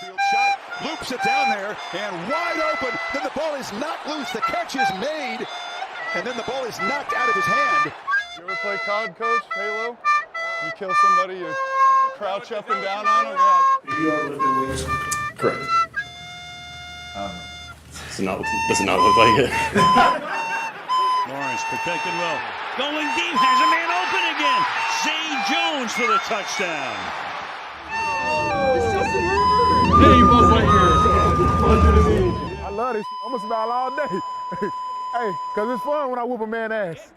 Field shot, loops it down there, and wide open. Then the ball is knocked loose. The catch is made, and then the ball is knocked out of his hand. You ever play COD, Coach? Halo? You kill somebody, you crouch up and down on them? Yeah. You are lifting weights? Correct. Does it not look like it? Lawrence protected well. Going deep, has a man open again. Zay Jones for the touchdown. Hey, Buzz Lightyear. I love this shit. I'm gonna smile all day. Hey, cause it's fun when I whoop a man's ass.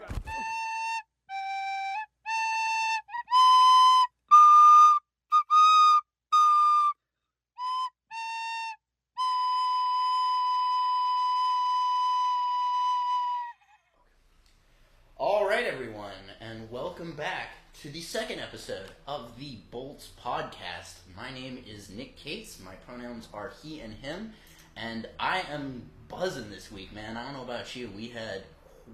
All right, everyone, and welcome back to the second episode of the Bolts podcast. My name is Nick Cates. My pronouns are he and him, and I am buzzing this week, man. I don't know about you. We had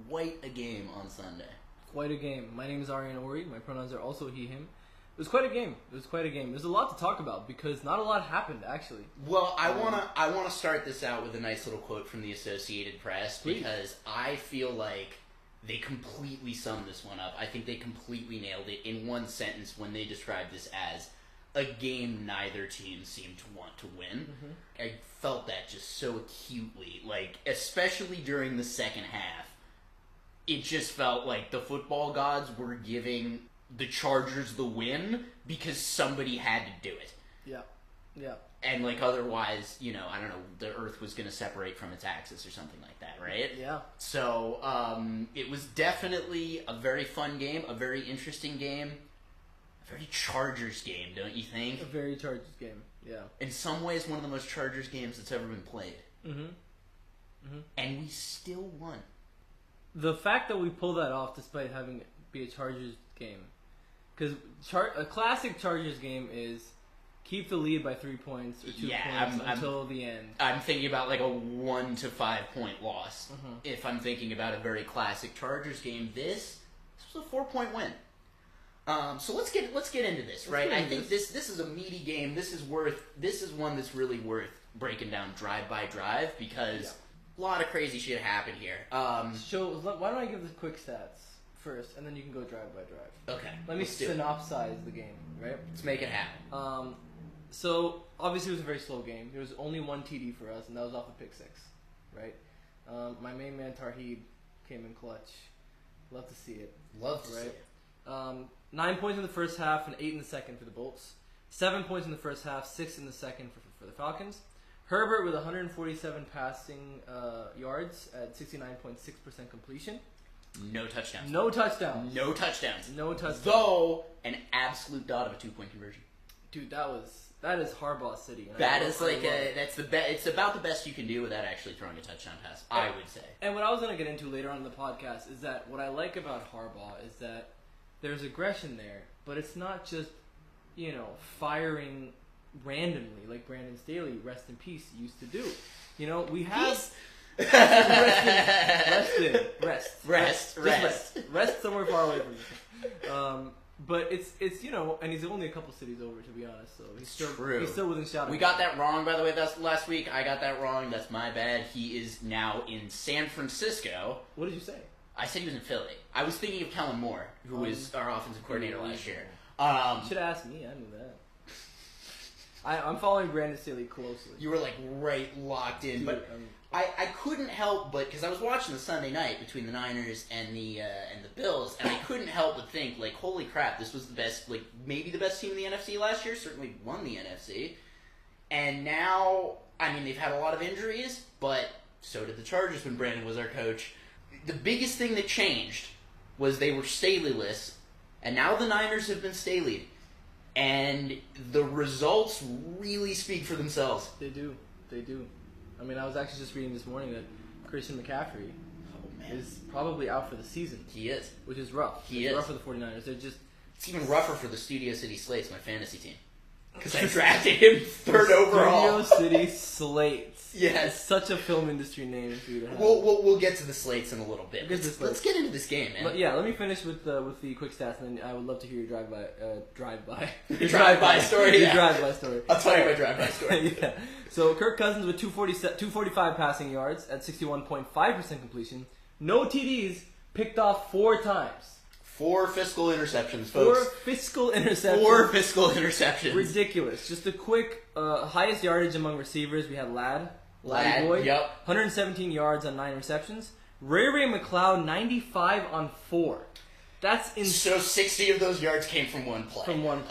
quite a game on Sunday. Quite a game. My name is Aryaan. My pronouns are also he, him. It was quite a game. There's a lot to talk about because not a lot happened, actually. Well, I wanna start this out with a nice little quote from the Associated Press. Please. Because I feel like they completely summed this one up. I think they completely nailed it in one sentence when they described this as a game neither team seemed to want to win. Mm-hmm. I felt that just so acutely, like, especially during the second half. It just felt like the football gods were giving the Chargers the win because somebody had to do it. Yeah. And, like, otherwise, you know, I don't know, the Earth was going to separate from its axis or something like that, right? Yeah. So, it was definitely a very fun game, a very interesting game, a very Chargers game, don't you think? A very Chargers game, yeah. In some ways, one of the most Chargers games that's ever been played. Mm-hmm. And we still won. The fact that we pulled that off despite having it be a Chargers game, because a classic Chargers game is keep the lead by 3 points or 2 points until the end. I'm thinking about like a 1 to 5 point loss. Mm-hmm. If I'm thinking about a very classic Chargers game, this was a 4-point win. So let's get into this, right? I think this is a meaty game. This is one that's really worth breaking down drive by drive because a lot of crazy shit happened here. So why don't I give the quick stats first, and then you can go drive by drive. Okay. Let me synopsize the game, right? Let's make it happen. So, obviously it was a very slow game. There was only one TD for us, and that was off a pick six, right? My main man, Tarheeb, came in clutch. Love to see it. Love to see it. 9 points in the first half and 8 in the second for the Bolts. 7 points in the first half, 6 in the second for the Falcons. Herbert with 147 passing yards at 69.6% completion. No touchdowns. No touchdowns. No touchdowns. No touchdowns. Though, an absolute dot of a 2-point conversion. Dude, that is Harbaugh City. That is like it's about the best you can do without actually throwing a touchdown pass, I would say. And what I was going to get into later on in the podcast is that what I like about Harbaugh is that there's aggression there, but it's not just, you know, firing randomly like Brandon Staley, rest in peace, used to do. You know, we have rest somewhere far away from you. But it's you know, and he's only a couple cities over, to be honest. So he's still within shouting. We got that wrong, by the way. That's last week. I got that wrong. That's my bad. He is now in San Francisco. What did you say? I said he was in Philly. I was thinking of Kellen Moore, who was our offensive coordinator last year. You should have asked me. I knew that. I'm following Brandon Staley closely. You were like right locked in, but I couldn't help but because I was watching the Sunday night between the Niners and the Bills, and I couldn't help but think like, holy crap, this was the best, like maybe the best team in the NFC last year. Certainly won the NFC, and now I mean they've had a lot of injuries, but so did the Chargers when Brandon was our coach. The biggest thing that changed was they were Staley-less, and now the Niners have been Staley'd. And the results really speak for themselves. They do. I mean, I was actually just reading this morning that Christian McCaffrey is probably out for the season. He is. Which is rough. It's rough for the 49ers. It's even rougher for the Studio City Slates, my fantasy team. because I drafted him third overall. Studio City Slates. Yes. It's such a film industry name for you to have. We'll get to the slates in a little bit. Let's Let's get into this game, man. But yeah, let me finish with the quick stats, and then I would love to hear your drive-by. Your drive-by story, Your yeah. drive-by story. I'll tell you my drive-by story. Yeah. So Kirk Cousins with 245 passing yards at 61.5% completion. No TDs, picked off 4 times. 4 fiscal interceptions, folks. 4 fiscal interceptions. 4 fiscal interceptions. Ridiculous. Just a quick highest yardage among receivers. We had Ladd Boyd, yep. 117 yards on 9 receptions. Ray McLeod, 95 on 4. That's insane. So 60 of those yards came from one play. But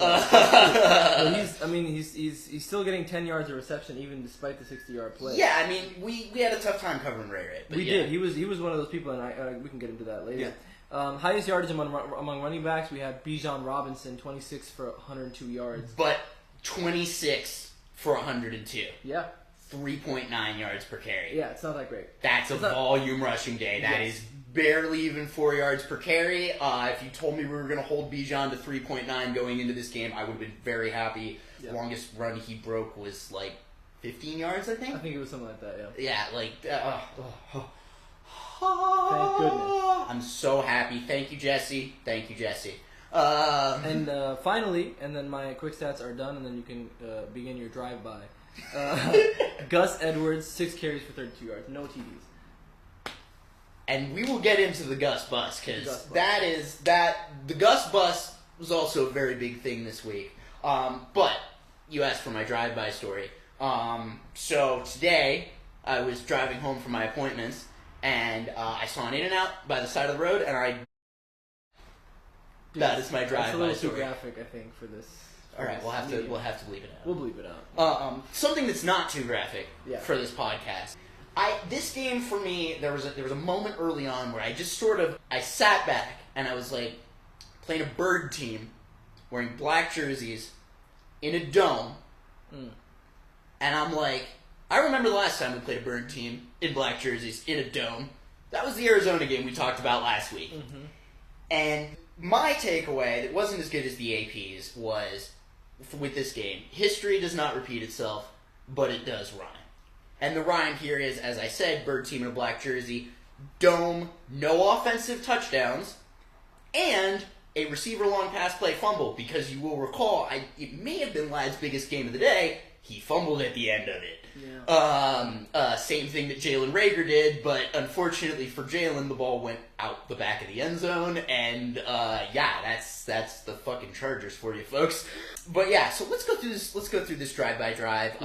he's still getting 10 yards of reception even despite the 60-yard play. Yeah, I mean, we had a tough time covering Ray. But we did. He was one of those people, and we can get into that later. Yeah. Highest yardage among running backs, we had Bijan Robinson, 26 for 102 yards. But 26 for 102. Yeah. 3.9 yards per carry. Yeah, it's not that great. That's a volume rushing day. That is barely even 4 yards per carry. If you told me we were going to hold Bijan to 3.9 going into this game, I would have been very happy. Yeah. Longest run he broke was like 15 yards, I think. I think it was something like that, yeah. Yeah, like... Thank goodness. I'm so happy. Thank you, Jesse. And finally, and then my quick stats are done, and then you can begin your drive-by. Gus Edwards, 6 carries for 32 yards, no TDs. And we will get into the Gus bus, because the Gus bus was also a very big thing this week. But you asked for my drive-by story. So today, I was driving home from my appointments, and I saw an In-N-Out by the side of the road, and that is my drive-by story. It's a little too graphic, I think, for this. All right, we'll have to bleep it out. We'll bleep it out. Something that's not too graphic for this podcast. This game for me, there was a moment early on where I just I sat back and I was like playing a bird team, wearing black jerseys in a dome, and I'm like, I remember the last time we played a bird team in black jerseys in a dome. That was the Arizona game we talked about last week, and my takeaway that wasn't as good as the AP's was, with this game, history does not repeat itself, but it does rhyme. And the rhyme here is, as I said, bird team in a black jersey, dome, no offensive touchdowns, and a receiver long pass play fumble, because you will recall, it may have been Ladd's biggest game of the day, he fumbled at the end of it. Yeah. Same thing that Jalen Reagor did, but unfortunately for Jalen, the ball went out the back of the end zone, and that's the fucking Chargers for you, folks. But yeah, so let's go through this drive-by drive.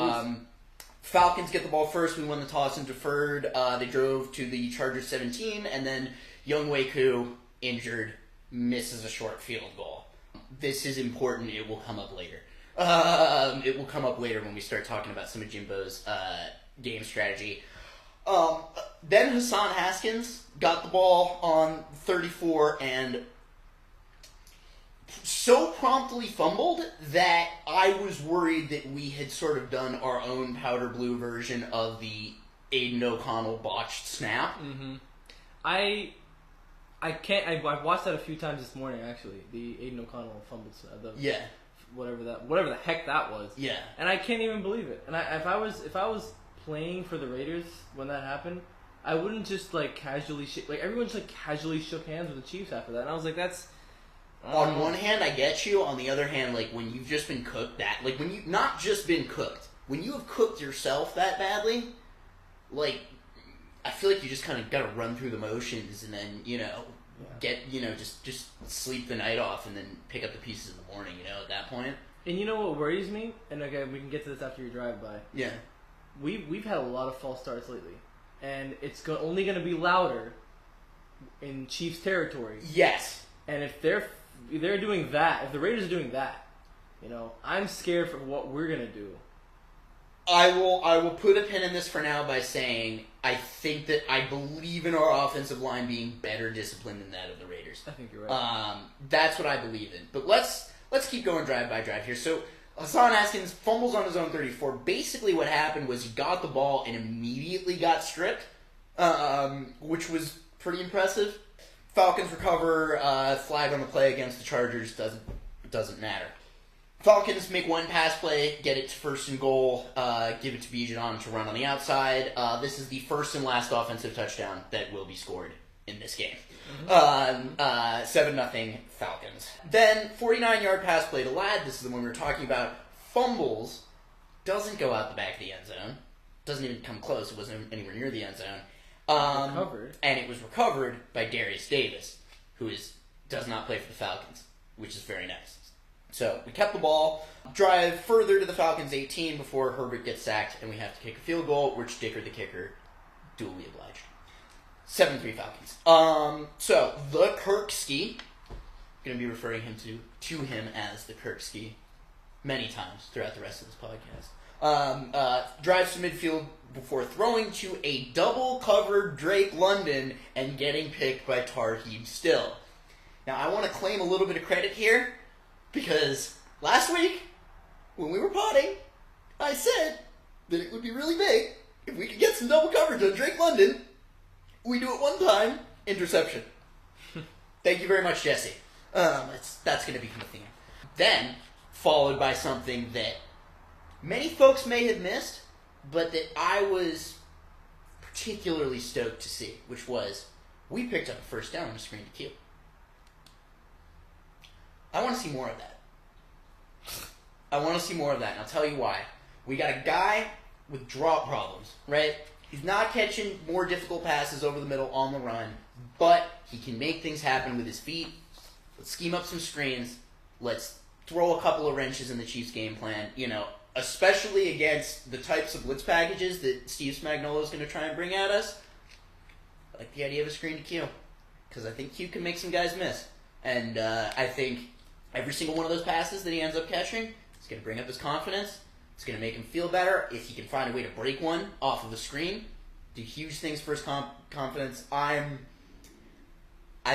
Falcons get the ball first. We won the toss and deferred. They drove to the Chargers 17, and then Young Waku, injured, misses a short field goal. This is important. It will come up later. It will come up later when we start talking about some of Jimbo's game strategy. Then Hassan Haskins got the ball on 34 and so promptly fumbled that I was worried that we had sort of done our own powder blue version of the Aiden O'Connell botched snap. I watched that a few times this morning, actually. The Aiden O'Connell fumbled snap. Whatever the heck that was. Yeah. And I can't even believe it. And if I was playing for the Raiders when that happened, I wouldn't just casually everyone just casually shook hands with the Chiefs after that. And I was like, that's. On one hand, I get you. On the other hand, when you've just been cooked when you've not just been cooked, when you have cooked yourself that badly, I feel like you just kind of got to run through the motions and then, get, just sleep the night off and then pick up the pieces in the morning, at that point. And you know what worries me? And again, we can get to this after your drive-by. Yeah. We've had a lot of false starts lately. And it's only going to be louder in Chiefs territory. Yes. And if they're doing that, if the Raiders are doing that, I'm scared for what we're going to do. I will put a pin in this for now by saying I believe in our offensive line being better disciplined than that of the Raiders. I think you're right. That's what I believe in. But let's keep going drive by drive here. So Hassan Haskins fumbles on his own 34. Basically what happened was he got the ball and immediately got stripped, which was pretty impressive. Falcons recover, flag on the play against the Chargers, doesn't matter. Falcons make one pass play, get it to first and goal, give it to Bijan to run on the outside. This is the first and last offensive touchdown that will be scored in this game. 7-0 Falcons. Then 49-yard pass play to Ladd. This is the one we were talking about. Fumbles. Doesn't go out the back of the end zone. Doesn't even come close. It wasn't anywhere near the end zone. Recovered. And it was recovered by Darius Davis, who does not play for the Falcons, which is very nice. So we kept the ball, drive further to the Falcons' 18 before Herbert gets sacked, and we have to kick a field goal, which Dicker the kicker duly obliged. 7-3 Falcons. So the Kirkski, going to be referring to him as the Kirkski many times throughout the rest of this podcast. Drives to midfield before throwing to a double-covered Drake London and getting picked by Tarheeb Still. Now, I want to claim a little bit of credit here, because last week, when we were potting, I said that it would be really big if we could get some double coverage on Drake London. We do it one time, interception. Thank you very much, Jesse. That's going to become a theme. Then, followed by something that many folks may have missed, but that I was particularly stoked to see, which was we picked up a first down on a screen to Q. I want to see more of that. And I'll tell you why. We got a guy with drop problems, right? He's not catching more difficult passes over the middle on the run, but he can make things happen with his feet. Let's scheme up some screens. Let's throw a couple of wrenches in the Chiefs' game plan, especially against the types of blitz packages that Steve Spagnuolo is going to try and bring at us. I like the idea of a screen to Q, because I think Q can make some guys miss. And I think every single one of those passes that he ends up catching is going to bring up his confidence. It's going to make him feel better. If he can find a way to break one off of the screen, do huge things for his confidence. I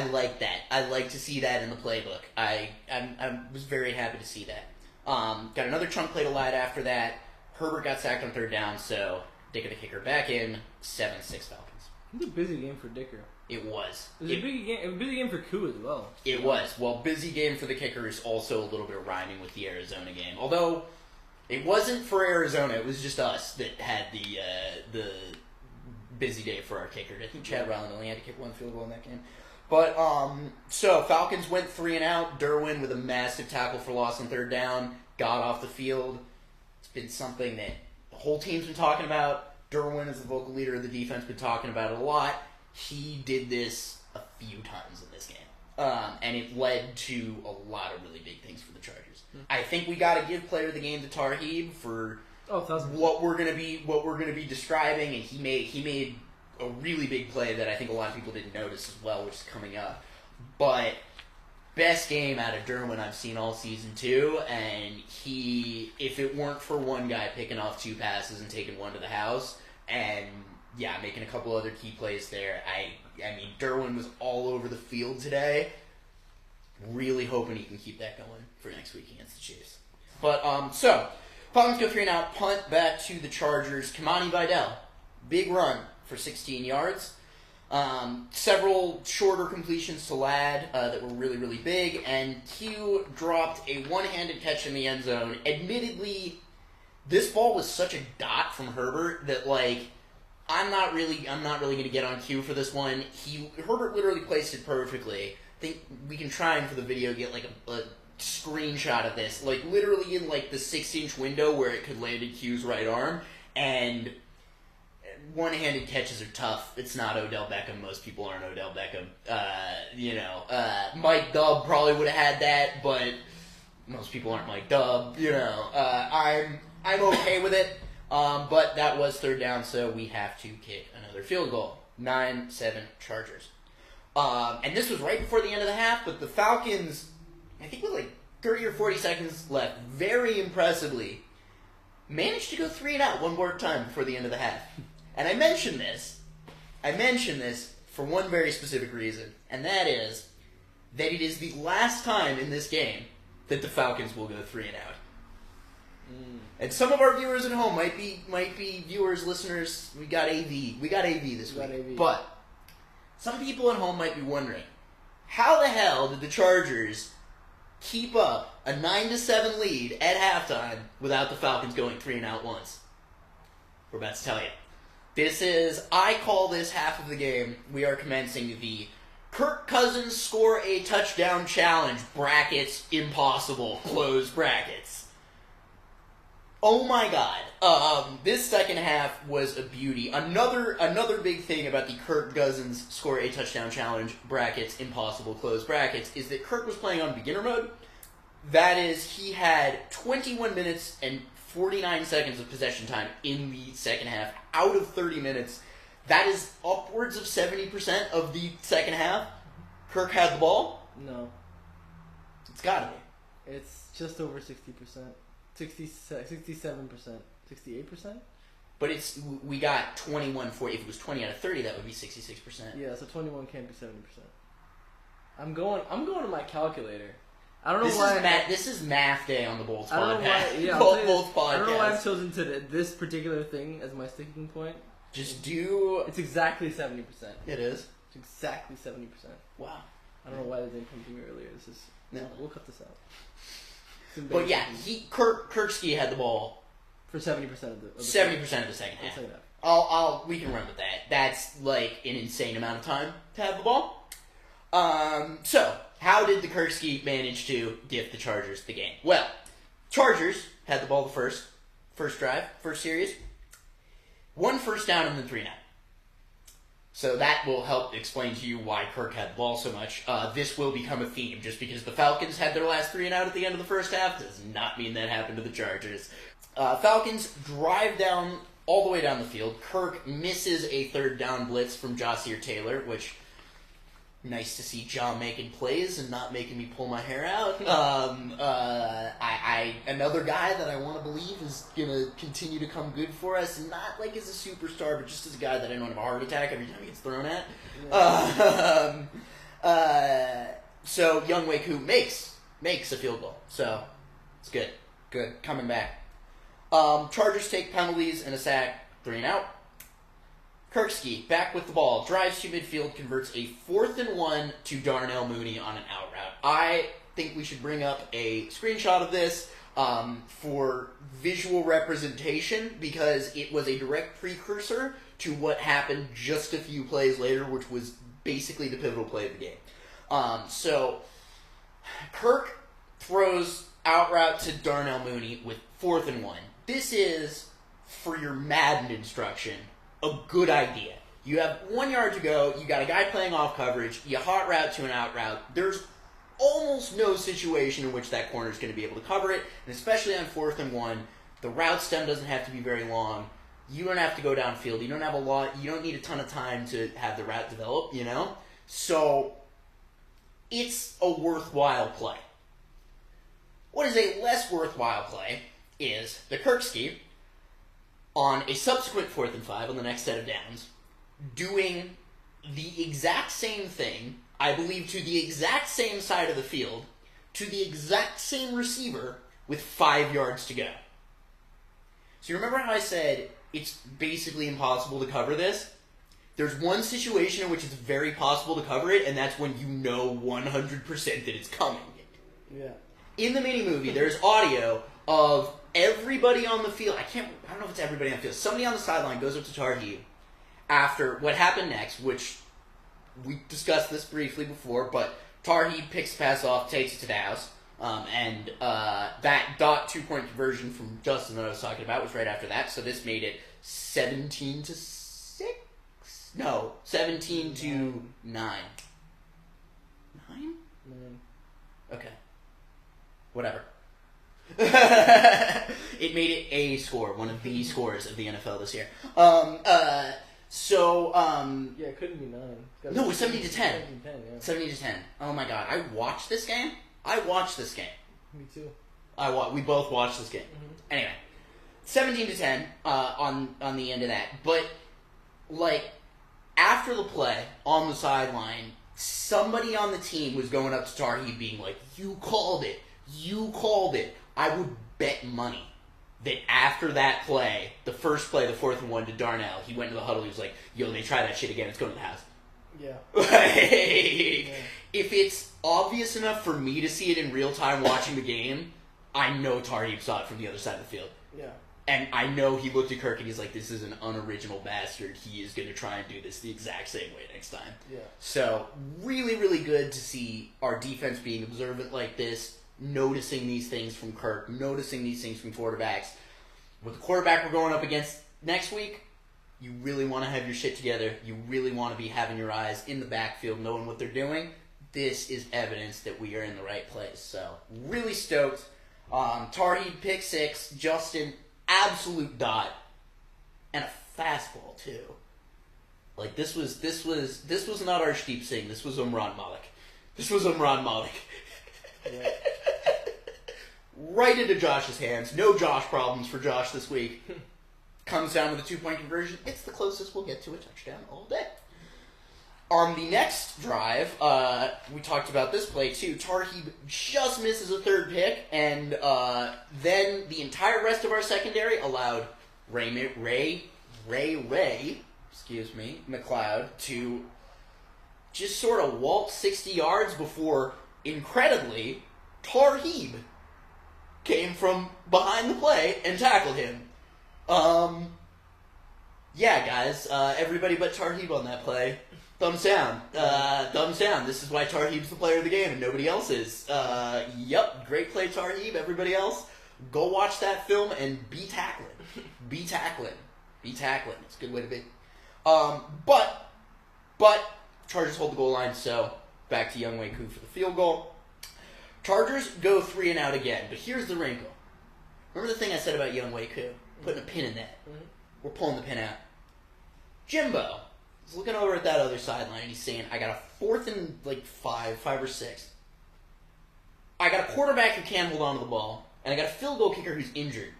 like that. I like to see that in the playbook. I was very happy to see that. Got another chunk play to Ladd after that. Herbert got sacked on third down, so Dicker the kicker back in. 7-6 Falcons. It was a busy game for Dicker. It was. It was a busy game for Koo as well. It was. Well, busy game for the kicker is also a little bit of rhyming with the Arizona game. Although, it wasn't for Arizona. It was just us that had the busy day for our kicker. I think Chad Ryland only had to kick one field goal in that game. But, so Falcons went 3 and out. Derwin with a massive tackle for loss on third down. Got off the field. It's been something that the whole team's been talking about. Derwin, as the vocal leader of the defense, been talking about it a lot. He did this a few times in this game. And it led to a lot of really big things for the Chargers. I think we got to give player of the game to Tarheeb for what we're gonna be describing, and he made a really big play that I think a lot of people didn't notice as well, which is coming up. But best game out of Derwin I've seen all season too, and if it weren't for one guy picking off 2 passes and taking one to the house, and making a couple other key plays there, I mean Derwin was all over the field today. Really hoping he can keep that going for next week against the Chiefs. But so Falcons go 3 and out, punt back to the Chargers. Kamani Vidal, big run for 16 yards. Several shorter completions to Ladd that were really, really big, and Q dropped a one-handed catch in the end zone. Admittedly, this ball was such a dot from Herbert that I'm not really going to get on Q for this one. Herbert literally placed it perfectly. I think we can try and for the video get a screenshot of this, literally in the 6-inch window where it could land in Q's right arm, and one-handed catches are tough. It's not Odell Beckham. Most people aren't Odell Beckham. Mike Dubb probably would have had that, but most people aren't Mike Dubb. I'm okay with it, but that was third down, so we have to kick another field goal. 9-7 Chargers. And this was right before the end of the half, but the Falcons, I think with 30 or 40 seconds left, very impressively managed to go 3 and out one more time before the end of the half. And I mention this for one very specific reason, and that is that it is the last time in this game that the Falcons will go 3 and out. And some of our viewers at home might be viewers, listeners. We got AV this week. But some people at home might be wondering, how the hell did the Chargers keep up a 9-7 lead at halftime without the Falcons going 3-and-out once. We're about to tell you. I call this half of the game. We are commencing the Kirk Cousins score a touchdown challenge, brackets, impossible, close brackets. Oh my god. This second half was a beauty. Another big thing about the Kirk Cousins score a touchdown challenge, brackets, impossible, close brackets, is that Kirk was playing on beginner mode. That is, he had 21 minutes and 49 seconds of possession time in the second half out of 30 minutes. That is upwards of 70% of the second half. Kirk had the ball? No. It's gotta be. It's just over 60%. 67%. 68%? But we got 21 for, if it was 20 out of 30, that would be 66%. Yeah, so 21 can't be 70%. I'm going to my calculator. I don't know why. This is math day on the Bolts podcast. I don't know why. Yeah, both podcasts. I don't know why I've chosen this particular thing as my sticking point. Just do. It's exactly 70%. It is. It's exactly 70%. Wow. I don't know why that didn't come to me earlier. No, we'll cut this out. But yeah, Kirkski had the ball for 70% of the 70% of the second half. We can run with that. That's like an insane amount of time to have the ball. So how did the Kirkski manage to give the Chargers the game? Well, Chargers had the ball the first drive, first series. 1 first down and then 3-and-out. So that will help explain to you why Kirk had the ball so much. This will become a theme. Just because the Falcons had their last 3-and-out at the end of the first half does not mean that happened to the Chargers. Falcons drive down all the way down the field. Kirk misses a third down blitz from Ja'Sir Taylor, which, nice to see John making plays and not making me pull my hair out. Another guy that I want to believe is going to continue to come good for us, not like as a superstar, but just as a guy that I don't have a heart attack every time he gets thrown at. So Young Wei-Koo makes a field goal. So it's good. Good. Coming back. Chargers take penalties and a sack, 3-and-out. Kirkski, back with the ball, drives to midfield, converts a 4th-and-1 to Darnell Mooney on an out route. I think we should bring up a screenshot of this for visual representation, because it was a direct precursor to what happened just a few plays later, which was basically the pivotal play of the game. So Kirk throws out route to Darnell Mooney with 4th-and-1. This is, for your Madden instruction, a good idea. You have 1 yard to go, you got a guy playing off coverage, you hot route to an out route. There's almost no situation in which that corner is going to be able to cover it, and especially on 4th-and-1, the route stem doesn't have to be very long. You don't have to go downfield. You don't need a ton of time to have the route develop, you know? So it's a worthwhile play. What is a less worthwhile play is the Kirkski, on a subsequent 4th-and-5 on the next set of downs, doing the exact same thing, I believe to the exact same side of the field, to the exact same receiver with 5 yards to go. So you remember how I said it's basically impossible to cover this? There's one situation in which it's very possible to cover it, and that's when you know 100% that it's coming. Yeah. In the mini-movie, there's audio of everybody on the field. I don't know if it's everybody on the field. Somebody on the sideline goes up to Tarheeb after what happened next, which we discussed this briefly before, but Tarheeb picks the pass off, takes it to the house, and that dot 2-point conversion from Justin that I was talking about was right after that, so this made it 17-6? No, 17-9. 9? 9? Okay. Whatever. It made it a score, one of the scores of the NFL this year. Yeah, it couldn't be 9. No, it was 17-10. 17-10, yeah. 17-10. Oh my god, I watched this game. Me too. We both watched this game. Mm-hmm. Anyway, 17-10 on the end of that. But like after the play on the sideline, somebody on the team was going up to Tarheeb being like, "You called it. You called it." I would bet money that after that play, the first play, the 4th-and-1 to Darnell, he went to the huddle, he was like, "Yo, they try that shit again, it's going to the house." Yeah. If it's obvious enough for me to see it in real time watching the game, I know Tarheeb saw it from the other side of the field. Yeah. And I know he looked at Kirk and he's like, this is an unoriginal bastard. He is going to try and do this the exact same way next time. Yeah. So, really, really good to see our defense being observant like this, noticing these things from Kirk, noticing these things from quarterbacks. With the quarterback we're going up against next week, you really want to have your shit together. You really want to be having your eyes in the backfield, knowing what they're doing. This is evidence that we are in the right place. So, really stoked. Tarheeb pick 6, Justin absolute dot, and a fastball too. Like this was not Arshdeep Singh. This was Umran Malik. Yeah. Right into Josh's hands. No Josh problems for Josh this week. Comes down with a 2-point conversion. It's the closest we'll get to a touchdown all day. On the next drive, we talked about this play too. Tarheeb just misses a third pick, and then the entire rest of our secondary allowed Ray McLeod to just sort of waltz 60 yards before, incredibly, Tarheeb came from behind the play and tackled him. Yeah, guys, everybody but Tarheeb on that play. Thumbs down. Thumbs down. This is why Tarheeb's the player of the game and nobody else is. Yep, great play, Tarheeb. Everybody else, go watch that film and be tackling. Be tackling. It's a good way to be. But Chargers hold the goal line, so back to Younghoe Koo for the field goal. Chargers go 3 and out again, but here's the wrinkle. Remember the thing I said about Younghoe Koo? Putting a pin in that. Mm-hmm. We're pulling the pin out. Jimbo is looking over at that other sideline and he's saying, I got a 4th and 5 or 6. I got a quarterback who can't hold on to the ball, and I got a field goal kicker who's injured.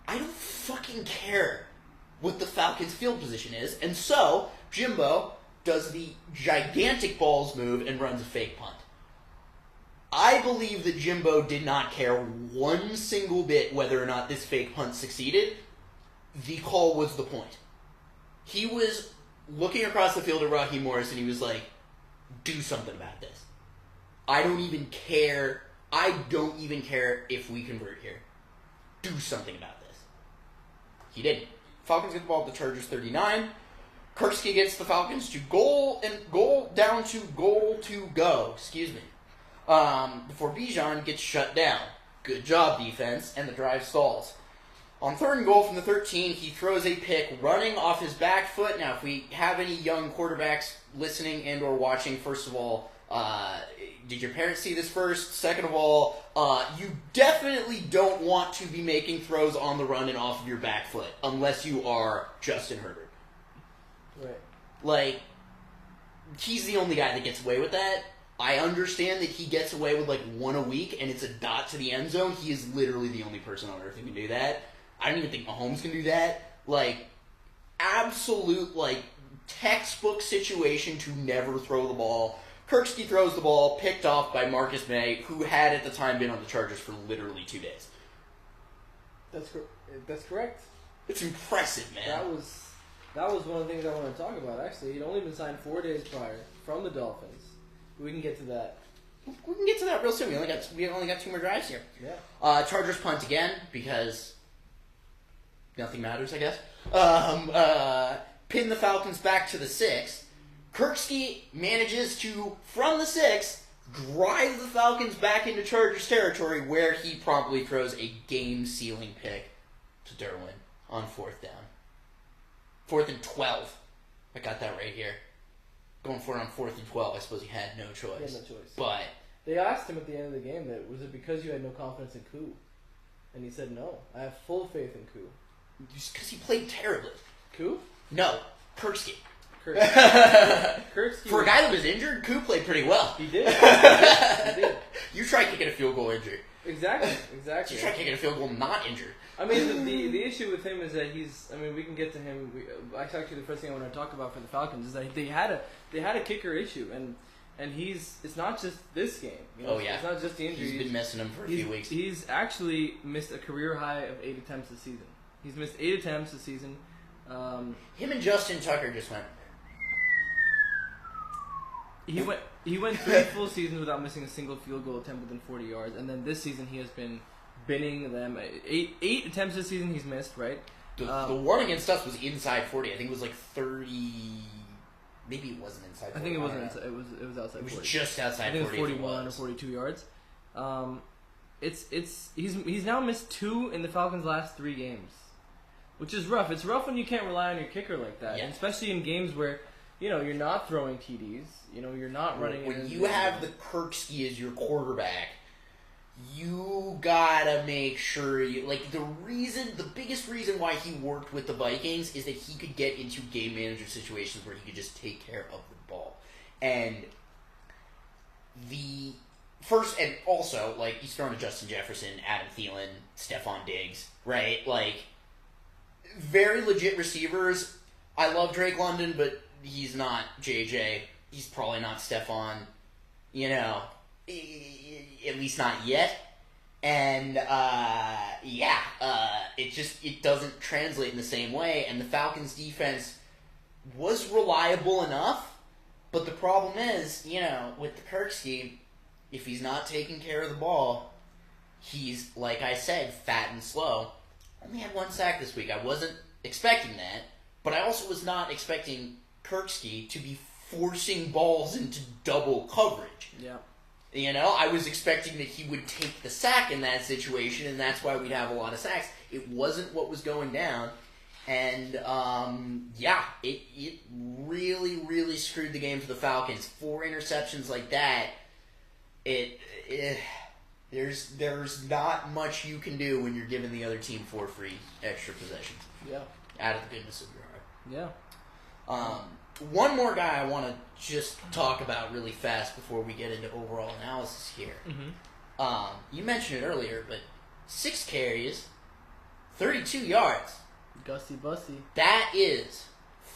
I don't fucking care what the Falcons' field position is, and so Jimbo does the gigantic balls move and runs a fake punt. I believe that Jimbo did not care one single bit whether or not this fake punt succeeded. The call was the point. He was looking across the field at Raheem Morris and he was like, do something about this. I don't even care if we convert here. Do something about this. He didn't. Falcons get the ball at the Chargers 39. Kirkski gets the Falcons to goal to go. Before Bijan gets shut down. Good job, defense, and the drive stalls. On 3rd and goal from the 13, he throws a pick running off his back foot. Now, if we have any young quarterbacks listening and or watching, first of all, did your parents see this first? Second of all, you definitely don't want to be making throws on the run and off of your back foot, unless you are Justin Herbert. Right. He's the only guy that gets away with that. I understand that he gets away with 1 a week, and it's a dot to the end zone. He is literally the only person on earth who can do that. I don't even think Mahomes can do that. Absolute, textbook situation to never throw the ball. Kirkski throws the ball, picked off by Marcus May, who had at the time been on the Chargers for literally 2 days. That's correct. It's impressive, man. That was one of the things I wanted to talk about, actually. He'd only been signed 4 days prior from the Dolphins. We can get to that. We can get to that real soon. We only got 2 more drives here. Yeah. Chargers punt again because nothing matters, I guess. Pin the Falcons back to the 6. Kirkski manages to, from the 6, drive the Falcons back into Chargers territory where he promptly throws a game-sealing pick to Derwin on 4th down. 4th and 12. I got that right here. Going for it on 4th and 12, I suppose he had no choice. He had no choice. But they asked him at the end of the game, was it because you had no confidence in Koo? And he said, no, I have full faith in Koo. Just because he played terribly. Koo? No, Kirkski. Kirkski. For a guy that was injured, Koo played pretty well. He did. He did. You try kicking a field goal injured. Exactly. You try kicking a field goal not injured. I mean, the issue with him is that we can get to him. Actually, the first thing I want to talk about for the Falcons is that they had a kicker issue, and it's not just this game. Oh yeah, it's not just the injury. He's been messing him for a few weeks. He's actually missed a career high of 8 attempts this season. He's missed 8 attempts this season. Him and Justin Tucker just went. he went 3 full seasons without missing a single field goal attempt within 40 yards, and then this season he has been binning them. Eight attempts this season he's missed, right? The one against us was inside 40. I think it was like 30. Maybe it wasn't inside 40. I think it wasn't inside. It was outside. It was 40. just outside 40. I think it was 41 or 42 yards. He's now missed 2 in the Falcons' last 3 games, which is rough. It's rough when you can't rely on your kicker like that, and especially in games where you're not throwing TDs. You're not running. When you have the Kirkski as your quarterback, you gotta make sure the biggest reason why he worked with the Vikings is that he could get into game manager situations where he could just take care of the ball. And the first, and also, he's throwing to Justin Jefferson, Adam Thielen, Stephon Diggs, right? Very legit receivers. I love Drake London, but he's not JJ. He's probably not Stephon, at least not yet. And, it doesn't translate in the same way. And the Falcons' defense was reliable enough, but the problem is, with the Kirkski, if he's not taking care of the ball, he's, like I said, fat and slow. Only had 1 sack this week. I wasn't expecting that, but I also was not expecting Kirkski to be forcing balls into double coverage. Yeah. I was expecting that he would take the sack in that situation, and that's why we'd have a lot of sacks. It wasn't what was going down, and it really, really screwed the game for the Falcons. 4 interceptions like that. There's not much you can do when you're giving the other team 4 free extra possessions. Yeah. Out of the goodness of your heart. Yeah. One more guy I want to just talk about really fast before we get into overall analysis here. Mm-hmm. You mentioned it earlier, but 6 carries, 32 yards. Gusty Bussy. That is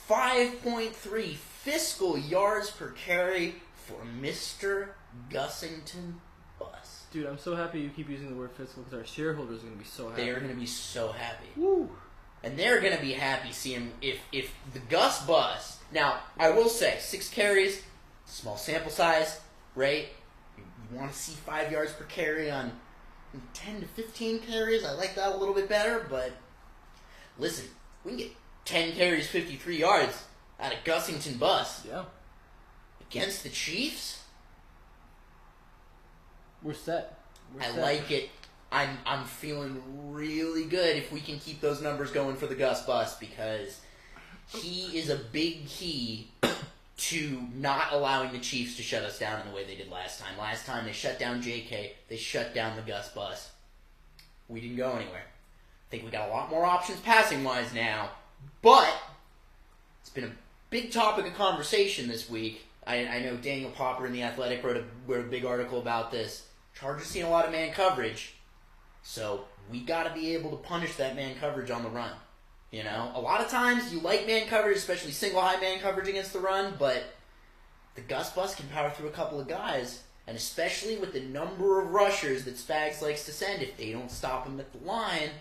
5.3 fiscal yards per carry for Mr. Gussington Bus. Dude, I'm so happy you keep using the word fiscal because our shareholders are going to be so happy. They are going to be so happy. Woo! And they're going to be happy seeing if the Gus Bus... Now, I will say, 6 carries, small sample size, right? You want to see 5 yards per carry on 10 to 15 carries. I like that a little bit better, but listen, we can get 10 carries, 53 yards out of Gussington Bus. Yeah. Against the Chiefs? We're set. I like it. I'm feeling really good if we can keep those numbers going for the Gus Bus, because he is a big key to not allowing the Chiefs to shut us down in the way they did last time. Last time they shut down JK, they shut down the Gus Bus. We didn't go anywhere. I think we got a lot more options passing-wise now, but it's been a big topic of conversation this week. I know Daniel Popper in The Athletic wrote a big article about this. Chargers seen a lot of man coverage, so we got to be able to punish that man coverage on the run. A lot of times you like man coverage, especially single high man coverage against the run, but the Gus Bus can power through a couple of guys, and especially with the number of rushers that Spags likes to send, if they don't stop him at the line,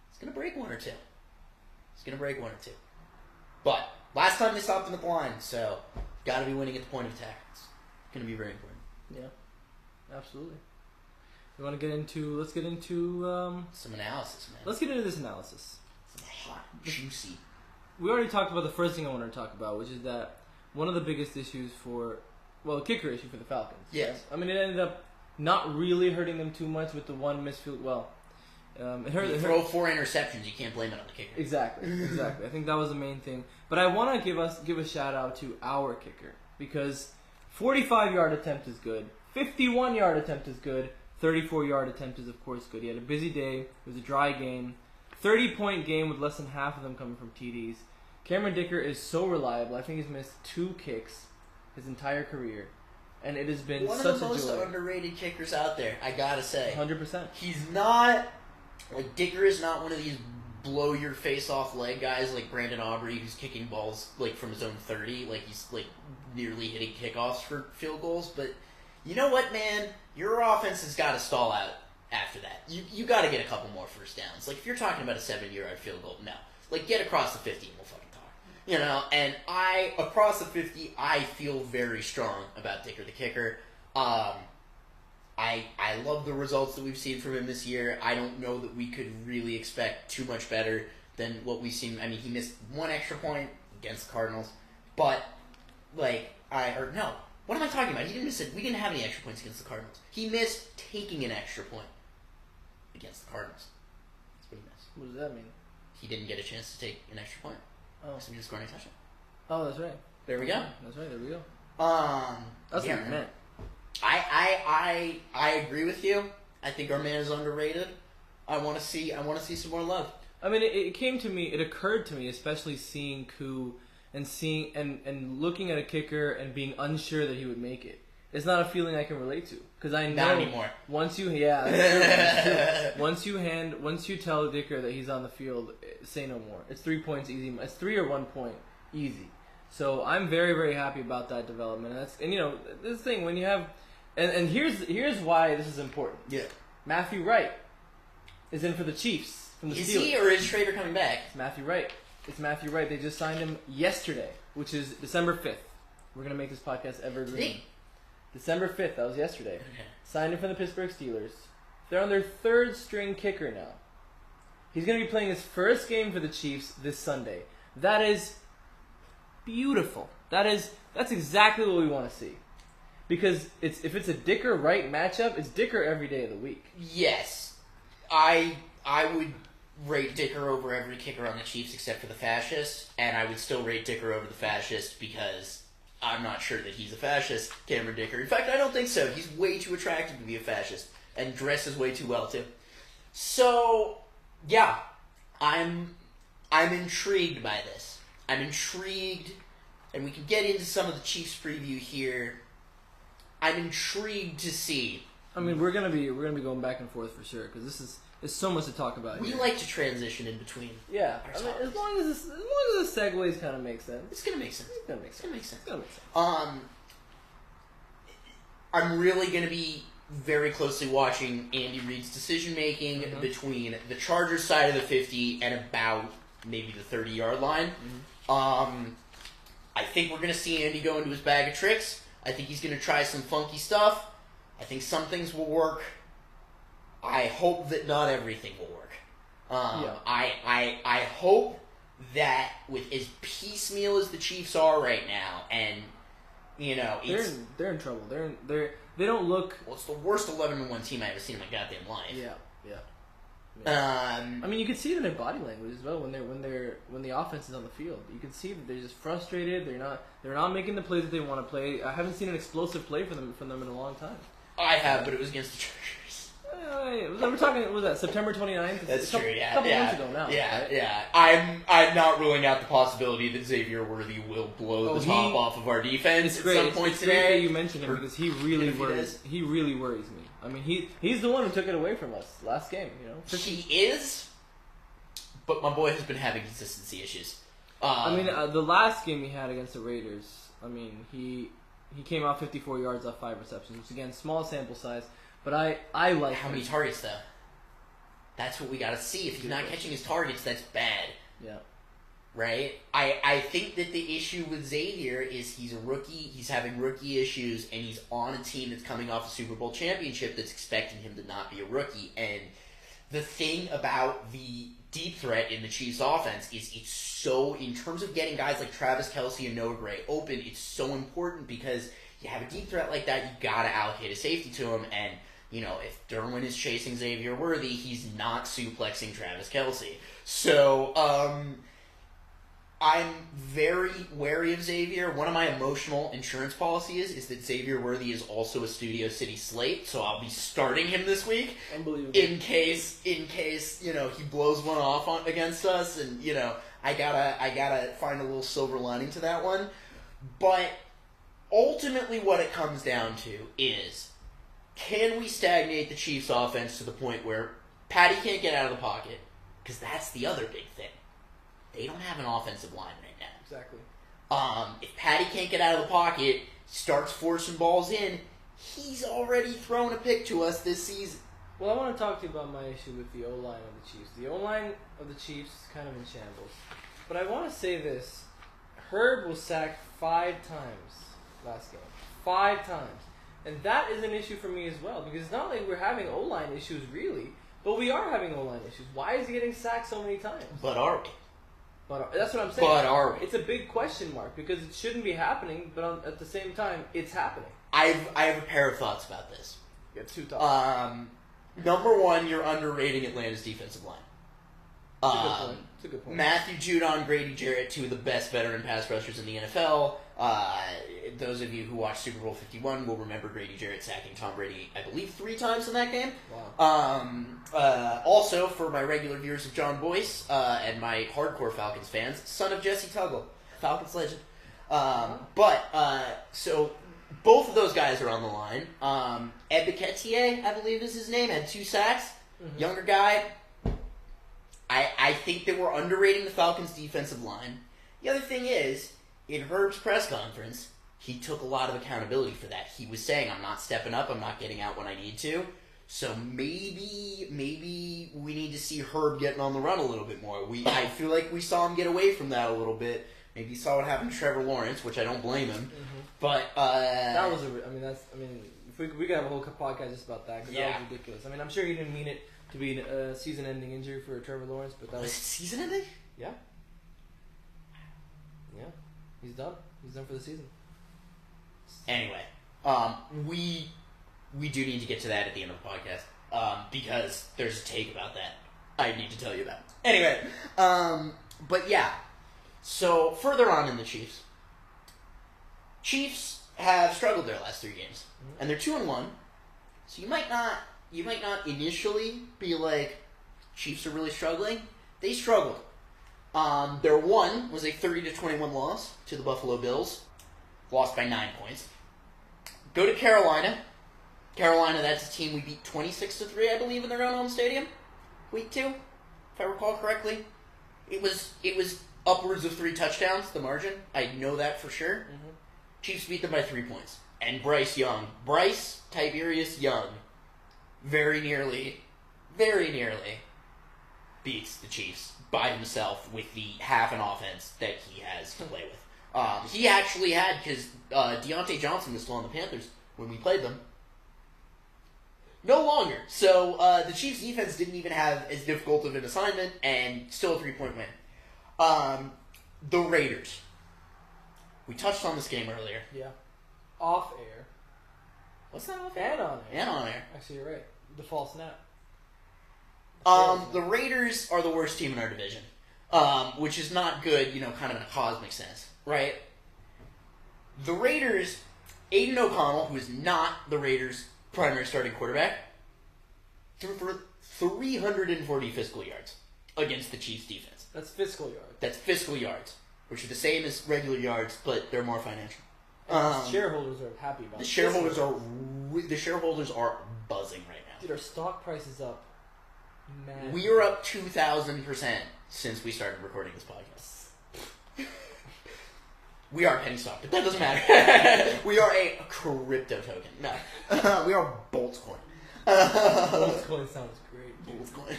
it's going to break 1 or 2. But last time they stopped him at the line, so got to be winning at the point of attack. It's going to be very important. Yeah, absolutely. Let's get into some analysis, man. Let's get into this analysis. Hot, juicy. We already talked about the first thing I wanted to talk about, which is that one of the biggest issues the kicker issue for the Falcons. Yes. I mean, it ended up not really hurting them too much with the one missed field. Well, it hurt. You throw 4 interceptions, you can't blame it on the kicker. Exactly. I think that was the main thing. But I want to give a shout out to our kicker, because 45-yard attempt is good, 51-yard attempt is good, 34-yard attempt is of course good. He had a busy day. It was a dry game. 30-point game with less than half of them coming from TDs. Cameron Dicker is so reliable. I think he's missed 2 kicks his entire career, and it has been one such of the most joy. underrated kickers out there, I gotta say. 100%. He's not Dicker is not one of these blow your face off leg guys like Brandon Aubrey, who's kicking balls from his own 30, he's nearly hitting kickoffs for field goals. But you know what, man? Your offense has got to stall out. After that, you got to get a couple more first downs. If you're talking about a 70-yard field goal, no. Get across the 50 and we'll fucking talk. You know, and across the 50, I feel very strong about Dicker the kicker. I love the results that we've seen from him this year. I don't know that we could really expect too much better than what we've seen. I mean, he missed one extra point against the Cardinals, but, what am I talking about? He didn't miss it. We didn't have any extra points against the Cardinals. He missed taking an extra point against the Cardinals. That's what he missed. What does that mean? He didn't get a chance to take an extra point. Oh. So he just scored a touchdown. Oh, that's right. There we go. That's right. There we go. That's what you meant. I agree with you. I think our man is underrated. I want to see some more love. I mean, it occurred to me, especially seeing Koo and and looking at a kicker and being unsure that he would make it. It's not a feeling I can relate to, because I know not anymore. Once you that's true. Once you tell Dicker that he's on the field, say no more. It's 3 points easy. It's 3 or 1 point easy. So I'm very, very happy about that development. And this thing when you have, and here's why this is important. Yeah. Matthew Wright is in for the Chiefs from the Steelers. Is he, or is Schrader coming back? It's Matthew Wright. They just signed him yesterday, which is December 5th. We're gonna make this podcast evergreen. December 5th. That was yesterday. Okay. Signed him from the Pittsburgh Steelers. They're on their third string kicker now. He's gonna be playing his first game for the Chiefs this Sunday. That is beautiful. That's exactly what we want to see. Because if it's a Dicker Wright matchup, it's Dicker every day of the week. Yes, I would rate Dicker over every kicker on the Chiefs except for the fascist, and I would still rate Dicker over the fascist because I'm not sure that he's a fascist, Cameron Dicker. In fact, I don't think so. He's way too attractive to be a fascist and dresses way too well too. So yeah, I'm intrigued by this. I'm intrigued, and we can get into some of the Chiefs preview here. I'm intrigued to see. I mean, we're gonna be going back and forth for sure because there's so much to talk about. We like to transition in between. Yeah, I mean, as long as the segues kind of make sense. It's gonna make sense. It's gonna make sense. I'm really gonna be very closely watching Andy Reid's decision making between the Chargers side of the 50 and about maybe the 30-yard line. I think we're going to see Andy go into his bag of tricks. I think he's going to try some funky stuff. I think some things will work. I hope that not everything will work. I hope that with as piecemeal as the Chiefs are right now, and they're in trouble. They don't look. Well, it's the worst 11-1 team I've ever seen in my goddamn life. Yeah. I mean, you can see it in their body language as well when the offense is on the field. You can see that they're just frustrated. They're not making the plays that they want to play. I haven't seen an explosive play from them in a long time. I have, but it was against the Chargers. We're talking. What was that September 29th? That's true. Yeah, a couple months ago now. Yeah, right? yeah. I'm not ruling out the possibility that Xavier Worthy will blow the top off of our defense at some point today. Great that you mentioned him because he really worries. He really worries me. I mean, he's the one who took it away from us last game. He is, but my boy has been having consistency issues. The last game he had against the Raiders, he came out 54 yards off 5 receptions, which again, small sample size. But I like how many targets though? That's what we got to see. If he's not catching his targets, that's bad. Yeah. Right? I think that the issue with Xavier is he's a rookie, he's having rookie issues, and he's on a team that's coming off a Super Bowl championship that's expecting him to not be a rookie. And the thing about the deep threat in the Chiefs offense is it's so, in terms of getting guys like Travis Kelce and Noah Gray open, it's so important because you have a deep threat like that, you got to allocate a safety to him. And if Derwin is chasing Xavier Worthy, he's not suplexing Travis Kelce. So, I'm very wary of Xavier. One of my emotional insurance policies is that Xavier Worthy is also a Studio City slate, so I'll be starting him this week. Unbelievable. In case he blows one off against us, and I gotta find a little silver lining to that one. But ultimately, what it comes down to is, can we stagnate the Chiefs' offense to the point where Patty can't get out of the pocket? Because that's the other big thing. They don't have an offensive line right now. Exactly. If Patty can't get out of the pocket, starts forcing balls in, he's already thrown a pick to us this season. Well, I want to talk to you about my issue with the O-line of the Chiefs. The O-line of the Chiefs is kind of in shambles. But I want to say this. Herb was sacked 5 times last game. 5 times. And that is an issue for me as well, because it's not like we're having O-line issues really, but we are having O-line issues. Why is he getting sacked so many times? But are we? But that's what I'm saying. But are we? It's a big question mark, because it shouldn't be happening, but at the same time, it's happening. I have a pair of thoughts about this. You have 2 thoughts. Number one, you're underrating Atlanta's defensive line. It's a good point. Matthew Judon, Grady Jarrett, 2 of the best veteran pass rushers in the NFL. Those of you who watched Super Bowl 51 will remember Grady Jarrett sacking Tom Brady, I believe, 3 times in that game. Wow. Also, for my regular viewers of John Boyce and my hardcore Falcons fans, son of Jesse Tuggle, Falcons legend. So both of those guys are on the line. Ebiketie, I believe is his name, had 2 sacks. Mm-hmm. Younger guy. I think that we're underrating the Falcons' defensive line. The other thing is, in Herb's press conference, he took a lot of accountability for that. He was saying, I'm not stepping up, I'm not getting out when I need to. So maybe we need to see Herb getting on the run a little bit more. I feel like we saw him get away from that a little bit. Maybe you saw what happened to Trevor Lawrence, which I don't blame him. Mm-hmm. But that was if we could have a whole podcast just about that, because that was ridiculous. I mean, I'm sure he didn't mean it to be a season-ending injury for Trevor Lawrence, but that was season-ending? Yeah. Yeah. He's done. He's done for the season. Anyway, we do need to get to that at the end of the podcast, because there's a take about that I need to tell you about. Anyway, but yeah. So further on in the Chiefs have struggled their last 3 games, and they're 2-1. So you might not initially be like, Chiefs are really struggling. They struggled. Their one was a 30-21 loss to the Buffalo Bills, lost by 9 points. Go to Carolina. Carolina, that's a team we beat 26-3, I believe, in their own home stadium. Week 2, if I recall correctly. It was upwards of 3 touchdowns, the margin. I know that for sure. Mm-hmm. Chiefs beat them by 3 points. And Bryce Tiberius Young, very nearly beats the Chiefs by himself with the half an offense that he has to play with. He actually had, because Deontay Johnson was still on the Panthers when we played them. No longer. So the Chiefs' defense didn't even have as difficult of an assignment, and still a 3-point win. The Raiders. We touched on this game earlier. Yeah. Off air. What's that off air? And on air. And on air. Actually, you're right. The false snap. The Raiders are the worst team in our division, which is not good, kind of in a cosmic sense, right? The Raiders, Aiden O'Connell, who is not the Raiders' primary starting quarterback, threw for 340 fiscal yards against the Chiefs' defense. That's fiscal yards. That's fiscal yards, which are the same as regular yards, but they're more financial. Shareholders are happy about the shareholders are buzzing right now. Dude, our stock price is up. Man. We are up 2,000% since we started recording this podcast. We are penny stock, but that doesn't matter. We are a crypto token. No, we are Boltzcoin. Boltzcoin sounds great. Boltzcoin.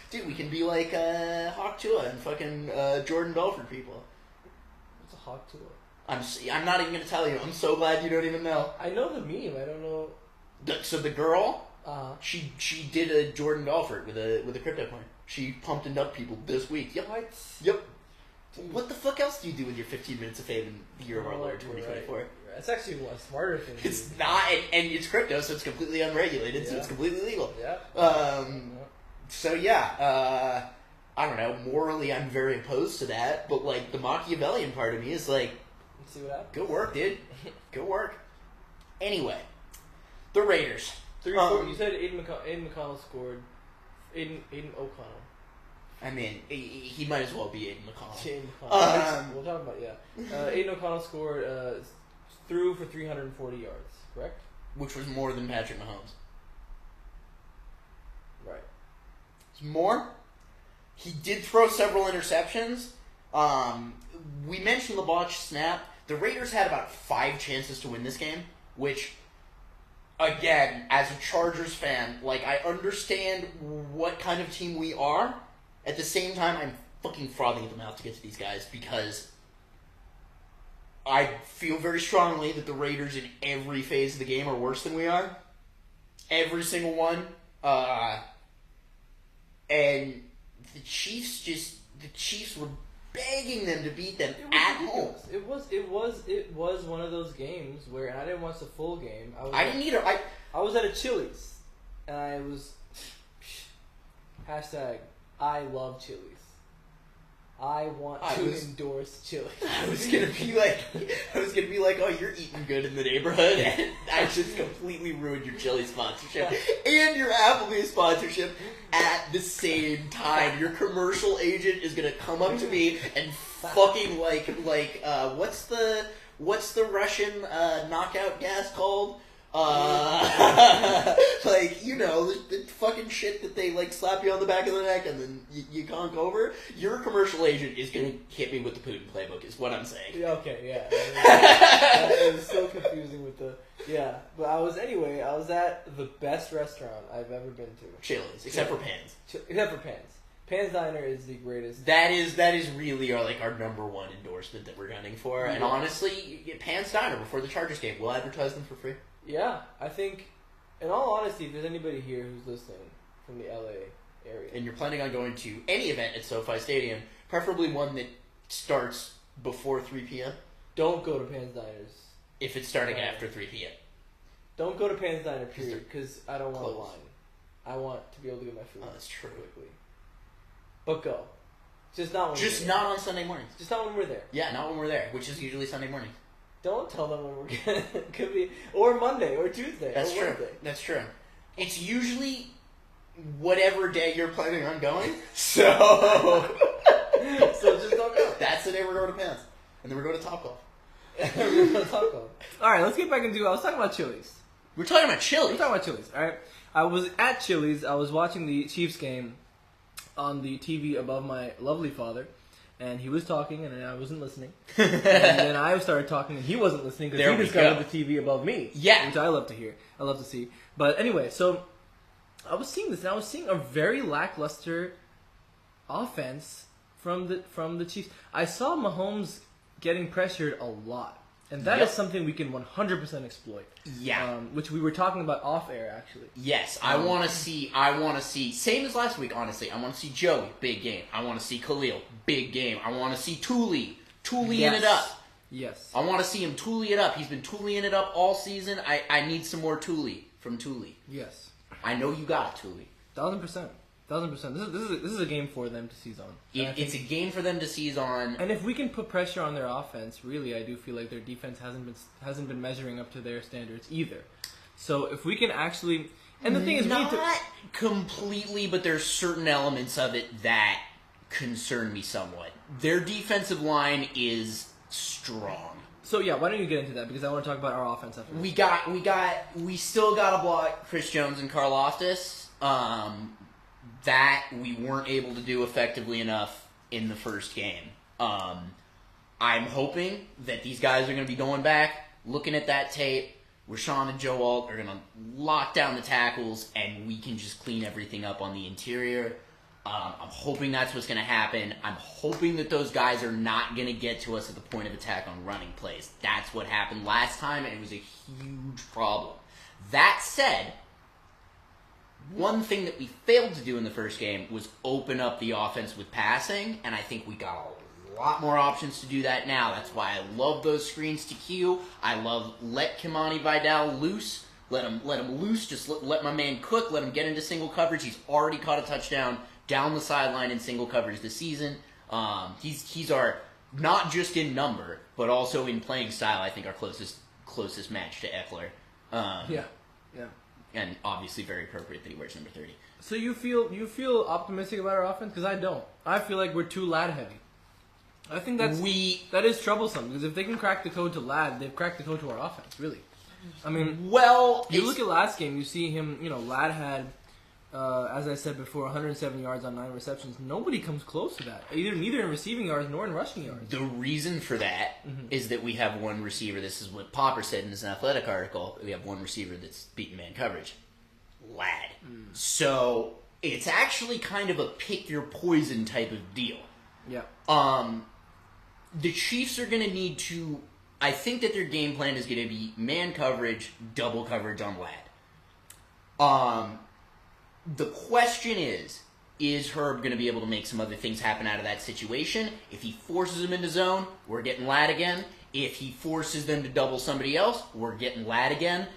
Dude, we can be like Hawk Tua and fucking Jordan Belfort people. What's a Hawk Tua? I'm not even gonna tell you. I'm so glad you don't even know. I know the meme. I don't know. So the girl, she did a Jordan Belfort with a crypto coin. She pumped and dumped people this week. Yep. What? Yep. What the fuck else do you do with your 15 minutes of fame in the year of our Lord 2024? Right. It's actually a smarter thing. It's not, and it's crypto, so it's completely unregulated, so it's completely legal. Yeah. So yeah, I don't know. Morally, I'm very opposed to that, but like the Machiavellian part of me is like, let's see what happens. Good work, dude. Good work. Anyway, the Raiders. You said Aiden McConnell scored. Aiden O'Connell. I mean, he might as well be Aiden McConnell. Aiden McConnell. We'll talk about Aiden O'Connell scored threw for 340 yards, correct? Which was more than Patrick Mahomes. Right. It's more. He did throw several interceptions. We mentioned the botched snap. The Raiders had about 5 chances to win this game, which, again, as a Chargers fan, like, I understand what kind of team we are. At the same time, I'm fucking frothing at the mouth to get to these guys because I feel very strongly that the Raiders in every phase of the game are worse than we are. Every single one. And the Chiefs were begging them to beat them at home. It was one of those games where, and I didn't watch the full game. I didn't either. I was at a Chili's, and I was hashtag I love Chili's. I want to endorse Chili's. I was gonna be like, oh, you're eating good in the neighborhood, and I just completely ruined your Chili sponsorship and your Applebee's sponsorship at the same time. Your commercial agent is gonna come up to me and fucking like what's the Russian knockout gas called? Like, you know, the fucking shit that they, like, slap you on the back of the neck and then you conk over. Your commercial agent is going to hit me with the Putin playbook, is what I'm saying. Yeah, okay, yeah. It was so confusing with the... Yeah, but I was at the best restaurant I've ever been to. Chili's, except for Pan's. Except for Pan's. Pan's Diner is the greatest. That is really our number one endorsement that we're gunning for. And honestly, Pan's Diner, before the Chargers game, we'll advertise them for free. Yeah, I think, in all honesty, if there's anybody here who's listening from the LA area, and you're planning on going to any event at SoFi Stadium, preferably one that starts before 3 p.m. Don't go to Pan's Diners. If it's starting after 3 p.m. Don't go to Pan's Diner, period, because I don't want a closed. line. I want to be able to get my food. Oh, that's true. Quickly. But go. Just not not on Sunday mornings. Just not when we're there. Yeah, not when we're there, which is usually Sunday morning. Don't tell them when we're gonna. Could be or Monday or Tuesday. That's or true. Wednesday. That's true. It's usually whatever day you're planning on going. So just don't go. That's the day we're going to Pants, and then we're going to Topgolf. All right, let's get back into. I was talking about Chili's. We're talking about Chili's. All right, I was at Chili's. I was watching the Chiefs game on the TV above my lovely father. And he was talking, and I wasn't listening. And then I started talking, and he wasn't listening because he discovered the TV above me. Yeah. Which I love to hear. I love to see. But anyway, so I was seeing this, and I was seeing a very lackluster offense from the Chiefs. I saw Mahomes getting pressured a lot. And that is something we can 100% exploit. Yeah. Which we were talking about off air, actually. Yes, I want to see, same as last week, honestly. I want to see Joey, big game. I want to see Khalil, big game. I want to see Thule in it up. Yes. I want to see him Thule it up. He's been Thuleing it up all season. I need some more Thule from Thule. Yes. I know you got it, Thule. 1,000%. 1,000%. This is a game for them to seize on. It's a game for them to seize on. And if we can put pressure on their offense, really, I do feel like their defense hasn't been measuring up to their standards either. So if we can actually, and the thing is, not completely, but there's certain elements of it that concern me somewhat. Their defensive line is strong. So yeah, why don't you get into that? Because I want to talk about our offense after. We still got to block Chris Jones and Karlaftis. That we weren't able to do effectively enough in the first game. I'm hoping that these guys are going to be going back, looking at that tape. Rashawn and Joe Alt are going to lock down the tackles, and we can just clean everything up on the interior. I'm hoping that's what's going to happen. I'm hoping that those guys are not going to get to us at the point of attack on running plays. That's what happened last time, and it was a huge problem. That said, one thing that we failed to do in the first game was open up the offense with passing, and I think we got a lot more options to do that now. That's why I love those screens to Q. I love let Kimani Vidal loose. Let him loose. Just let my man cook. Let him get into single coverage. He's already caught a touchdown down the sideline in single coverage this season. He's our, not just in number, but also in playing style, I think our closest match to Eckler. Yeah. And obviously very appropriate that he wears number 30. So you feel optimistic about our offense? Because I don't. I feel like we're too lad heavy. I think that is troublesome, because if they can crack the code to lad, they've cracked the code to our offense, really. I mean, you look at last game, you see him, lad had, as I said before, 107 yards on 9 receptions. Nobody comes close to that, neither in receiving yards nor in rushing yards. The reason for that is that we have one receiver. This is what Popper said in his Athletic article. We have one receiver that's beating man coverage. Lad. So it's actually kind of a pick your poison type of deal. Yeah. The Chiefs are going to need to I think that their game plan is going to be man coverage, double coverage on Ladd. The question is Herb going to be able to make some other things happen out of that situation? If he forces him into zone, we're getting Ladd again. If he forces them to double somebody else, we're getting Ladd again.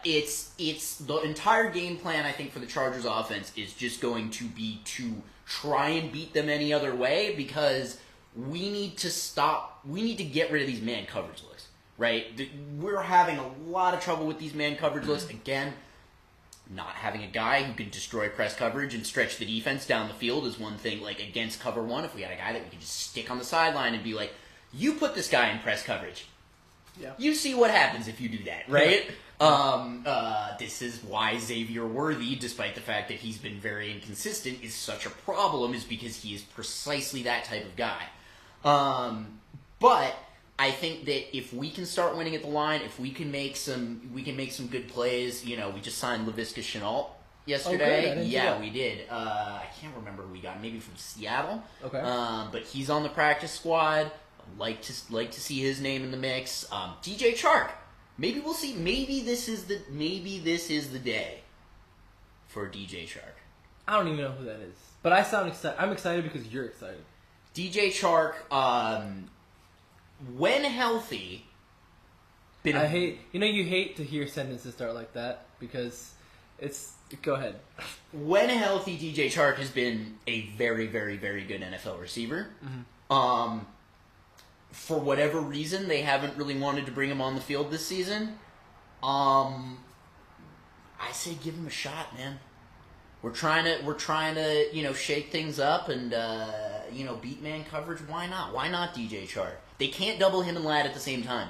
It's the entire game plan, I think, for the Chargers offense is just going to be to try and beat them any other way, because we need to get rid of these man coverage looks, right? We're having a lot of trouble with these man coverage looks. Again, not having a guy who can destroy press coverage and stretch the defense down the field is one thing. Like, against cover one, if we had a guy that we could just stick on the sideline and be like, you put this guy in press coverage. Yeah. You see what happens if you do that, right? This is why Xavier Worthy, despite the fact that he's been very inconsistent, is such a problem, is because he is precisely that type of guy. But I think that if we can start winning at the line, if we can make some good plays. We just signed Laviska Shenault yesterday. Okay, yeah, we did. I can't remember who we got. Maybe from Seattle. Okay. But he's on the practice squad. I'd like to see his name in the mix. DJ Chark. Maybe we'll see. Maybe this is the day for DJ Chark. I don't even know who that is, but I sound excited. I'm excited because you're excited. DJ Chark, when healthy, you hate to hear sentences start like that because it's. Go ahead. When healthy, DJ Chark has been a very, very, very good NFL receiver. Mm-hmm. For whatever reason, they haven't really wanted to bring him on the field this season. I say give him a shot, man. We're trying to shake things up and beat man coverage. Why not? Why not DJ Chark? They can't double him and Ladd at the same time,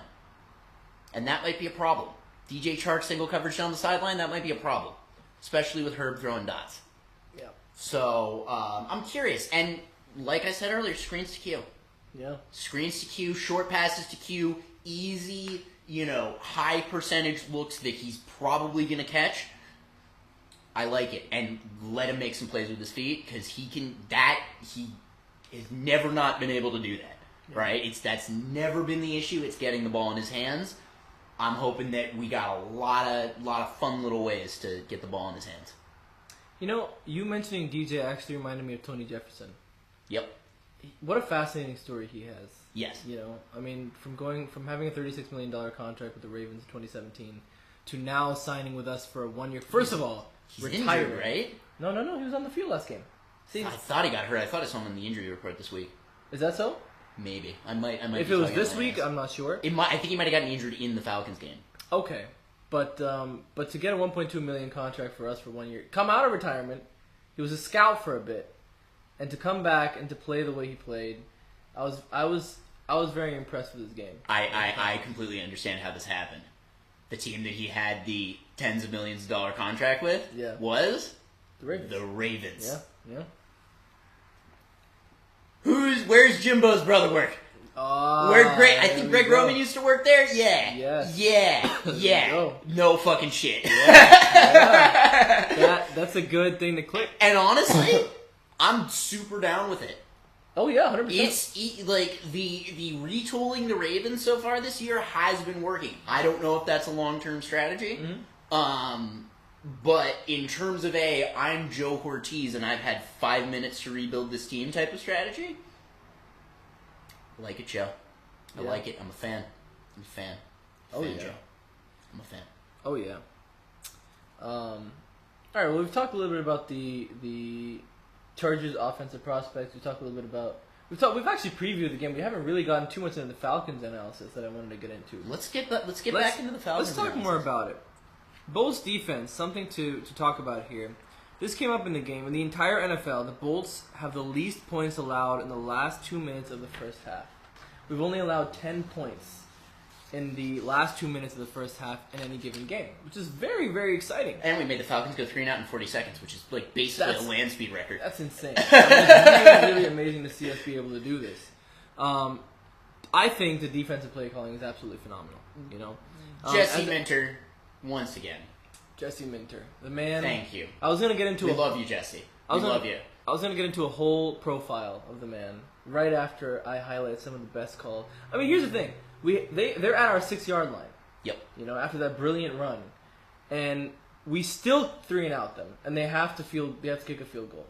and that might be a problem. DJ Chark single coverage down the sideline, that might be a problem, especially with Herb throwing dots. Yeah. So I'm curious, and like I said earlier, screens to Q. Yeah. Screens to Q, short passes to Q, easy, high percentage looks that he's probably going to catch. I like it. And let him make some plays with his feet, because he has never not been able to do that, right? That's never been the issue. It's getting the ball in his hands. I'm hoping that we got a lot of fun little ways to get the ball in his hands. You mentioning DJ actually reminded me of Tony Jefferson. Yep. What a fascinating story he has. Yes. From having a $36 million contract with the Ravens in 2017 to now signing with us for a 1 year. First of all, he's injured, right? No. He was on the field last game. I thought he got hurt. I thought I saw him in the injury report this week. Is that so? Maybe. I might. If it was this week, I'm not sure. I think he might have gotten injured in the Falcons game. Okay, but to get a $1.2 million contract for us for 1 year, come out of retirement, he was a scout for a bit. And to come back and to play the way he played, I was very impressed with his game. I completely understand how this happened. The team that he had the tens of millions of dollar contract with was the Ravens. Yeah. Where's Jimbo's brother work? I think Greg Roman used to work there. Yeah. Yes. Yeah. No fucking shit. That's a good thing to click. And honestly, I'm super down with it. Oh yeah, 100%. It's like the retooling the Ravens so far this year has been working. I don't know if that's a long-term strategy. Mm-hmm. But in terms of I'm Joe Ortiz and I've had 5 minutes to rebuild this team type of strategy, I like it, Joe. I like it. I'm a fan. Oh yeah. Joe. I'm a fan. Oh yeah. All right. Well, we've talked a little bit about the Chargers offensive prospects. We talked a little bit about. We've actually previewed the game. We haven't really gotten too much into the Falcons analysis that I wanted to get into. Let's get back into the Falcons. Let's talk more about it. Bolts defense, something to talk about here. This came up in the game. In the entire NFL, the Bolts have the least points allowed in the last 2 minutes of the first half. We've only allowed 10 points in the last 2 minutes of the first half in any given game, which is very, very exciting. And we made the Falcons go 3 and out in 40 seconds, which is like basically a land speed record. That's insane. It's really, really amazing to see us be able to do this. I think the defensive play calling is absolutely phenomenal. Jesse Minter, once again. Jesse Minter, the man. Thank you. I was gonna get into. We love you, Jesse. We love you. I was gonna get into a whole profile of the man right after I highlight some of the best calls. I mean, here's the thing: they're at our 6-yard line. Yep. You know, after that brilliant run, and we still 3-and-out them, and they have to kick a field goal.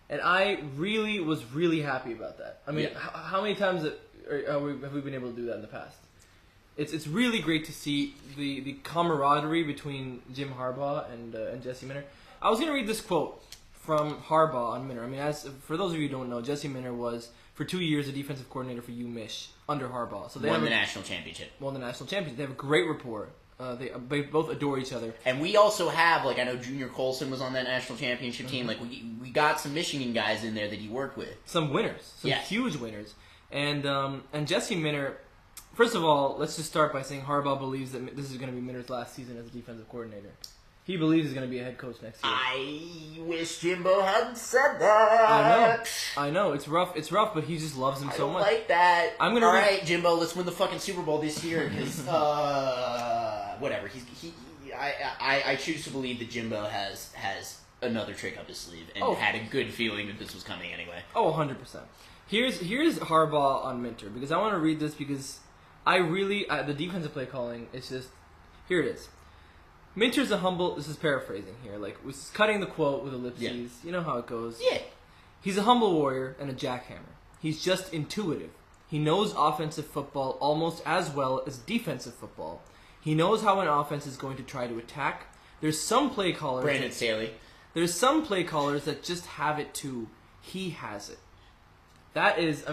And I was really happy about that. I mean, how many times have we been able to do that in the past? It's really great to see the camaraderie between Jim Harbaugh and Jesse Minter. I was going to read this quote from Harbaugh on Minter. I mean, for those of you who don't know, Jesse Minter was for 2 years a defensive coordinator for UMich under Harbaugh. So they won the national championship. They have a great rapport. They both adore each other. And we also have, I know Junior Colson was on that national championship team. Like, we got some Michigan guys in there that he worked with. Some winners. Some huge winners. And Jesse Minter, first of all, let's just start by saying Harbaugh believes that this is going to be Minter's last season as a defensive coordinator. He believes he's going to be a head coach next year. I wish Jimbo hadn't said that. I know. It's rough, but he just loves him so much. I don't like that. All right, Jimbo, let's win the fucking Super Bowl this year. Because, whatever. I choose to believe that Jimbo has another trick up his sleeve and had a good feeling that this was coming anyway. Oh, 100%. Here's Harbaugh on Minter, because I want to read this because the defensive play calling, it's just, here it is. Minter's a humble, this is paraphrasing here, was cutting the quote with ellipses. Yeah. You know how it goes. Yeah. He's a humble warrior and a jackhammer. He's just intuitive. He knows offensive football almost as well as defensive football. He knows how an offense is going to try to attack. There's some play callers. Brandon Staley. There's some play callers that just have it too. He has it. That is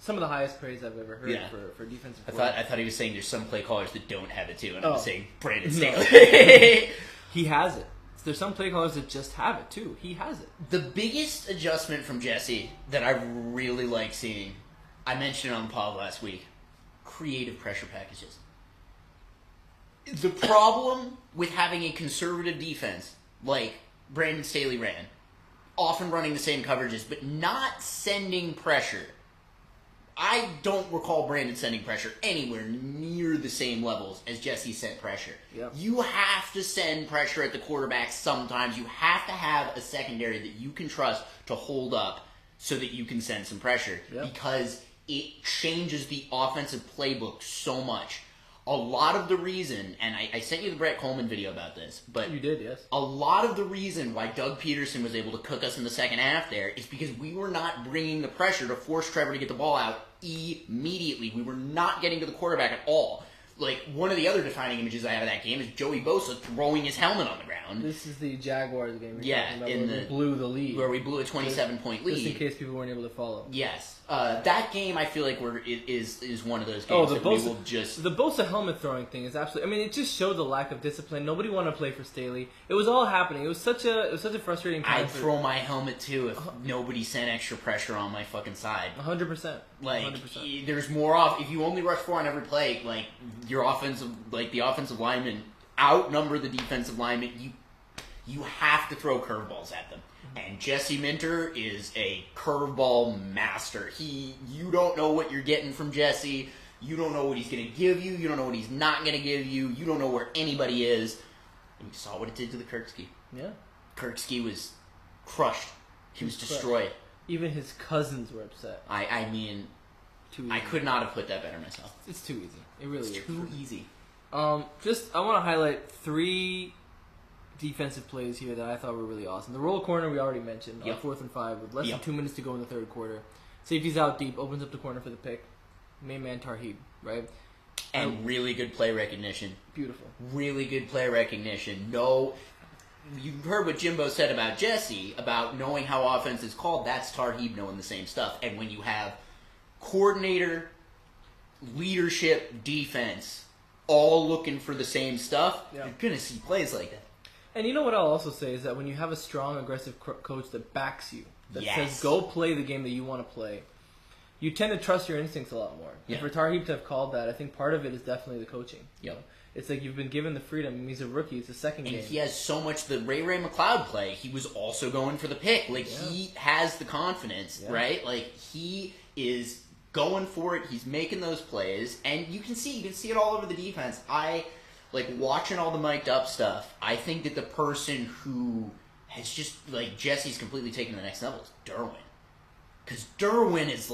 some of the highest praise I've ever heard for defensive play. I thought he was saying there's some play callers that don't have it too, and I was saying Brandon Staley. He has it. There's some play callers that just have it too. He has it. The biggest adjustment from Jesse that I really like seeing, I mentioned it on the pod last week, creative pressure packages. The problem with having a conservative defense like Brandon Staley ran, often running the same coverages, but not sending pressure. I don't recall Brandon sending pressure anywhere near the same levels as Jesse sent pressure. Yep. You have to send pressure at the quarterback sometimes. You have to have a secondary that you can trust to hold up so that you can send some pressure. Yep. Because it changes the offensive playbook so much. A lot of the reason, and I sent you the Brett Coleman video about this, but you did, yes. A lot of the reason why Doug Peterson was able to cook us in the second half there is because we were not bringing the pressure to force Trevor to get the ball out immediately. We were not getting to the quarterback at all. One of the other defining images I have of that game is Joey Bosa throwing his helmet on the ground. This is the Jaguars game. Yeah, we blew the lead. Where we blew a 27-point lead. Just in case people weren't able to follow. Yes. That game, I feel like is one of those games that we will just... The Bosa helmet throwing thing is absolutely... I mean, it just showed the lack of discipline. Nobody wanted to play for Staley. It was all happening. It was such a frustrating time. I'd throw my helmet, too, if nobody sent extra pressure on my fucking side. 100%. 100%. There's more off... If you only rush 4 on every play, your offensive... the offensive linemen outnumber the defensive linemen. You have to throw curveballs at them. And Jesse Minter is a curveball master. You don't know what you're getting from Jesse. You don't know what he's going to give you. You don't know what he's not going to give you. You don't know where anybody is. And you saw what it did to the Kirkski. Yeah. Kirkski was crushed. He was destroyed. Even his cousins were upset. I mean, I could not have put that better myself. It's too easy. It really is. Too easy. I want to highlight 3 defensive plays here that I thought were really awesome. The roll corner we already mentioned, on 4th and 5 with less than 2 minutes to go in the third quarter. Safety's out deep, opens up the corner for the pick. Main man Tarheeb, right? And really good play recognition. Beautiful. Really good play recognition. No, you heard what Jimbo said about Jesse, about knowing how offense is called. That's Tarheeb knowing the same stuff. And when you have coordinator, leadership, defense, all looking for the same stuff, you're going to see plays like that. And you know what I'll also say is that when you have a strong, aggressive coach that backs you, that says, go play the game that you want to play, you tend to trust your instincts a lot more. Yeah. And for Tarheeb to have called that, I think part of it is definitely the coaching. Yep. It's like you've been given the freedom. I mean, he's a rookie. It's a second game. And he has so much, the Ray McLeod play, he was also going for the pick. He has the confidence, right? He is going for it. He's making those plays. And you can see it all over the defense. Watching all the mic'd up stuff, I think that the person who has just, Jesse's completely taken to the next level is Derwin. Because Derwin is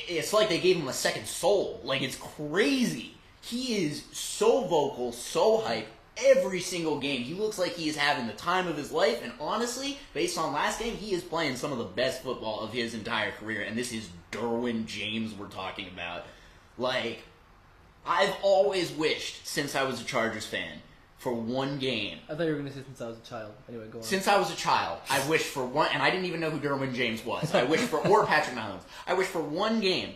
it's like they gave him a second soul. Like, it's crazy. He is so vocal, so hype. Every single game, he looks like he is having the time of his life, and honestly, based on last game, he is playing some of the best football of his entire career, and this is Derwin James we're talking about. Like, I've always wished, since I was a Chargers fan, for one game. I thought you were going to say since I was a child. Anyway, go on. Since I was a child, I wished for one, and I didn't even know who Derwin James was. I wished for, or Patrick Mahomes. I wished for one game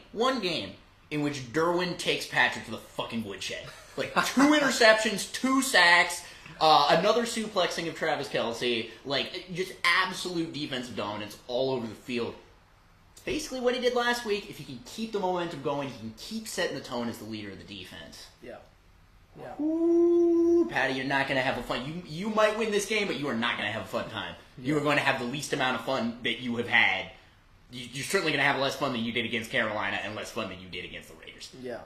in which Derwin takes Patrick to the fucking woodshed. Like, 2 interceptions, 2 sacks, another suplexing of Travis Kelce, like, just absolute defensive dominance all over the field. It's basically what he did last week. If he can keep the momentum going, he can keep setting the tone as the leader of the defense. Yeah. Ooh, Patty, you're not going to have a fun... You might win this game, but you are not going to have a fun time. Yeah. You are going to have the least amount of fun that you have had. You're certainly going to have less fun than you did against Carolina and less fun than you did against the Raiders. Yeah.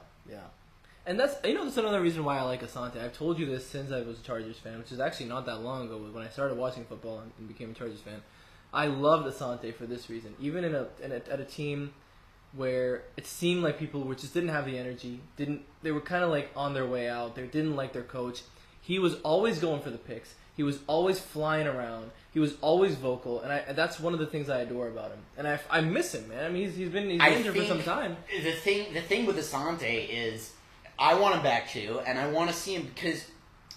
And that's another reason why I like Asante. I've told you this since I was a Chargers fan, which is actually not that long ago when I started watching football and became a Chargers fan. I loved Asante for this reason. Even at a team where it seemed like people just didn't have the energy, they were kind of like on their way out. They didn't like their coach. He was always going for the picks. He was always flying around. He was always vocal, and that's one of the things I adore about him. And I miss him, man. I mean, he's been injured for some time. The thing with Asante is, I want him back too, and I want to see him because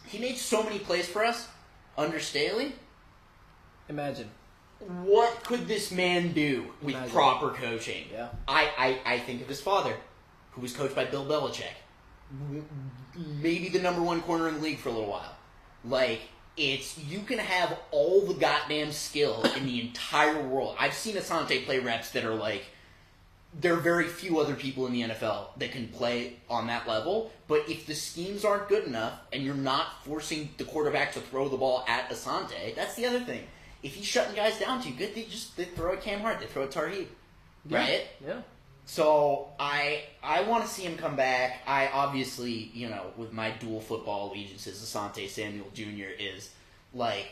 he made so many plays for us under Staley. Imagine. What could this man do with proper coaching? Yeah. I think of his father, who was coached by Bill Belichick. Maybe the #1 corner in the league for a little while. Like, you can have all the goddamn skill in the entire world. I've seen Asante play reps that are like, there are very few other people in the NFL that can play on that level, but if the schemes aren't good enough and you're not forcing the quarterback to throw the ball at Asante, that's the other thing. If he's shutting guys down too good, they throw at Cam Hart, they throw at Tarheeb, right? Yeah. So I want to see him come back. I obviously, with my dual football allegiances, Asante Samuel Jr. is like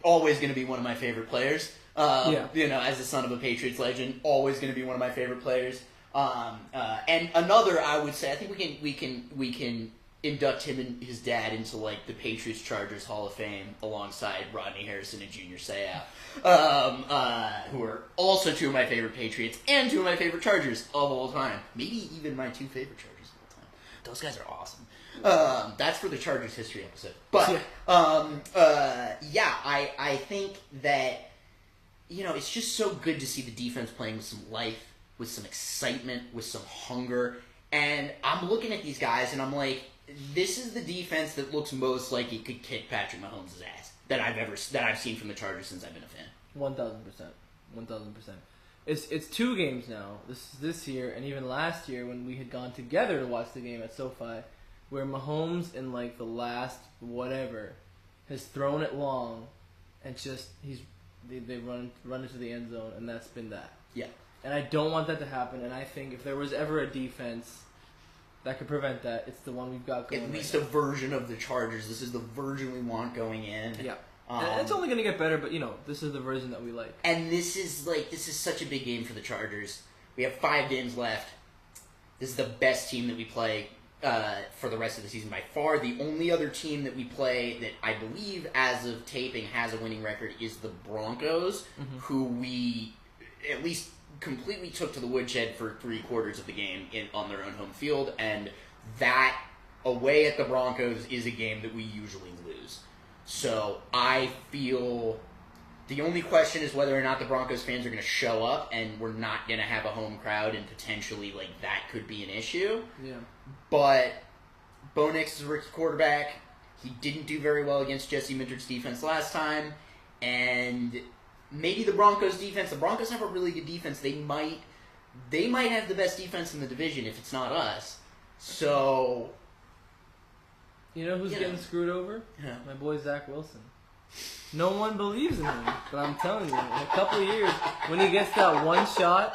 always going to be one of my favorite players. As the son of a Patriots legend, always going to be one of my favorite players. And another, I would say, I think we can induct him and his dad into like the Patriots Chargers Hall of Fame alongside Rodney Harrison and Junior Seau, who are also 2 of my favorite Patriots and 2 of my favorite Chargers of all time. Maybe even my 2 favorite Chargers of all time. Those guys are awesome. That's for the Chargers history episode. But I think that. It's just so good to see the defense playing with some life, with some excitement, with some hunger. And I'm looking at these guys, and I'm like, this is the defense that looks most like it could kick Patrick Mahomes' ass that I've seen from the Chargers since I've been a fan. 1,000%. It's 2 games now. This year, and even last year when we had gone together to watch the game at SoFi, where Mahomes in like the last whatever has thrown it long, and just they run into the end zone, and that's been that. Yeah. And I don't want that to happen, and I think if there was ever a defense that could prevent that, it's the one we've got going. At least a version of the Chargers. This is the version we want going in. Yeah. And it's only going to get better, but, this is the version that we like. And this is such a big game for the Chargers. We have 5 games left. This is the best team that we play for the rest of the season by far. The only other team that we play that I believe, as of taping, has a winning record is the Broncos, who we at least completely took to the woodshed for 3/4 of the game on their own home field, and that away at the Broncos is a game that we usually lose. So I feel the only question is whether or not the Broncos fans are going to show up, and we're not going to have a home crowd, and potentially that could be an issue. Yeah. But Bo Nix is a rookie quarterback. He didn't do very well against Jesse Minterd's defense last time, and maybe the Broncos defense. The Broncos have a really good defense. They might have the best defense in the division if it's not us. So, who's getting screwed over? Yeah. My boy Zach Wilson. No one believes in him, but I'm telling you, in a couple of years, when he gets that one shot,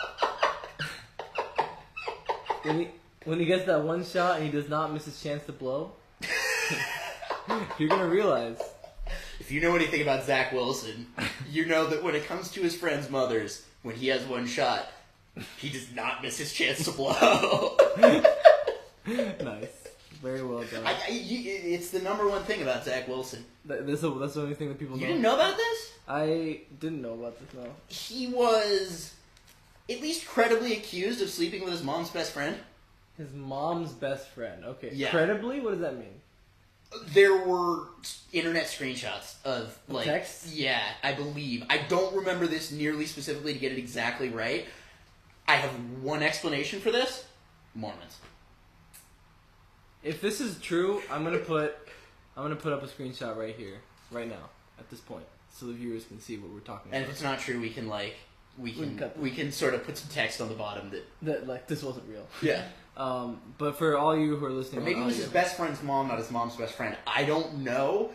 when he gets that one shot and he does not miss his chance to blow, you're gonna realize. If you know anything about Zach Wilson, you know that when it comes to his friends' mothers, when he has one shot, He does not miss his chance to blow. Nice. Very well done. It's the number one thing about Zach Wilson. That's the only thing that people know. You didn't know about this? I didn't know about this, no. He was at least credibly accused of sleeping with his mom's best friend. His mom's best friend. Okay. Yeah. Credibly? What does that mean? There were internet screenshots of, like... Text? Yeah, I believe. I don't remember this nearly specifically to get it exactly right. I have one explanation for this. Mormons. If this is true, I'm gonna put up a screenshot right here, right now, at this point, so the viewers can see what we're talking about. And if it's not true, we can sort of put some text on the bottom that like this wasn't real. Yeah. But for all you who are listening, Or maybe it was his best friend's mom, not his mom's best friend. I don't know.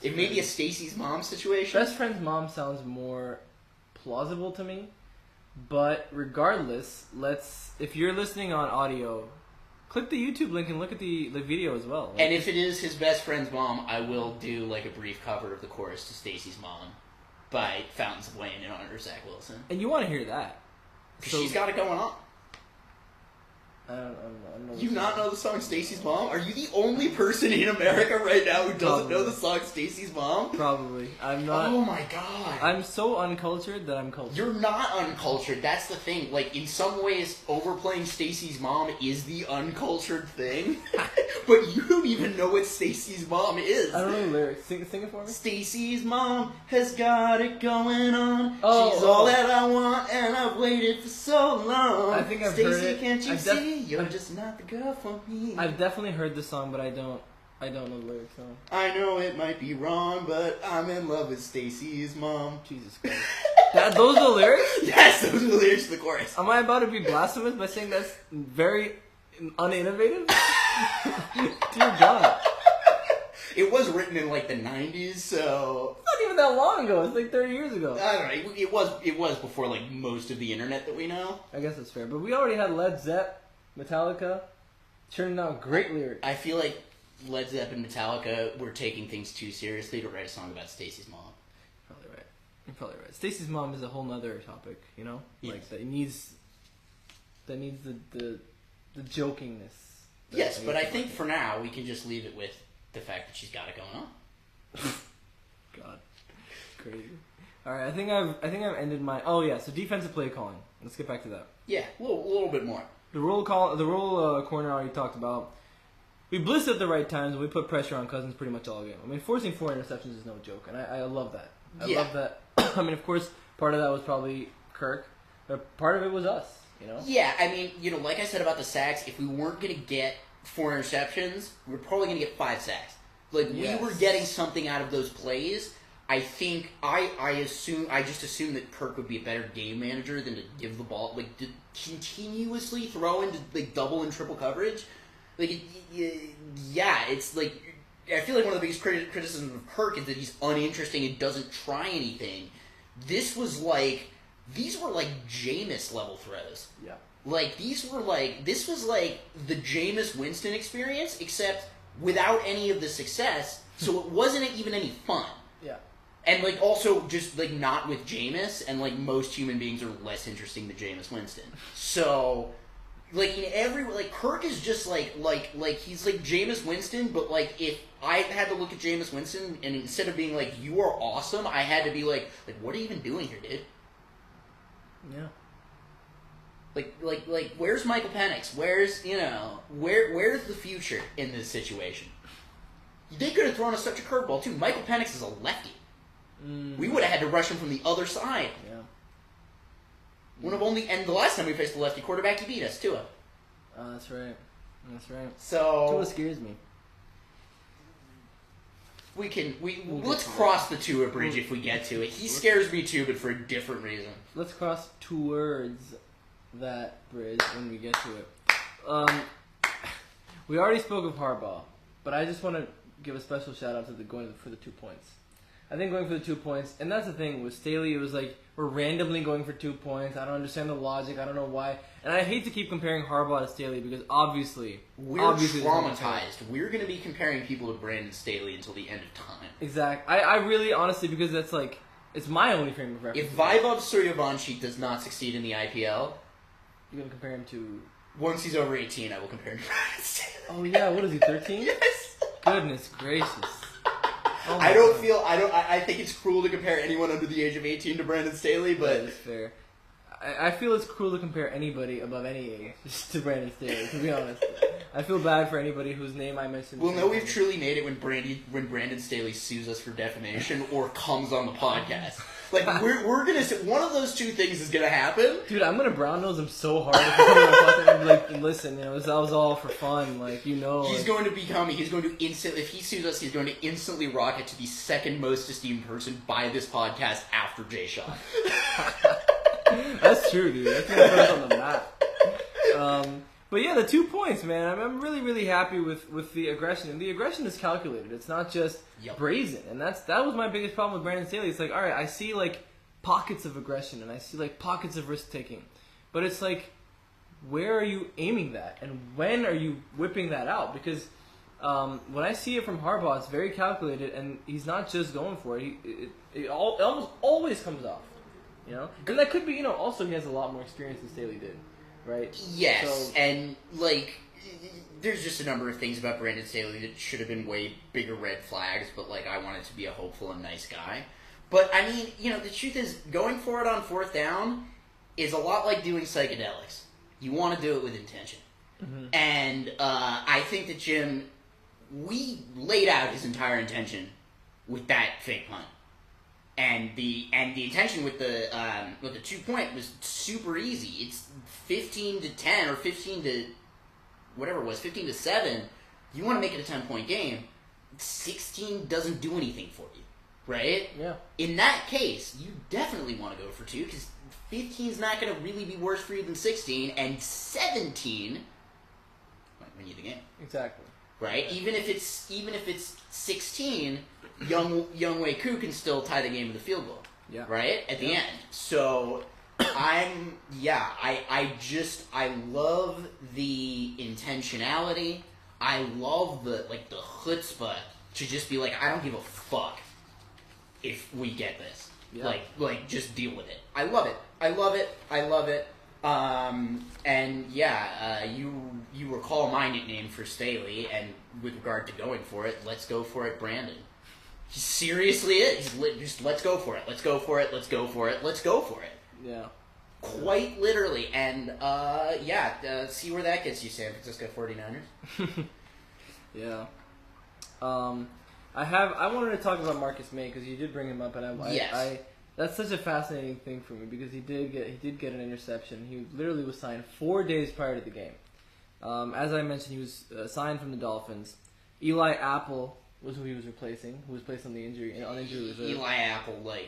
It may be a Stacy's mom situation. Best friend's mom sounds more plausible to me. But regardless, if you're listening on audio, click the YouTube link and look at the video as well. And if it is his best friend's mom, I will do like a brief cover of the chorus to Stacy's Mom by Fountains of Wayne in honor of Zach Wilson. And you want to hear that. So, she's got it going on. I don't know. You not know the song Stacy's Mom? Are you the only person in America right now who doesn't know the song Stacy's Mom? Probably. I'm not. Oh my god. I'm so uncultured that I'm cultured. You're not uncultured. That's the thing. Like, in some ways, overplaying Stacy's Mom is the uncultured thing. But you don't even know what Stacy's Mom is. I don't know the lyrics. Sing it for me. Stacy's mom has got it going on. She's all that I want, and I've waited for so long. I think I've heard it. Stacy, can't you see? You're just not the girl for me. I've definitely heard the song, but I don't know the lyrics. No. I know it might be wrong, but I'm in love with Stacy's mom. Jesus Christ. Those are the lyrics? Yes, those are the lyrics to the chorus. Am I about to be blasphemous by saying that's very uninnovative? Dear God. It was written in like the 90s, so... It's not even that long ago. It's like 30 years ago. I don't know. It was before like most of the internet that we know. I guess that's fair. But we already had Led Zepp, Metallica, turning out great lyrics. I feel like Led Zeppelin and Metallica were taking things too seriously to write a song about Stacy's mom. Probably right. You're probably right. Stacy's mom is a whole nother topic, you know? Yes. Like, that needs the jokingness. Yes, but I think for now we can just leave it with the fact that she's got it going on. God. Crazy. Alright, I think I've ended my... Oh, yeah, so defensive play calling. Let's get back to that. Yeah, a little bit more. The roll corner I already talked about. We blitzed at the right times and we put pressure on Cousins pretty much all game. I mean, forcing 4 interceptions is no joke, and I love that. I love that. I mean, of course, part of that was probably Kirk, but part of it was us, you know? Yeah, I mean, like I said about the sacks, if we weren't going to get 4 interceptions, we were probably going to get 5 sacks. Like, yes. We were getting something out of those plays. I think, I just assume that Kirk would be a better game manager than to give the ball, like, to continuously throw into, like, double and triple coverage. Like, yeah, it's like, I feel like one of the biggest criticisms of Kirk is that he's uninteresting and doesn't try anything. These were like Jameis level throws. Yeah. Like, this was like the Jameis Winston experience, except without any of the success, so it wasn't even any fun. Yeah. And, like, also just, like, not with Jameis, and, like, most human beings are less interesting than Jameis Winston. So, like, in every, like, Kirk is just, like, he's, like, Jameis Winston, but, like, if I had to look at Jameis Winston, and instead of being, like, you are awesome, I had to be, like, what are you even doing here, dude? Yeah. Like, where's Michael Penix? Where's the future in this situation? They could have thrown us such a curveball, too. Michael Penix is a lefty. We would have had to rush him from the other side. Yeah. And the last time we faced a lefty quarterback, he beat us, Tua. That's right. That's right. So Tua scares me. Let's cross the Tua bridge if we get to it. He scares me too, but for a different reason. Let's cross towards that bridge when we get to it. We already spoke of Harbaugh, but I just want to give a special shout out to the going for the 2 points. I think going for the 2 points, and that's the thing with Staley, it was like we're randomly going for 2 points. I don't understand the logic. I don't know why. And I hate to keep comparing Harbaugh to Staley because obviously we're traumatized. We're going to be comparing people to Brandon Staley until the end of time. Exactly. I really, honestly, because that's like, it's my only frame of reference. If Vaibhav Suryavanshi does not succeed in the IPL, You're gonna compare him to? Once he's over 18, I will compare him to Brandon Staley. Oh yeah, what is he? 13? Yes. Goodness gracious. Oh I God. I think it's cruel to compare anyone under the age of 18 to Brandon Staley, That but is fair. I feel it's cruel to compare anybody above any age to Brandon Staley, to be honest. I feel bad for anybody whose name I mentioned. we'll know we've truly made it when Brandon Staley sues us for defamation or comes on the podcast. Like, we're gonna say, one of those two things is gonna happen. Dude, I'm gonna brown nose him so hard if I'm on the podcast and be like, listen, that was all for fun, like, He's like, going to instantly, if he sues us, he's going to instantly rocket to the second most esteemed person by this podcast after Jay Shaw. That's true, dude. That's gonna put us on the map. But yeah, the 2 points, man. I'm really, really happy with the aggression, and the aggression is calculated. It's not just brazen, and that was my biggest problem with Brandon Staley. It's like, all right, I see like pockets of aggression, and I see like pockets of risk taking, but it's like, where are you aiming that, and when are you whipping that out? Because when I see it from Harbaugh, it's very calculated, and he's not just going for it. It almost always comes off. You know, and that could be, also he has a lot more experience than Staley did, right? Yes, So, and like, there's just a number of things about Brandon Staley that should have been way bigger red flags, but like, I wanted to be a hopeful and nice guy. But I mean, the truth is, going for it on fourth down is a lot like doing psychedelics. You want to do it with intention. Mm-hmm. And I think that Jim, we laid out his entire intention with that fake punt. And the intention with the 2 point was super easy. It's 15-10 or 15 to whatever it was, 15-7. You want to make it a 10-point game. 16 doesn't do anything for you, right? Yeah. In that case, you definitely want to go for 2 because 15 is not going to really be worse for you than 16, and 17 might win you the game. Exactly. Right? Yeah. Even if it's 16. Younghoe Koo can still tie the game with a field goal, right? At the end. So, I love the intentionality. I love the chutzpah to just be like, I don't give a fuck if we get this. Yeah. Like, just deal with it. I love it. And you recall my nickname for Staley, and with regard to going for it, let's go for it, Brandon. He seriously is. Just let's go for it. Let's go for it. Let's go for it. Let's go for it. Yeah. Quite literally. And, see where that gets you, San Francisco 49ers. Yeah. I wanted to talk about Marcus May because you did bring him up, and Yes. that's such a fascinating thing for me because he did get an interception. He literally was signed 4 days prior to the game. As I mentioned, he was signed from the Dolphins. Eli Apple was who he was replacing, who was placed on injury reserve. Eli Apple, I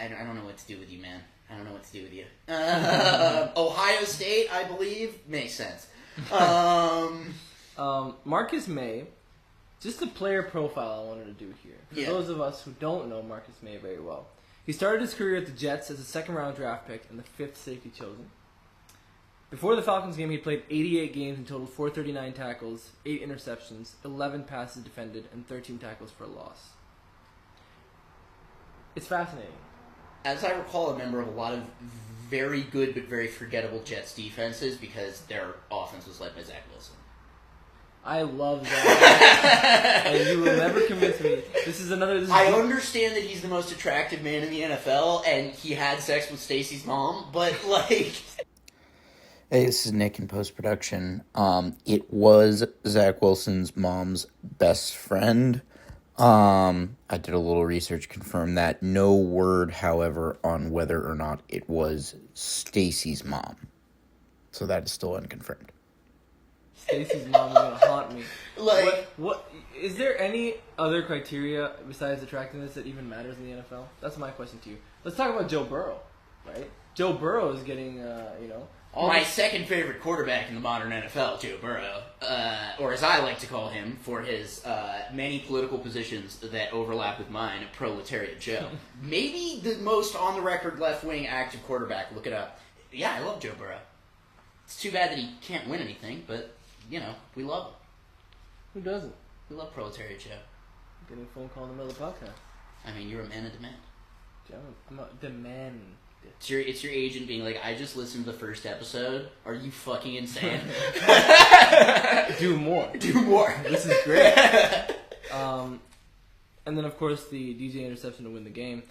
don't know what to do with you, man. I don't know what to do with you. Ohio State, I believe, makes sense. Marcus May, just the player profile I wanted to do here. For those of us who don't know Marcus May very well. He started his career at the Jets as a second-round draft pick and the 5th safety chosen. Before the Falcons game, he played 88 games and totaled 439 tackles, 8 interceptions, 11 passes defended, and 13 tackles for a loss. It's fascinating. As I recall, a member of a lot of very good but very forgettable Jets defenses because their offense was led by Zach Wilson. I love that. And you will never convince me. I understand that he's the most attractive man in the NFL, and he had sex with Stacy's mom, but Hey, this is Nick in post-production. It was Zach Wilson's mom's best friend. I did a little research, confirmed that. No word, however, on whether or not it was Stacy's mom. So that is still unconfirmed. Stacy's mom is gonna haunt me. What is there any other criteria besides attractiveness that even matters in the NFL? That's my question to you. Let's talk about Joe Burrow, right? Joe Burrow is getting, my second favorite quarterback in the modern NFL, Joe Burrow, or as I like to call him, for his many political positions that overlap with mine, Proletariat Joe. Maybe the most on-the-record left-wing active quarterback. Look it up. Yeah, I love Joe Burrow. It's too bad that he can't win anything, but, we love him. Who doesn't? We love Proletariat Joe. Getting a phone call in the middle of the podcast. I mean, you're a man of demand. Joe, I'm a demand. It's your agent being like, I just listened to the first episode. Are you fucking insane? Do more. Do more. This is great. And then of course the DJ interception to win the game.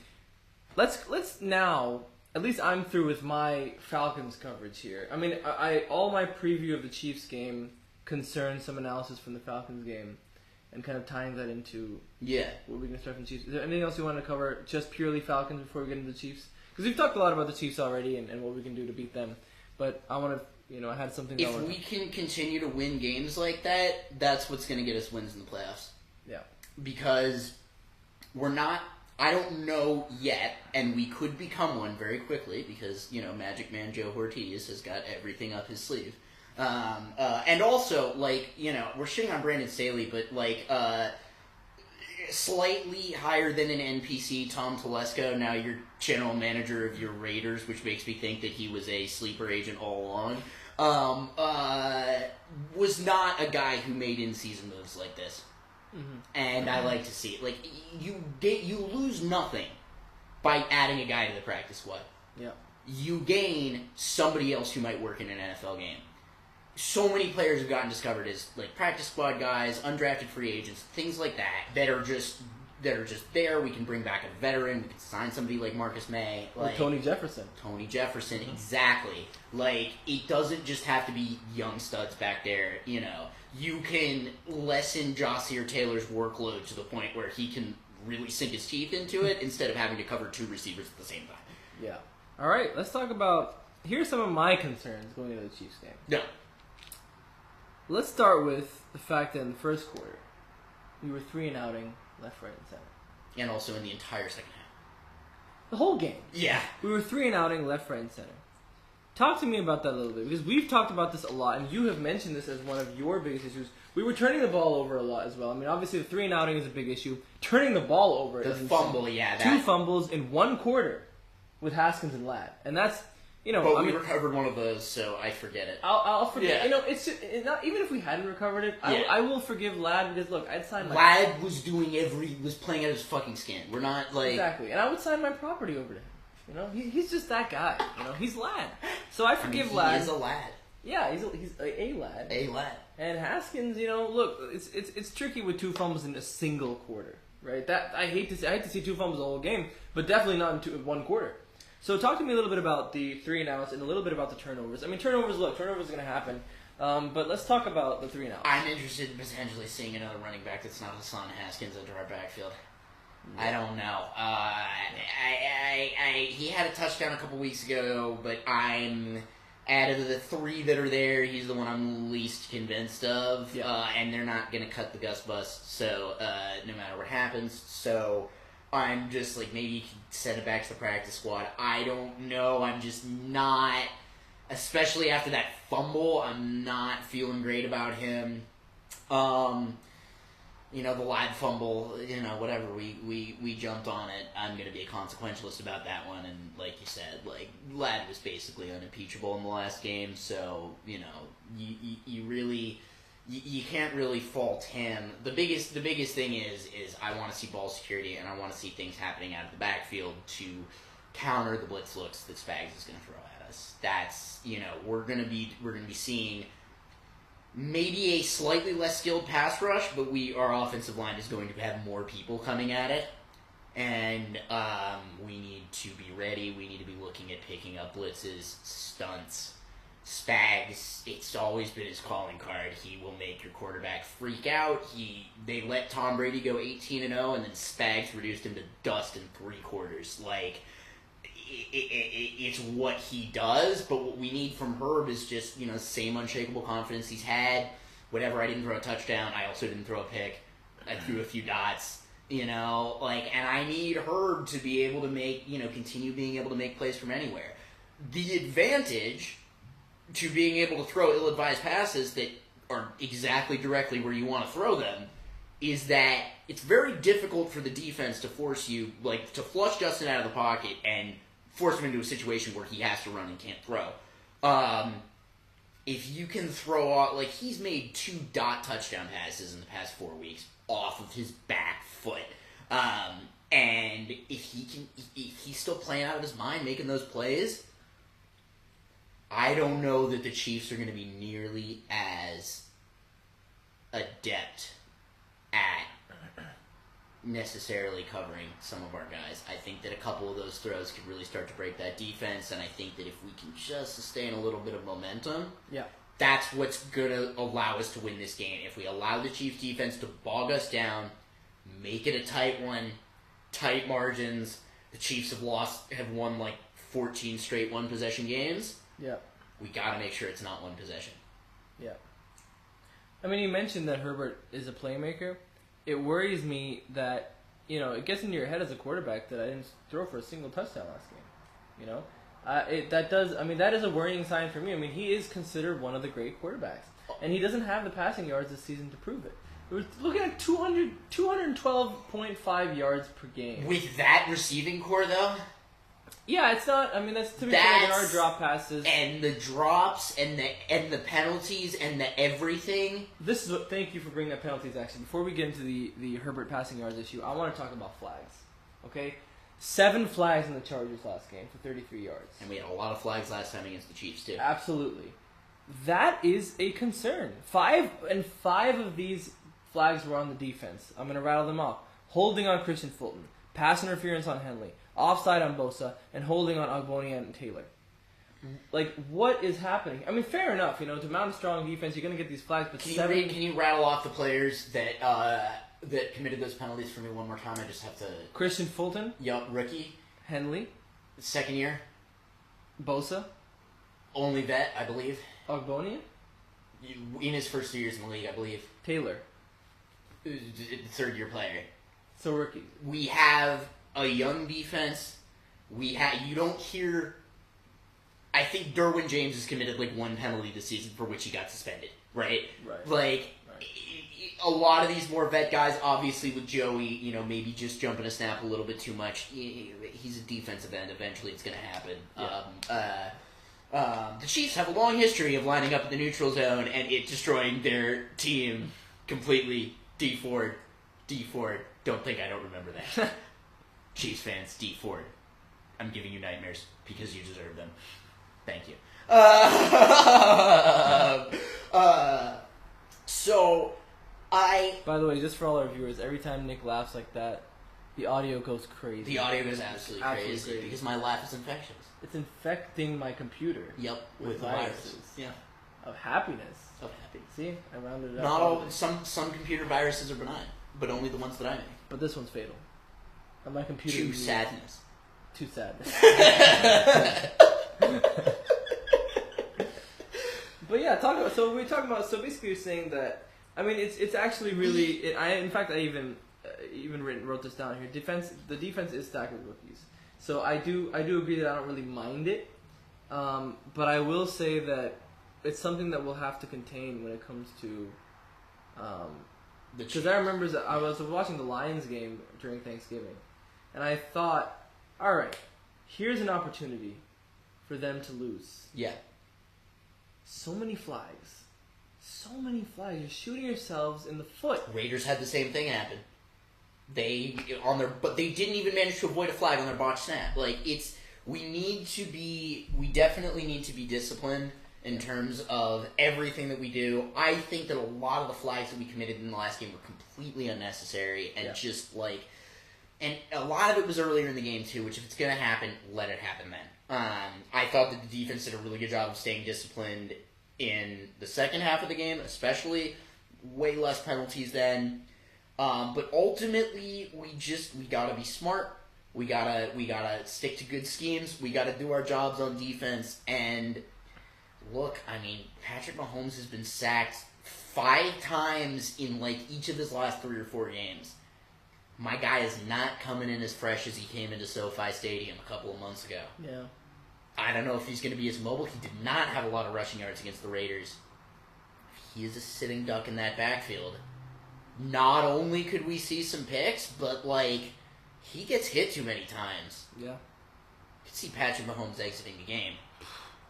Let's now. At least I'm through with my Falcons coverage here. I mean, I all my preview of the Chiefs game concerned some analysis from the Falcons game, and kind of tying that into what we can start from the Chiefs. Is there anything else you want to cover? Just purely Falcons before we get into the Chiefs? Because we've talked a lot about the Chiefs already and what we can do to beat them. But I want to, I had something. If we can continue to win games like that, that's what's going to get us wins in the playoffs. Yeah. Because we're not. I don't know yet, and we could become one very quickly because, Magic Man Joe Ortiz has got everything up his sleeve. And also, we're shitting on Brandon Staley, but, slightly higher than an NPC, Tom Telesco, now you're general manager of your Raiders, which makes me think that he was a sleeper agent all along, was not a guy who made in-season moves like this. Mm-hmm. And I like to see it. You lose nothing by adding a guy to the practice squad. Yeah. You gain somebody else who might work in an NFL game. So many players have gotten discovered as practice squad guys, undrafted free agents, things like that are just there. We can bring back a veteran. We can sign somebody like Marcus May, or Tony Jefferson. Mm-hmm. Exactly. It doesn't just have to be young studs back there. You can lessen Ja'Sir Taylor's workload to the point where he can really sink his teeth into it instead of having to cover two receivers at the same time. Yeah. All right. Let's talk about. Here's some of my concerns going into the Chiefs game. Yeah. Let's start with the fact that in the first quarter, we were 3-and-outing left, right, and center. And also in the entire second half. The whole game. Yeah. We were 3-and-outing left, right, and center. Talk to me about that a little bit, because we've talked about this a lot, and you have mentioned this as one of your biggest issues. We were turning the ball over a lot as well. I mean, obviously the 3-and-outing is a big issue. Turning the ball over the is fumble, insane. yeah. Two fumbles in one quarter with Haskins and Ladd. And that's, But we recovered one of those, so I forget it. I'll forget. Yeah. It's just, not, even if we hadn't recovered it, I will forgive Ladd because, look, I'd sign my... Ladd was was playing out his fucking skin. We're not, Exactly. And I would sign my property over to him. He's just that guy. He's Ladd. So I forgive Ladd. He is a lad. Yeah, he's a lad. A lad. And Haskins, look, it's tricky with two fumbles in a single quarter, right? That I hate to see two fumbles the whole game, but definitely not in one quarter. So talk to me a little bit about the 3-and-outs and a little bit about the turnovers. I mean, turnovers are going to happen, but let's talk about the 3-and-outs. I'm interested in potentially seeing another running back that's not Hassan Haskins into our backfield. I don't know. He had a touchdown a couple weeks ago, but I'm out of the three that are there, he's the one I'm least convinced of. Yeah. And they're not going to cut the Gus bus, so no matter what happens. So I'm just maybe you can send it back to the practice squad. I don't know. I'm just not, especially after that fumble, I'm not feeling great about him. The Ladd fumble, whatever, we jumped on it. I'm going to be a consequentialist about that one. And like you said, Ladd was basically unimpeachable in the last game. So, you really, you can't really fault him. The biggest thing is I want to see ball security and I want to see things happening out of the backfield to counter the blitz looks that Spags is going to throw at us. That's, we're going to be seeing maybe a slightly less skilled pass rush, but our offensive line is going to have more people coming at it. And we need to be ready. We need to be looking at picking up blitzes, stunts. Spags, it's always been his calling card. He will make your quarterback freak out. They let Tom Brady go 18-0, and then Spags reduced him to dust in 3 quarters. It's what he does, but what we need from Herb is just, same unshakable confidence he's had. Whatever, I didn't throw a touchdown, I also didn't throw a pick. I threw a few dots, and I need Herb to be able to make, continue being able to make plays from anywhere. The advantage to being able to throw ill-advised passes that are exactly directly where you want to throw them is that it's very difficult for the defense to force you, to flush Justin out of the pocket and force him into a situation where he has to run and can't throw. If you can throw off, he's made 2 dot touchdown passes in the past 4 weeks off of his back foot. And if he's still playing out of his mind, making those plays, I don't know that the Chiefs are going to be nearly as adept at necessarily covering some of our guys. I think that a couple of those throws could really start to break that defense, and I think that if we can just sustain a little bit of momentum, that's what's going to allow us to win this game. If we allow the Chiefs defense to bog us down, make it a tight one, tight margins, the Chiefs have won like 14 straight one-possession games. Yeah. We got to make sure it's not one possession. Yeah. I mean, you mentioned that Herbert is a playmaker. It worries me that, it gets into your head as a quarterback that I didn't throw for a single touchdown last game. That is a worrying sign for me. I mean, he is considered one of the great quarterbacks, and he doesn't have the passing yards this season to prove it. We're looking at 212.5 yards per game. With that receiving core, though? Yeah, it's not. I mean, that's to be fair, there are drop passes and the drops and the penalties and the everything. This is what. Thank you for bringing up penalties. Actually, before we get into the Herbert passing yards issue, I want to talk about flags. Okay, 7 flags in the Chargers last game for 33 yards, and we had a lot of flags last time against the Chiefs too. Absolutely, that is a concern. 5 of these flags were on the defense. I'm going to rattle them off: holding on Christian Fulton, pass interference on Henley, offside on Bosa, and holding on Ogbonnia and Taylor. Like, what is happening? I mean, fair enough, to mount a strong defense, you're going to get these flags, but Can you rattle off the players that committed those penalties for me one more time? I just have to... Christian Fulton. Yup, rookie. Henley. Second year. Bosa. Only vet, I believe. Ogbonnia. In his first 2 years in the league, I believe. Taylor. Third year player. So rookie. We have a young defense. You don't hear... I think Derwin James has committed like 1 penalty this season for which he got suspended, right? Right. A lot of these more vet guys, obviously with Joey, maybe just jumping a snap a little bit too much. He's a defensive end. Eventually it's going to happen. Yeah. The Chiefs have a long history of lining up in the neutral zone and it destroying their team completely. D Ford. Don't think I don't remember that. Chiefs fans, D Ford. I'm giving you nightmares because you deserve them. Thank you. By the way, just for all our viewers, every time Nick laughs like that, the audio goes crazy. The audio goes absolutely crazy because my laugh is infectious. It's infecting my computer. Yep, with viruses. Yeah. Of happiness. See, I rounded it up. Not all. Some computer viruses are benign, but only the ones that I make. But this one's fatal. And my computer. To sadness. To sadness. But yeah, so basically you're saying that, I mean, it's actually really, in fact I even wrote this down here. The defense is stacked with rookies. So I do agree that I don't really mind it. But I will say that it's something that we'll have to contain when it comes to, because I remember that I was watching the Lions game during Thanksgiving, and I thought, all right, here's an opportunity for them to lose. Yeah. So many flags. You're shooting yourselves in the foot. Raiders had the same thing happen. But they didn't even manage to avoid a flag on their botched snap. We definitely need to be disciplined in terms of everything that we do. I think that a lot of the flags that we committed in the last game were completely unnecessary and and a lot of it was earlier in the game too, which if it's going to happen, let it happen then. I thought that the defense did a really good job of staying disciplined in the second half of the game, especially. Way less penalties then. But ultimately, we gotta be smart. We gotta stick to good schemes. We gotta do our jobs on defense. And look, I mean, Patrick Mahomes has been sacked 5 times in each of his last 3 or 4 games. My guy is not coming in as fresh as he came into SoFi Stadium a couple of months ago. Yeah. I don't know if he's going to be as mobile. He did not have a lot of rushing yards against the Raiders. He is a sitting duck in that backfield. Not only could we see some picks, but, he gets hit too many times. Yeah. You could see Patrick Mahomes exiting the game.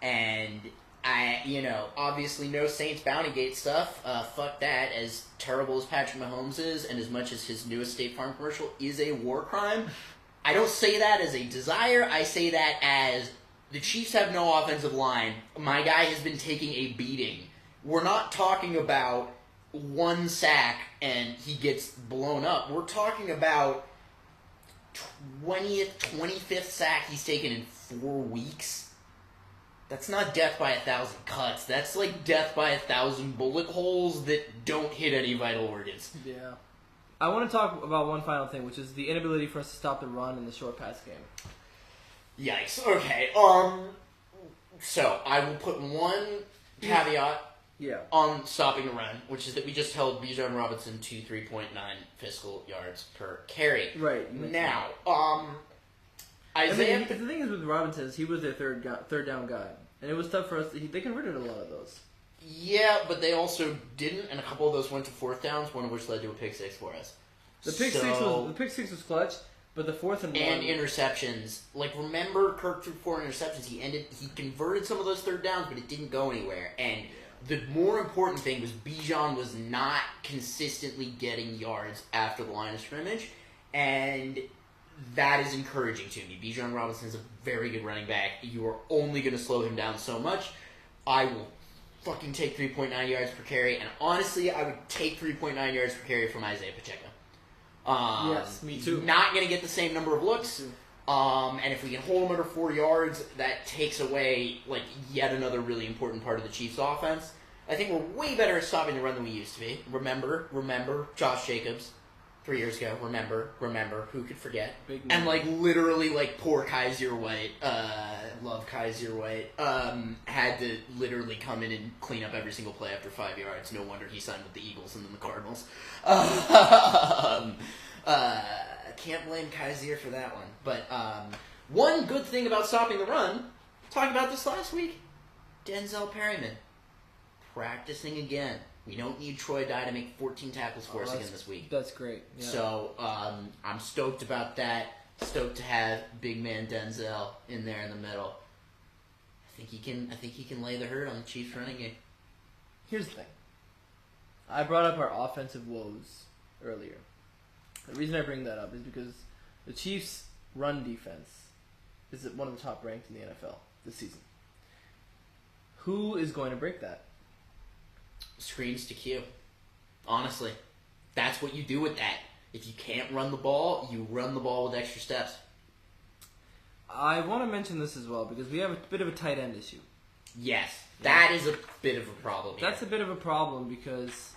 And Obviously no Saints Bounty Gate stuff. Fuck that. As terrible as Patrick Mahomes is, and as much as his newest State Farm commercial is a war crime, I don't say that as a desire. I say that as the Chiefs have no offensive line. My guy has been taking a beating. We're not talking about one sack and he gets blown up. We're talking about 20th, 25th sack he's taken in 4 weeks. That's not death by 1,000 cuts. That's like death by 1,000 bullet holes that don't hit any vital organs. Yeah. I want to talk about one final thing, which is the inability for us to stop the run in the short pass game. Yikes. Okay. So I will put one caveat on stopping the run, which is that we just held Bijan Robinson to 3.9 fiscal yards per carry. Right. Now, Isaiah. The thing is with Robinson is he was their third down guy, and it was tough for us. They converted a lot of those. Yeah, but they also didn't, and a couple of those went to fourth downs, one of which led to a pick six for us. The pick six was clutch, but the fourth and interceptions. Like, remember, Kirk threw 4 interceptions. He converted some of those third downs, but it didn't go anywhere. And the more important thing was Bijan was not consistently getting yards after the line of scrimmage, and that is encouraging to me. Bijan Robinson is a very good running back. You are only going to slow him down so much. I will fucking take 3.9 yards per carry, and honestly, I would take 3.9 yards per carry from Isaiah Pacheco. Yes, me too. Not going to get the same number of looks, and if we can hold him under 4 yards, that takes away like yet another really important part of the Chiefs' offense. I think we're way better at stopping the run than we used to be. Remember Josh Jacobs 3 years ago. Remember, who could forget? And like literally, like poor Kaiser White, love Kaiser White, had to literally come in and clean up every single play after 5 yards. No wonder he signed with the Eagles and then the Cardinals. Can't blame Kaiser for that one. But one good thing about stopping the run, talked about this last week, Denzel Perryman practicing again. We don't need Troy Dye to make 14 tackles for us again this week. That's great. Yeah. So I'm stoked about that. Stoked to have big man Denzel in there in the middle. I think he can lay the hurt on the Chiefs running game. Here's the thing. I brought up our offensive woes earlier. The reason I bring that up is because the Chiefs' run defense is one of the top ranked in the NFL this season. Who is going to break that? Screens to Q. Honestly. That's what you do with that. If you can't run the ball, you run the ball with extra steps. I want to mention this as well because we have a bit of a tight end issue. Yes. That is a bit of a problem here. That's a bit of a problem because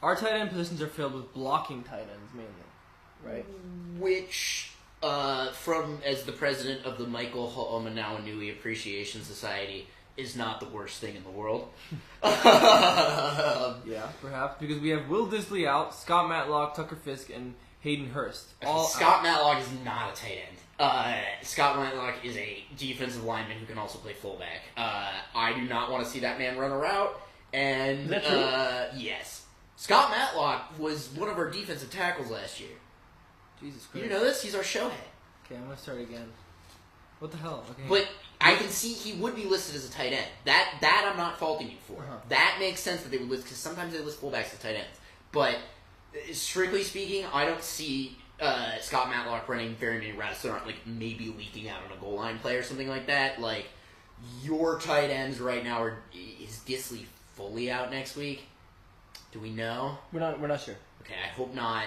our tight end positions are filled with blocking tight ends mainly, right? Which, as the president of the Michael Ho'omanawanui Appreciation Society, is not the worst thing in the world. Yeah, perhaps, because we have Will Disley out, Scott Matlock, Tucker Fisk, and Hayden Hurst. Scott Matlock is not a tight end. Scott Matlock is a defensive lineman who can also play fullback. I do not want to see that man run a route. And is that true? Yes. Scott Matlock was one of our defensive tackles last year. Jesus Christ. You know this? He's our show head. Okay, I'm going to start again. What the hell? Okay. But I can see he would be listed as a tight end. That I'm not faulting you for. Uh-huh. That makes sense that they would list, because sometimes they list fullbacks as tight ends. But strictly speaking, I don't see Scott Matlock running very many routes that aren't like maybe leaking out on a goal line play or something like that. Like your tight ends right now is Disley fully out next week? Do we know? We're not sure. Okay, I hope not.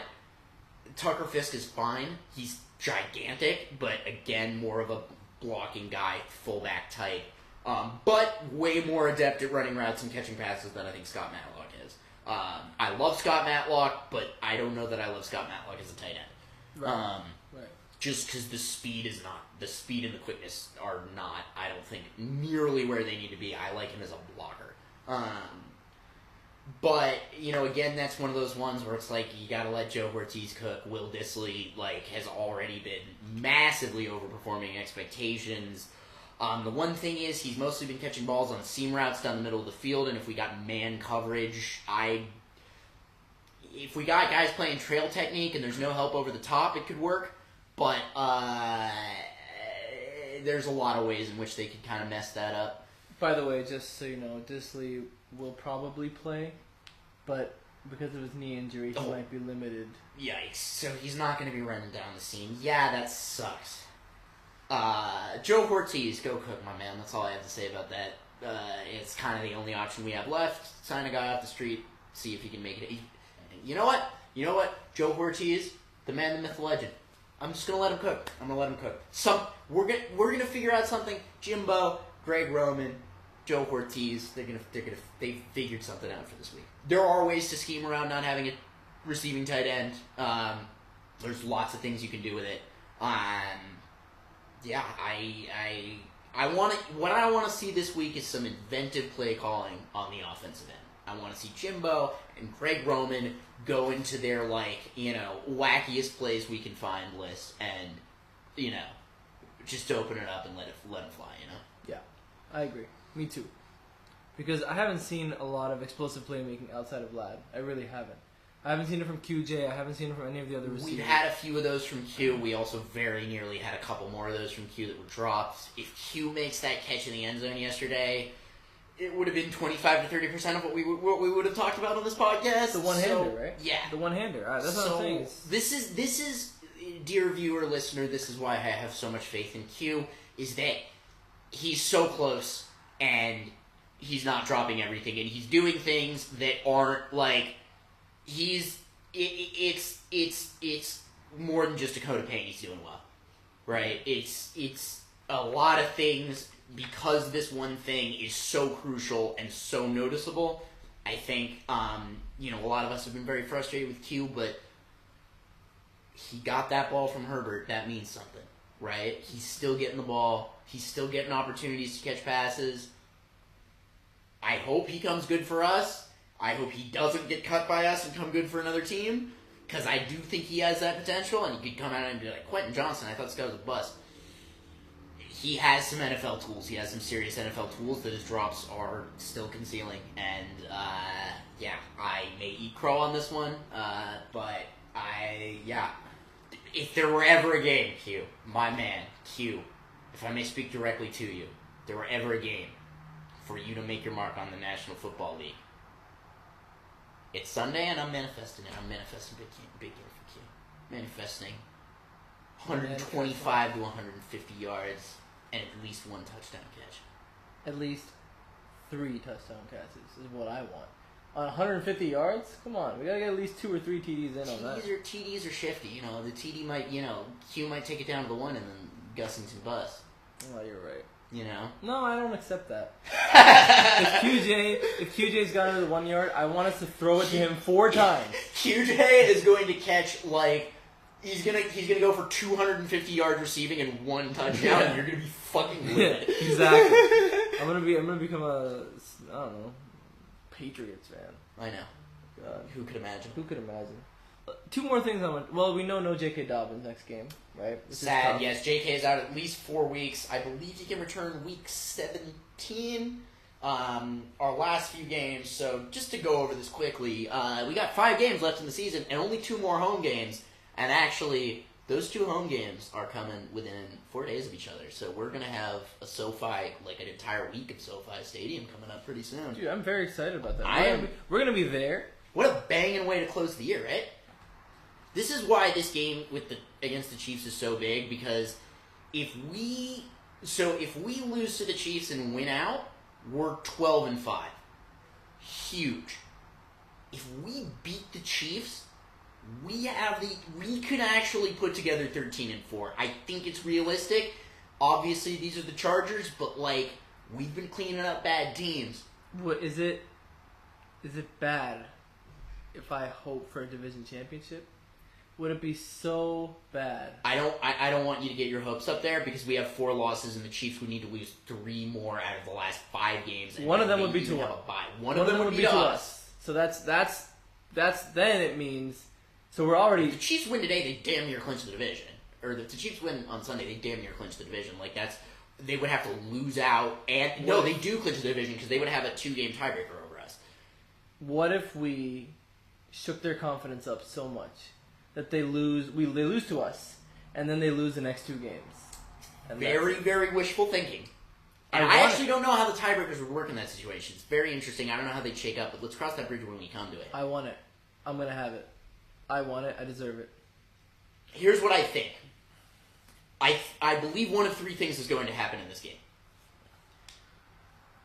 Tucker Fisk is fine. He's gigantic, but again, more of a blocking guy, fullback type. But way more adept at running routes and catching passes than I think Scott Matlock is. I love Scott Matlock, but I don't know that I love Scott Matlock as a tight end. Right. Right. Just because the speed and the quickness are not, I don't think, nearly where they need to be. I like him as a blocker. But, again, that's one of those ones where it's like, you gotta let Joe Ortiz cook. Will Disley, has already been massively overperforming expectations. The one thing is, he's mostly been catching balls on seam routes down the middle of the field, and if we got man coverage, if we got guys playing trail technique and there's no help over the top, it could work. But, there's a lot of ways in which they could kind of mess that up. By the way, just so you know, Disley will probably play, but because of his knee injury, he might be limited. Yikes. So he's not going to be running down the seam. Yeah, that sucks. Joe Ortiz, go Cook, my man. That's all I have to say about that. It's kind of the only option we have left. Sign a guy off the street, see if he can make it. You know what? Joe Ortiz, the man, the myth, the legend. I'm just gonna let him cook. We're gonna figure out something. Jimbo, Greg Roman, Joe Ortiz. They figured something out for this week. There are ways to scheme around not having a receiving tight end. There's lots of things you can do with it. Yeah, what I want to see this week is some inventive play calling on the offensive end. I want to see Jimbo and Greg Roman go into their, wackiest plays we can find list and, just open it up and let them fly, Yeah, I agree. Me too. Because I haven't seen a lot of explosive playmaking outside of Vlad. I really haven't. I haven't seen it from QJ. I haven't seen it from any of the other receivers. We've had a few of those from Q. We also very nearly had a couple more of those from Q that were dropped. If Q makes that catch in the end zone yesterday, it would have been 25 to 30% of what we would have talked about on this podcast. The one-hander, right? Yeah. The one-hander. All right, that's what I'm saying. This is, dear viewer, listener, this is why I have so much faith in Q, is that he's so close and he's not dropping everything and he's doing things that aren't it's more than just Dakota Payne he's doing well, right? It's a lot of things because this one thing is so crucial and so noticeable. I think, a lot of us have been very frustrated with Q, but he got that ball from Herbert. That means something, right? He's still getting the ball. He's still getting opportunities to catch passes. I hope he comes good for us. I hope he doesn't get cut by us and come good for another team, because I do think he has that potential, and he could come out and be like, Quentin Johnson, I thought this guy was a bust. He has some NFL tools. He has some serious NFL tools that his drops are still concealing, and, I may eat crow on this one, but if there were ever a game, Q, my man, Q, if I may speak directly to you, if there were ever a game for you to make your mark on the National Football League, it's Sunday, and I'm manifesting it. I'm manifesting big game for Q. Manifesting 125 to 150 yards and at least one touchdown catch. At least 3 touchdown catches is what I want. On 150 yards? Come on, we gotta get at least 2 or 3 TDs in on that. TDs are shifty. The TD might, Q might take it down to the 1 and then Gussington bust. Oh, you're right. No, I don't accept that. if QJ's got into the 1 yard, I want us to throw it to him 4 times. QJ is going to catch he's gonna go for 250 yards receiving and 1 touchdown. And you're gonna be fucking livid. Exactly. I'm gonna become a Patriots fan. I know. God, who could imagine? 2 more things we know no J.K. Dobbins next game, right? Sad, yes. J.K. is out at least 4 weeks. I believe he can return week 17. Our last few games, so just to go over this quickly, we got 5 games left in the season and only 2 more home games. And actually, those 2 home games are coming within 4 days of each other. So we're going to have a SoFi, an entire week of SoFi Stadium coming up pretty soon. Dude, I'm very excited about that. We're going to be there. What a banging way to close the year, right? This is why this game against the Chiefs is so big, because if we lose to the Chiefs and win out, we're 12-5. Huge. If we beat the Chiefs, we could actually put together 13-4. I think it's realistic. Obviously, these are the Chargers, but we've been cleaning up bad teams. What is it? Is it bad if I hope for a division championship? Would it be so bad? I don't want you to get your hopes up there, because we have 4 losses and the Chiefs would need to lose 3 more out of the last 5 games. One of them would be to us. One of them would be to us. So that's then it means. So we're already. If the Chiefs win today, they damn near clinch the division. Or if the Chiefs win on Sunday, they damn near clinch the division. They would have to lose out, and no, they do clinch the division because they would have a 2-game tiebreaker over us. What if we shook their confidence up so much that they lose to us, and then they lose the next 2 games? Very, very wishful thinking. And I actually don't know how the tiebreakers would work in that situation. It's very interesting. I don't know how they'd shake up, but let's cross that bridge when we come to it. I want it. I'm going to have it. I want it. I deserve it. Here's what I think. I believe one of three things is going to happen in this game.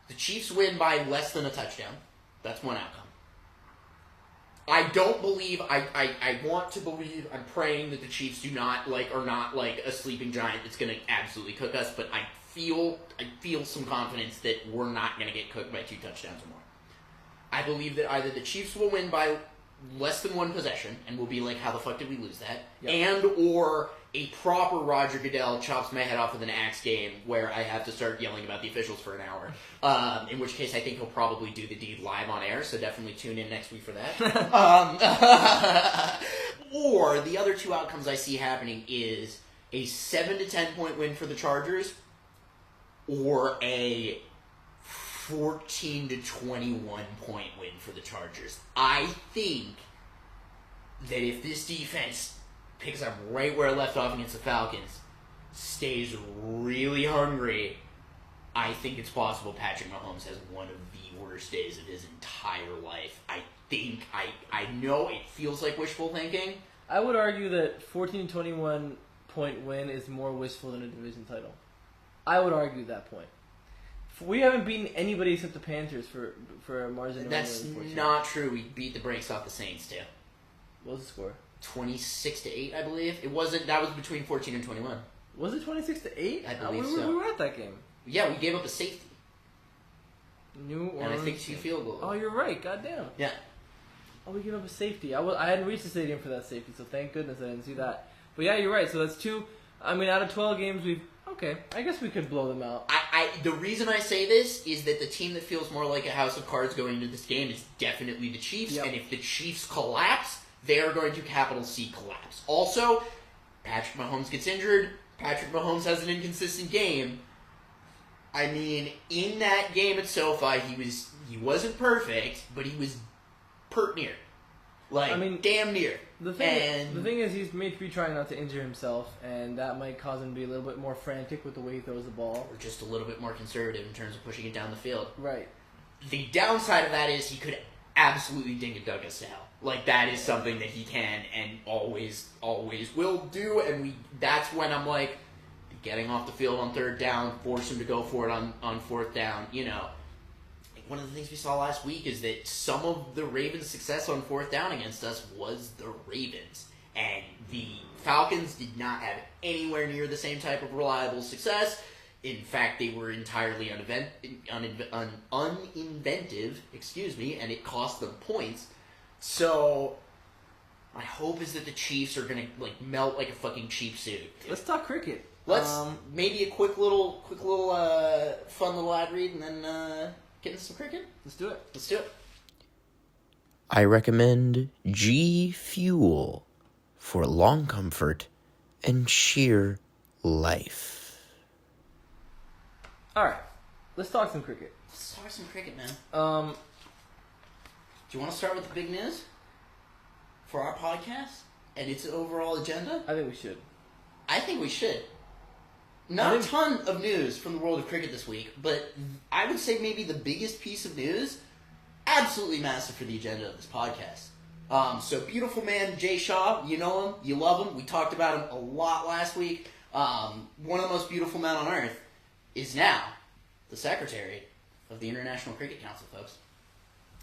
The Chiefs win by less than a touchdown. That's one outcome. I don't believe, I want to believe, I'm praying that the Chiefs are not like a sleeping giant that's going to absolutely cook us, but I feel some confidence that we're not going to get cooked by 2 touchdowns or more. I believe that either the Chiefs will win by less than 1 possession, and we'll be like, how the fuck did we lose that? Yep. And or a proper Roger Goodell chops my head off with an axe game where I have to start yelling about the officials for an hour. In which case I think he'll probably do the deed live on air, so definitely tune in next week for that. Or the other 2 outcomes I see happening is a 7 to 10 point win for the Chargers, or a 14 to 21 point win for the Chargers. I think that if this defense picks up right where it left off against the Falcons, stays really hungry, I think it's possible Patrick Mahomes has one of the worst days of his entire life. I know it feels like wishful thinking. I would argue that 14 to 21 point win is more wishful than a division title. I would argue that point. We haven't beaten anybody except the Panthers for a margin. That's not true. We beat the brakes off the Saints too. What was the score? 26-8, I believe. It wasn't. That was between 14 and 21. Was it 26-8? I believe so. We were at that game. Yeah, we gave up a safety. New Orleans. And I think 2 field goals. Oh, you're right. Goddamn. Yeah. Oh, we gave up a safety. I hadn't reached the stadium for that safety, so thank goodness I didn't see that. But yeah, you're right. So that's 2. I mean, out of 12 games, we've... Okay, I guess we could blow them out. The reason I say this is that the team that feels more like a house of cards going into this game is definitely the Chiefs. Yep. And if the Chiefs collapse, they are going to capital C collapse. Also, Patrick Mahomes gets injured. Patrick Mahomes has an inconsistent game. I mean, in that game at SoFi, he wasn't perfect, but he was pert near. Damn near. The thing is, he's made to be trying not to injure himself, and that might cause him to be a little bit more frantic with the way he throws the ball. Or just a little bit more conservative in terms of pushing it down the field. Right. The downside of that is he could absolutely dink and dunk us to hell. That is something that he can and always will do, and that's when I'm like, getting off the field on 3rd down, force him to go for it on 4th down, One of the things we saw last week is that some of the Ravens' success on 4th down against us was the Ravens. And the Falcons did not have anywhere near the same type of reliable success. In fact, they were entirely uninventive, and it cost them points. So, my hope is that the Chiefs are going to melt like a fucking cheap suit. Let's talk cricket. Let's maybe a quick little fun little ad read, and then get into some cricket. Let's do it. Let's do it. I recommend G Fuel for long comfort and sheer life. All right, let's talk some cricket. Let's talk some cricket, man. Do you want to start with the big news for our podcast and its overall agenda? I think we should. I think we should. Not a ton of news from the world of cricket this week, but I would say maybe the biggest piece of news, absolutely massive for the agenda of this podcast. So beautiful man Jay Shaw, you know him, you love him. We talked about him a lot last week. One of the most beautiful men on earth is now the secretary of the International Cricket Council, folks.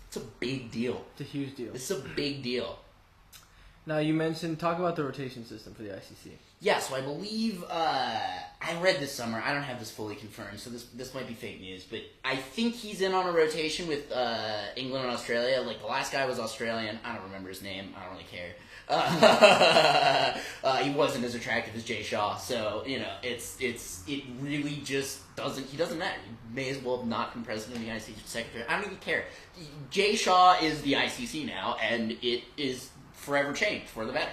It's a big deal. It's a huge deal. It's a big deal. Now, you mentioned, talk about the rotation system for the ICC. Yeah, so I believe, I read this somewhere, I don't have this fully confirmed, so this might be fake news, but I think he's in on a rotation with England and Australia. The last guy was Australian, I don't remember his name, I don't really care. He wasn't as attractive as Jay Shaw, so, it really just he doesn't matter. He may as well have not been president of the ICC secretary. I don't even care. Jay Shaw is the ICC now, and it is forever changed for the better.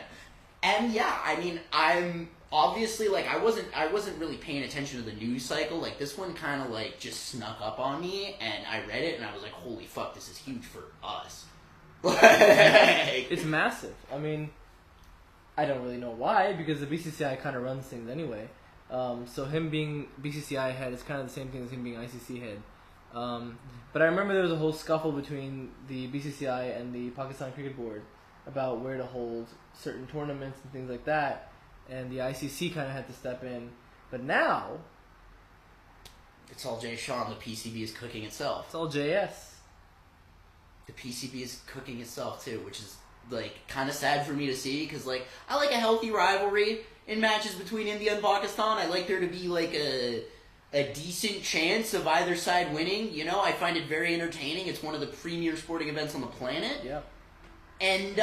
And yeah, I mean, I'm obviously I wasn't really paying attention to the news cycle. This one kind of just snuck up on me, and I read it and I was like, holy fuck, this is huge for us. It's massive. I mean, I don't really know why, because the BCCI kind of runs things anyway. So him being BCCI head is kind of the same thing as him being ICC head. But I remember there was a whole scuffle between the BCCI and the Pakistan Cricket Board about where to hold certain tournaments and things like that, and the ICC kind of had to step in. But now, It's all Jay Sean. The PCB is cooking itself. it's all JS. The PCB is cooking itself too, which is like kind of sad for me to see because like I like a healthy rivalry in matches between India and Pakistan. I like there to be like a decent chance of either side winning. You know, I find it very entertaining. It's one of the premier sporting events on the planet. Yeah. And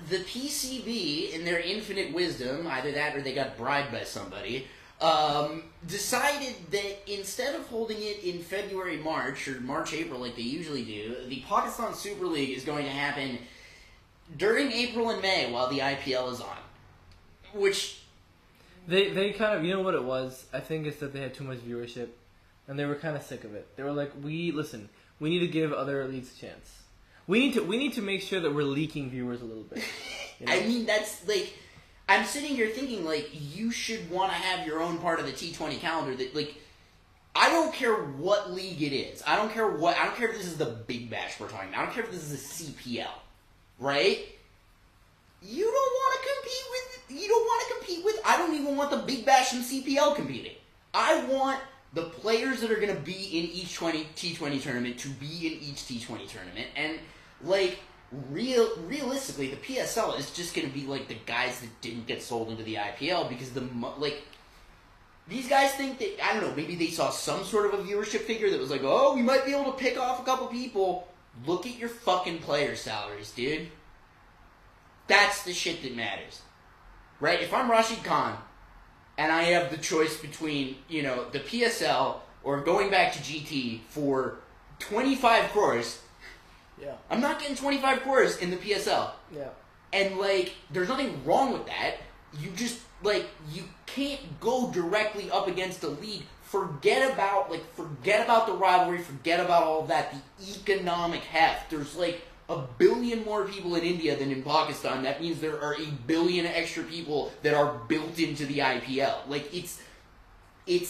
the PCB, in their infinite wisdom, either that or they got bribed by somebody, decided that instead of holding it in February, March, or March, April like they usually do, the Pakistan Super League is going to happen during April and May while the IPL is on. Which... They kind of, you know what it was? I think it's that they had too much viewership, and they were kind of sick of it. They were like, we need to give other leagues a chance. We need to make sure that we're leaking viewers a little bit. You know? I mean, that's like... I'm sitting here thinking, like, you should want to have your own part of the T20 calendar that, like... I don't care what league it is. I don't care if this is the Big Bash we're talking about. I don't care if this is the CPL. Right? You don't want to compete with... I don't even want the Big Bash and CPL competing. I want the players that are going to be in each T20 tournament to be in each T20 tournament. And, like, realistically, the PSL is just going to be, like, the guys that didn't get sold into the IPL because these guys think that, I don't know, maybe they saw some sort of a viewership figure that was like, oh, we might be able to pick off a couple people. Look at your fucking player salaries, dude. That's the shit that matters. Right? If I'm Rashid Khan, and I have the choice between, you know, the PSL or going back to GT for 25 crores, Yeah. I'm not getting 25 crores in the PSL. Yeah. And, like, there's nothing wrong with that. You just, like, you can't go directly up against a league. Forget about the rivalry, forget about all of that, the economic heft. There's, like, 1 billion more people in India than in Pakistan. That means there are 1 billion extra people that are built into the IPL. Like, it's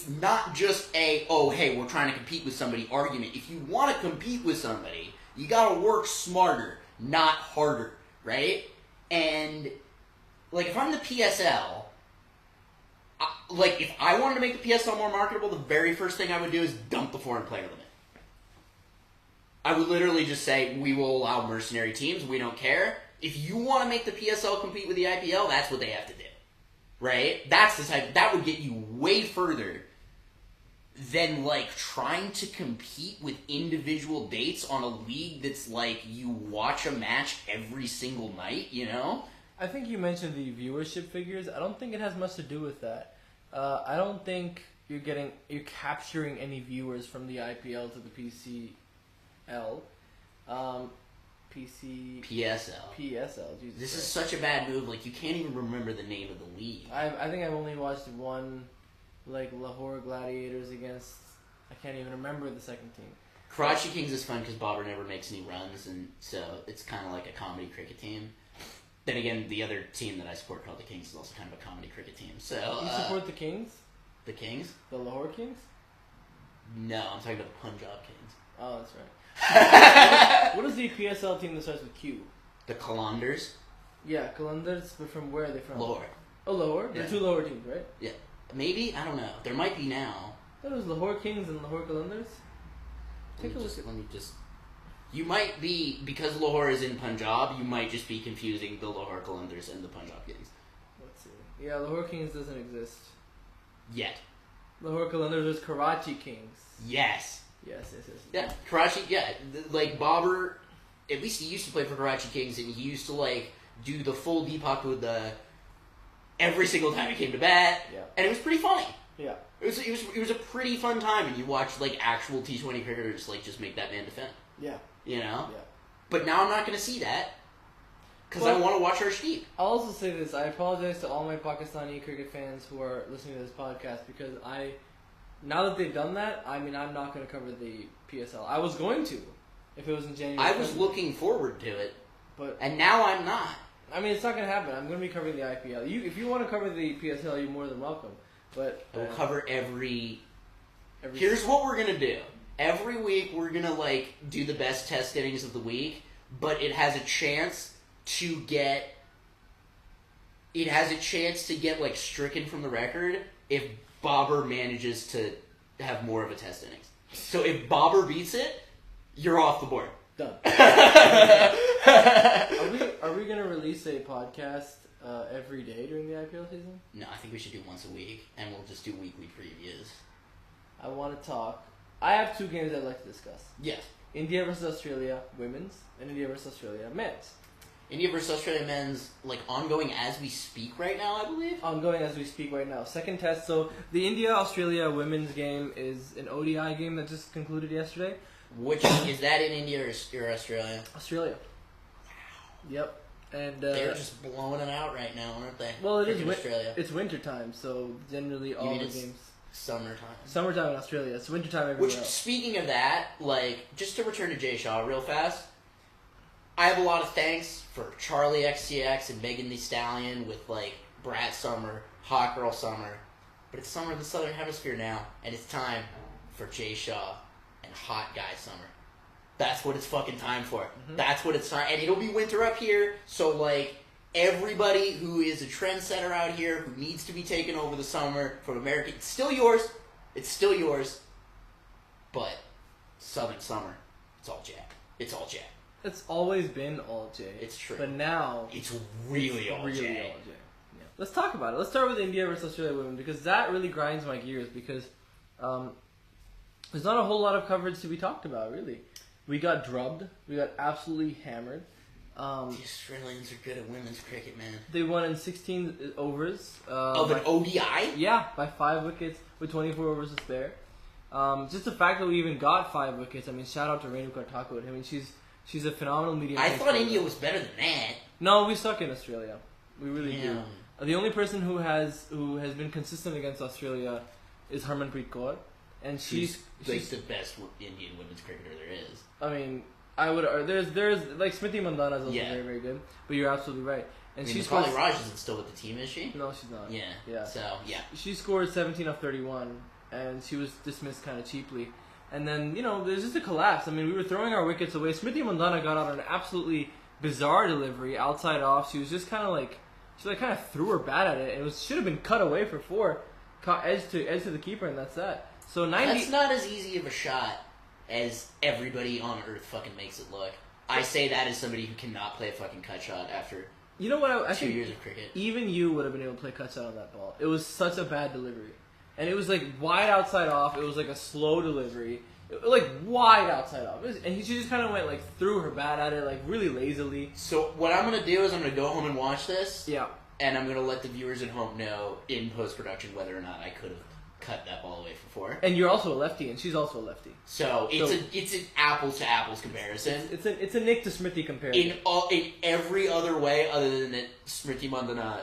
not just a, oh, hey, we're trying to compete with somebody argument. If you want to compete with somebody, you gotta work smarter, not harder, right? And, like, if I'm the PSL, if I wanted to make the PSL more marketable, the very first thing I would do is dump the foreign player limit. I would literally just say, we will allow mercenary teams, we don't care. If you want to make the PSL compete with the IPL, that's what they have to do. Right? That's the type, that would get you way further than, like, trying to compete with individual dates on a league that's, like, you watch a match every single night, you know? I think you mentioned the viewership figures. I don't think it has much to do with that. I don't think you're capturing any viewers from the IPL to the PSL. PSL. Jesus This is Christ. such a bad move. Like, you can't even remember the name of the league. I think I've only watched one, like, Lahore Gladiators against... I can't even remember the second team. Karachi Kings is fun because Bobber never makes any runs, and so it's kind of like a comedy cricket team. Then again, the other team that I support called the Kings is also kind of a comedy cricket team. So You support the Kings? The Kings? The Lahore Kings? No, I'm talking about the Punjab Kings. Oh, that's right. What is the PSL team that starts with Q? The Kalandars? Yeah, Kalandars, but from where are they from? Lahore. Oh, Lahore? There are Yeah. 2 Lahore teams, right? Yeah. Maybe? I don't know. There might be now. There was Lahore Kings and Lahore Kalandars. Take a look. Let me just... You might be, because Lahore is in Punjab, you might just be confusing the Lahore Kalandars and the Punjab Kings. Let's see. Yeah, Lahore Kings doesn't exist. Yet. Lahore Kalandars is Karachi Kings. Yes. Yes. Yeah, Karachi, yeah. Like, Bobber, at least he used to play for Karachi Kings, and he used to, like, do the full Deepak Huda every single time he came to bat. Yeah. And it was pretty funny. Yeah. It was a pretty fun time, and you watch, like, actual T20 cricketers, like, just make that man defend. Yeah. You know? Yeah. But now I'm not going to see that, because I Well, want to watch Harshdeep. I'll also say this. I apologize to all my Pakistani cricket fans who are listening to this podcast because now that they've done that, I mean, I'm not going to cover the PSL. I was going to, if it was in January. I was looking forward to it, but and now I'm not. I mean, it's not going to happen. I'm going to be covering the IPL. If you want to cover the PSL, you're more than welcome. But We'll cover every. Here's what we're gonna do. Every week we're gonna like do the best test innings of the week, but it has a chance to get. It has a chance to get like stricken from the record if Bobber manages to have more of a test innings. So if Bobber beats it, you're off the board. done. Are we gonna release a podcast every day during the IPL season? No, I think we should do once a week, and we'll just do weekly previews. I want to talk. I have two games I'd like to discuss. Yes. India versus Australia women's, and India versus Australia men's. India versus Australia men's, like, ongoing as we speak right now, I believe? Ongoing as we speak right now. Second test. So the India-Australia women's game is an ODI game that just concluded yesterday. Which, is that in India or Australia? Australia. Yep. And they're just blowing it out right now, aren't they? Well, it is Australia. It's winter time, so generally all the games. Summertime. Summertime in Australia. It's wintertime everywhere Which, else. speaking of that, like, just to return to Jay Shaw real fast, I have a lot of thanks for Charlie XTX and Megan Thee Stallion with, like, Brat Summer, Hot Girl Summer. But it's summer in the Southern Hemisphere now, and it's time for Jay Shaw and Hot Guy Summer. That's what it's fucking time for. Mm-hmm. That's what it's time. And it'll be winter up here, so, like, everybody who is a trendsetter out here who needs to be taken over the summer from America, it's still yours. It's still yours. But Southern Summer, it's all Jack. It's all Jack. It's always been all J. It's true. But now it's really all J. Yeah. Let's talk about it. Let's start with India versus Australia women because that really grinds my gears because there's not a whole lot of coverage to be talked about, really. We got drubbed. We got absolutely hammered. The Australians are good at women's cricket, man. They won in 16 overs. Of an ODI? Yeah, by 5 wickets with 24 overs to spare. Just the fact that we even got 5 wickets, I mean, shout out to Reid. I mean, she's a phenomenal medium. I thought India was better than that. No, we suck in Australia. We really do. The only person who has been consistent against Australia is Harmanpreet Kaur, and she's like the best Indian women's cricketer there is. I mean, I would. There's like Smriti Mandhana is also very, very good. But you're absolutely right. And she's Nepali Raj isn't still with the team, is she? No, she's not. Yeah. So she scored 17 of 31, and she was dismissed kind of cheaply. And then there's just a collapse. I mean, we were throwing our wickets away. Smriti Mandhana got out an absolutely bizarre delivery, outside off. She was just kind of like kind of threw her bat at it. It should have been cut away for 4, caught edge to the keeper, and that's that. So 90. That's not as easy of a shot as everybody on earth fucking makes it look. I say that as somebody who cannot play a fucking cut shot after 2 years of cricket. Even you would have been able to play cut shot on that ball. It was such a bad delivery. And it was like wide outside off. It was like a slow delivery. Like wide outside off. And she just kind of went like threw her bat at it like really lazily. So what I'm going to do is I'm going to go home and watch this. Yeah. And I'm going to let the viewers at home know in post-production whether or not I could have cut that ball away for 4. And you're also a lefty, and she's also a lefty. So it's an apples to apples comparison. It's a Nick to Smriti comparison. In every other way other than that Smriti Mandhana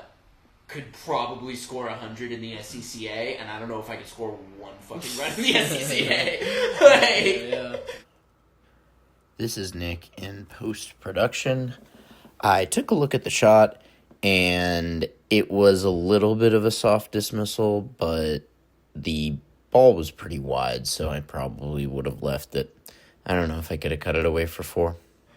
could probably score 100 in the SCCA, and I don't know if I could score 1 fucking run in the SCCA. Yeah. This is Nick in post-production. I took a look at the shot, and it was a little bit of a soft dismissal, but the ball was pretty wide, so I probably would have left it. I don't know if I could have cut it away for 4.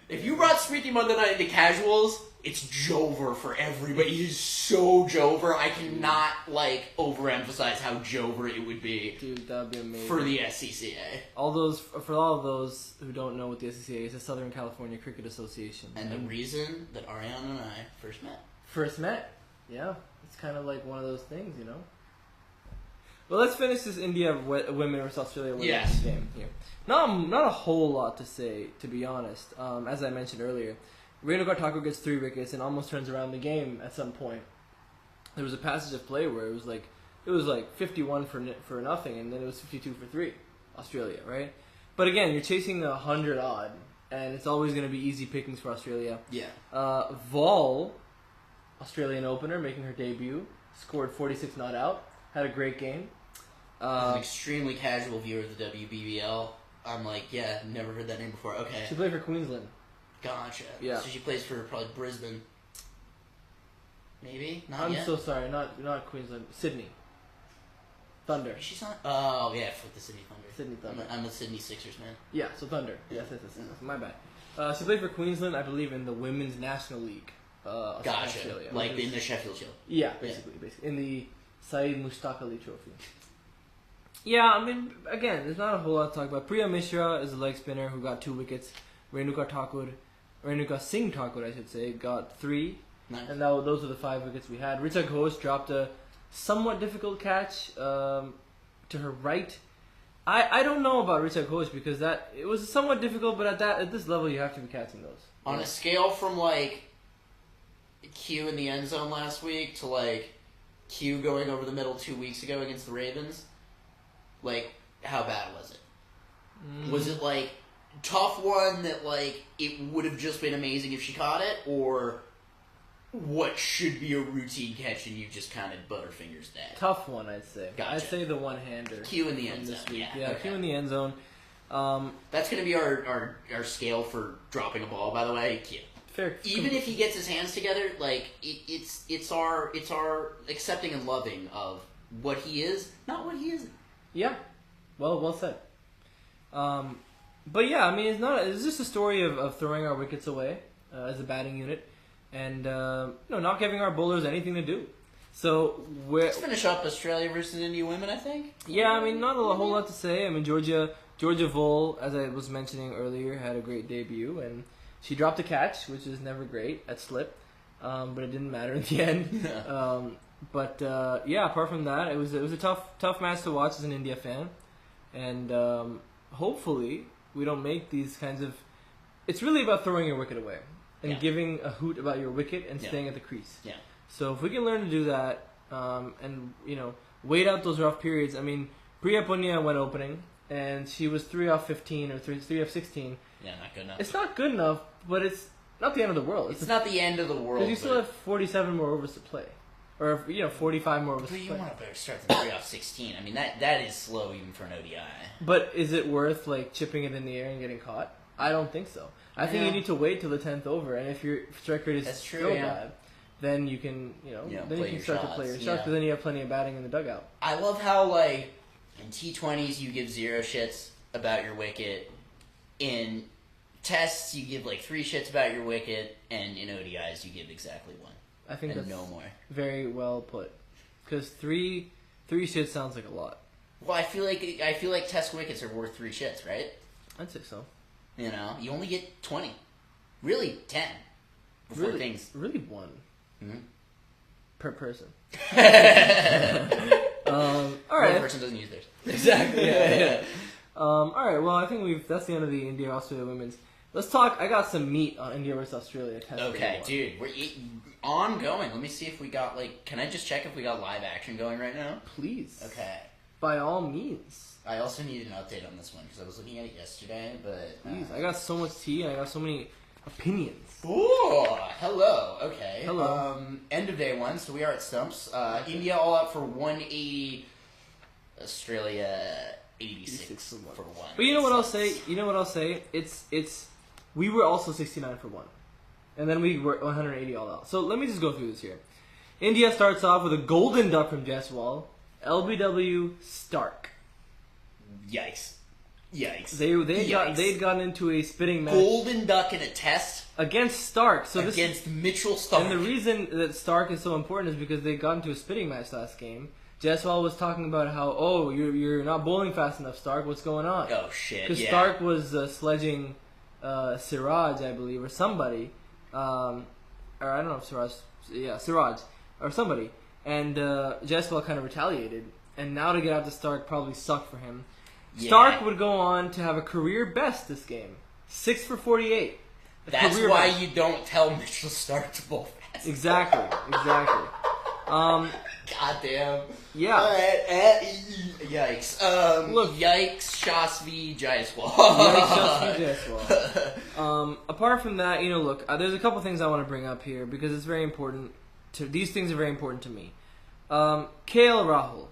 If you brought Smriti Mandhana into casuals, it's Jover for everybody. He's so Jover. I cannot, overemphasize how Jover it would be. Dude, that would be amazing. For the SCCA. For all of those who don't know what the SCCA is, the Southern California Cricket Association. And the reason that Aryaan and I first met. Yeah. It's kind of like one of those things, Well, let's finish this India women versus Australia women's game here. Not a whole lot to say, to be honest. As I mentioned earlier, Reid gets 3 wickets and almost turns around the game at some point. There was a passage of play where it was like 51 for nothing, and then it was 52 for 3, Australia, right? But again, you're chasing 100 odd, and it's always going to be easy pickings for Australia. Yeah. Vol, Australian opener, making her debut, scored 46 not out, had a great game. As an extremely casual viewer of the WBBL, I'm like, never heard that name before. Okay. She played for Queensland. Gotcha. Yeah. So she plays for probably Brisbane. Maybe? Not I'm yet? so sorry, not Queensland, Sydney. Thunder. She's on. Oh yeah, for the Sydney Thunder. Sydney Thunder. I'm a Sydney Sixers man. Yeah, so Thunder. Yes, my bad. She played for Queensland, I believe, in the Women's National League. Gotcha. Australia, Like in the Sheffield Shield. Yeah, basically. In the Saeed Mushtaq Ali Trophy. Yeah, I mean, again, there's not a whole lot to talk about. Priya Mishra is a leg spinner who got 2 wickets. Renuka Singh Thakur, I should say, got 3. Nice. And those are the 5 wickets we had. Richa Ghosh dropped a somewhat difficult catch to her right. I don't know about Richa Ghosh because it was somewhat difficult, but at this level you have to be catching those. On a scale from like Q in the end zone last week to like Q going over the middle 2 weeks ago against the Ravens, like how bad was it? Was it like tough one that like it would have just been amazing if she caught it, or what should be a routine catch and you just kind of butterfingers that? Tough one, I'd say. Gotcha. I'd say the one-hander. Q in the end zone. Yeah, okay. Q in the end zone. That's going to be our scale for dropping a ball, by the way. Q. Fair. Even if he gets his hands together, like it's our accepting and loving of what he is, not what he isn't. Yeah, well said. But yeah, I mean, it's just a story of throwing our wickets away as a batting unit, and not giving our bowlers anything to do. So let's finish up Australia versus India women, I think. Yeah, I mean, not a whole lot to say. I mean, Georgia Vole, as I was mentioning earlier, had a great debut, and she dropped a catch, which is never great at slip, but it didn't matter in the end. Apart from that, it was a tough match to watch as an India fan, and hopefully we don't make these kinds of. It's really about throwing your wicket away and giving a hoot about your wicket and staying at the crease. Yeah. So if we can learn to do that, and wait out those rough periods. I mean, Priya Punya went opening, and she was 3 off 15 or 3 off 16. Yeah, not good enough. It's not good enough, but it's not the end of the world. It's not the end of the world. Because you still have 47 more overs to play. Or 45 more overs to play. But you want to better start than 3 off 16. I mean, that is slow even for an ODI. But is it worth chipping it in the air and getting caught? I don't think so. I think you need to wait till the 10th over, and if your strike rate is still bad, then you can then you can start to play your shots, because then you have plenty of batting in the dugout. I love how in T20s you give 0 shits about your wicket. In tests you give 3 shits about your wicket, and in ODIs you give exactly 1. I think that's no more. Very well put. Because 3 shits sounds like a lot. Well, I feel like test wickets are worth 3 shits, right? I'd say so. You only get 20. Really 10. Before things. Really 1. Mm-hmm. Per person. All right. One person doesn't use theirs. Exactly. Yeah. All right. Well, I think that's the end of the India Australia women's. Let's talk. I got some meat on India versus Australia. Okay, dude. We're ongoing. Let me see if we got can I just check if we got live action going right now? Please. Okay. By all means. I also need an update on this one because I was looking at it yesterday, but please. I got so much tea and I got so many opinions. Ooh, hello. Okay. Hello. End of day 1, so we are at stumps. India all out for 180. Australia 86 for 1. But you know what I'll say? It's we were also 69 for 1. And then we were 180 all out. So let me just go through this here. India starts off with a golden duck from Jaiswal. LBW Stark. Yikes. They'd gotten into a spitting match. Golden duck in a test against Stark. So against Mitchell Stark. And the reason that Stark is so important is because they got into a spitting match last game. Jaiswal was talking about how, you're not bowling fast enough, Stark. What's going on? Oh shit! Because Stark was sledging Siraj, I believe, or somebody, or I don't know if Siraj or somebody. And Jaiswal kind of retaliated, and now to get out to Stark probably sucked for him. Yeah. Stark would go on to have a career best this game, 6 for 48. That's why you don't tell Mitchell Stark to bowl fast. Exactly. Goddamn. Yeah. All right. Yikes. Look, yikes. Shasvi Jaiswal. Apart from that, look, there's a couple things I want to bring up here because it's very important. These things are very important to me. KL Rahul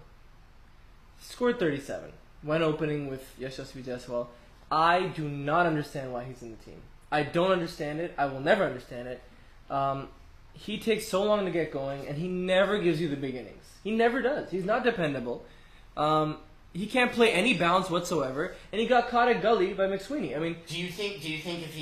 scored 37. Went opening with Yashasvi Jaiswal. I do not understand why he's in the team. I don't understand it. I will never understand it. He takes so long to get going, and he never gives you the big innings. He never does. He's not dependable. He can't play any bounce whatsoever, and he got caught at gully by McSweeney. I mean, Do you think if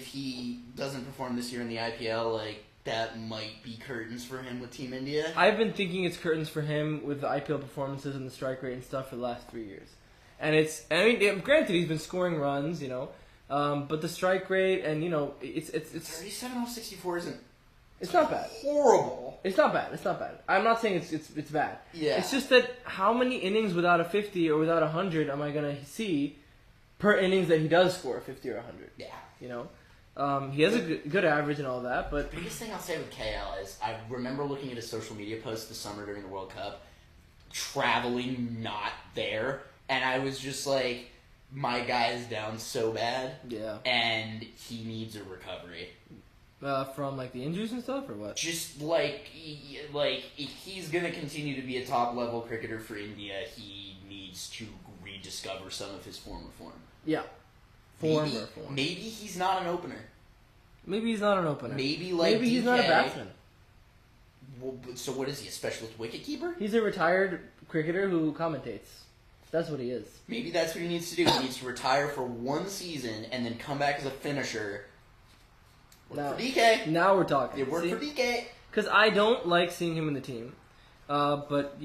he doesn't perform this year in the IPL, like that might be curtains for him with Team India? I've been thinking it's curtains for him with the IPL performances and the strike rate and stuff for the last 3 years. And granted, he's been scoring runs, but the strike rate and it's 37 off 64 isn't. It's not bad. Horrible. It's not bad. I'm not saying it's bad. Yeah. It's just that how many innings without a 50 or without 100 am I gonna see per innings that he does score 50 or 100? Yeah. He has a good average and all that, but The biggest thing I'll say with KL is I remember looking at his social media posts this summer during the World Cup, traveling not there, and I was just like, my guy is down so bad, yeah. and he needs a recovery. From like the injuries and stuff, or what? Just like if he's gonna continue to be a top level cricketer for India, he needs to rediscover some of his former form. Yeah. Form. Maybe he's not an opener. Maybe he's not an opener. Maybe he's DK. not a batsman. Well, so what is he? A specialist wicketkeeper? He's a retired cricketer who commentates. That's what he is. Maybe that's what he needs to do. He needs to retire for one season and then come back as a finisher. Work for DK. Now we're talking. It worked for DK. Because I don't like seeing him in the team. But,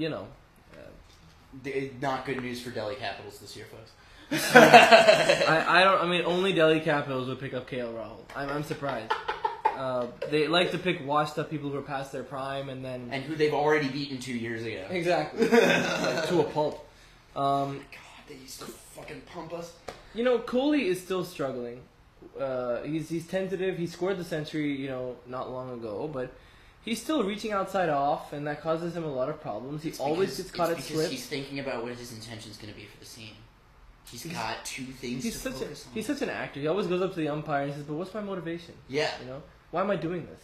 Not good news for Delhi Capitals this year, folks. Only Delhi Capitals would pick up KL Rahul. I'm surprised. They like to pick washed up people who are past their prime and who they've already beaten 2 years ago. Exactly. To a pulp. God, they used to fucking pump us. Kohli is still struggling. He's tentative. He scored the century, not long ago, but he's still reaching outside off, and that causes him a lot of problems. He always gets caught at slips. He's thinking about what his intention's going to be for the scene. He's got two things to focus on. He's such an actor. He always goes up to the umpire and says, "But what's my motivation? Yeah. Why am I doing this?"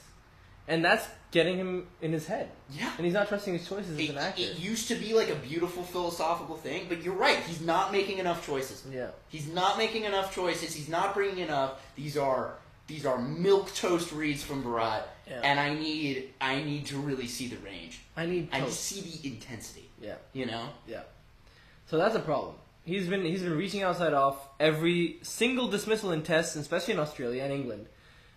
And that's getting him in his head. Yeah. And he's not trusting his choices as an actor. It used to be like a beautiful philosophical thing, but you're right. He's not making enough choices. Yeah. He's not making enough choices. He's not bringing enough. These are milk toast reads from Bharat, and I need to really see the range. I need to see the intensity. Yeah. Yeah. So that's a problem. He's been reaching outside off every single dismissal in tests, especially in Australia and England,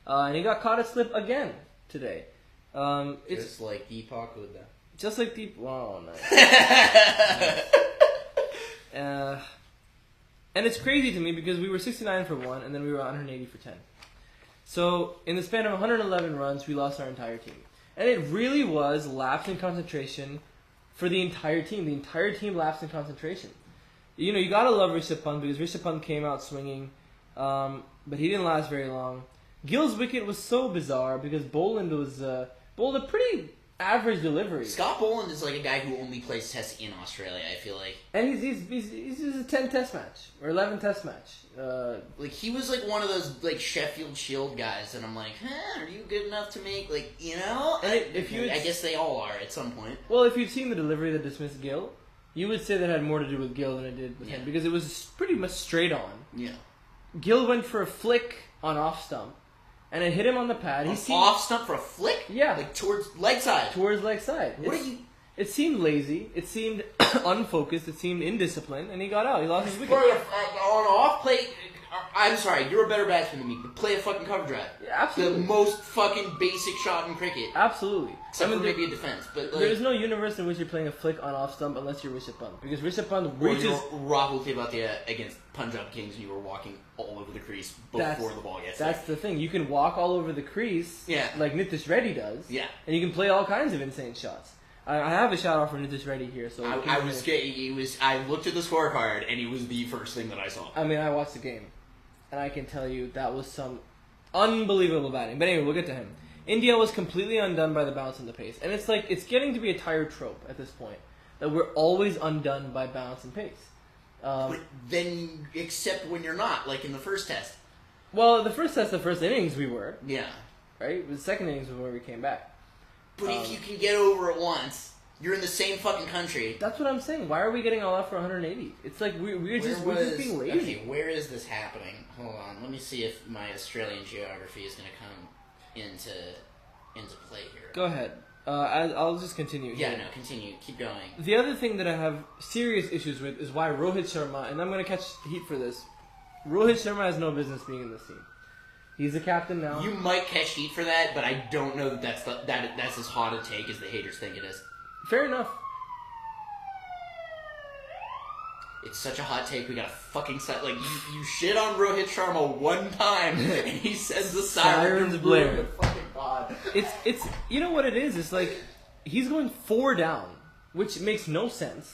and he got caught at slip again today. Just like Deepak Huda. Just like Deep. Wow, nice. And it's crazy to me because we were 69 for 1, and then we were 180 for 10. So in the span of 111 runs, we lost our entire team, and it really was lapse in concentration for the entire team. The entire team lapsed in concentration. You gotta love Rishabh Pant because Rishabh Pant came out swinging, but he didn't last very long. Gill's wicket was so bizarre because Boland was bowled a pretty average delivery. Scott Boland is like a guy who only plays tests in Australia, I feel like. And he's a 10 test match or 11 test match. He was like one of those like Sheffield Shield guys, and I'm like, are you good enough to make I guess they all are at some point. Well, if you'd seen the delivery that dismissed Gill, you would say that had more to do with Gill than it did with him because it was pretty much straight on. Yeah. Gill went for a flick on off stump, and it hit him on the pad. Off stump for a flick? Yeah. Like towards leg side? Towards leg side. It seemed lazy. It seemed unfocused. It seemed indisciplined, and he got out. He lost his wicket. On off play... I'm sorry, you're a better batsman than me, but play a fucking cover drive. Yeah, absolutely. The most fucking basic shot in cricket. Absolutely. Except for maybe a defense. But there's no universe in which you're playing a flick on off stump unless you're Rishabh Pant. Because Rishabh Pant reaches... Rahul Tewatia against Punjab Kings and you were walking all over the crease before the ball gets there. That's the thing. You can walk all over the crease like Nitish Reddy does. Yeah. And you can play all kinds of insane shots. I have a shout out for Nitish Reddy here. So I looked at the scorecard and he was the first thing that I saw. I mean, I watched the game. And I can tell you that was some unbelievable batting. But anyway, we'll get to him. India was completely undone by the bounce and the pace. And it's getting to be a tired trope at this point. That we're always undone by bounce and pace. But then, except when you're not, like in the first test. Well, the first test, the first innings we were. Yeah. Right? The second innings was where we came back. But if you can get over it once, you're in the same fucking country. That's what I'm saying. Why are we getting all out for 180? It's like we're just being lazy. Okay, where is this happening? Hold on. Let me see if my Australian geography is going to come into play here. Go ahead. I'll just continue. Yeah, here. no, continue. Keep going. The other thing that I have serious issues with is why Rohit Sharma, and I'm going to catch heat for this, Rohit Sharma has no business being in this team. He's the captain now. You might catch heat for that, but I don't know that that's as hot a take as the haters think it is. Fair enough. It's such a hot take. We got a fucking set. Like you shit on Rohit Sharma one time, and he sends the sirens blare. Fucking god. It's you know what it is. It's like he's going 4 down, which makes no sense.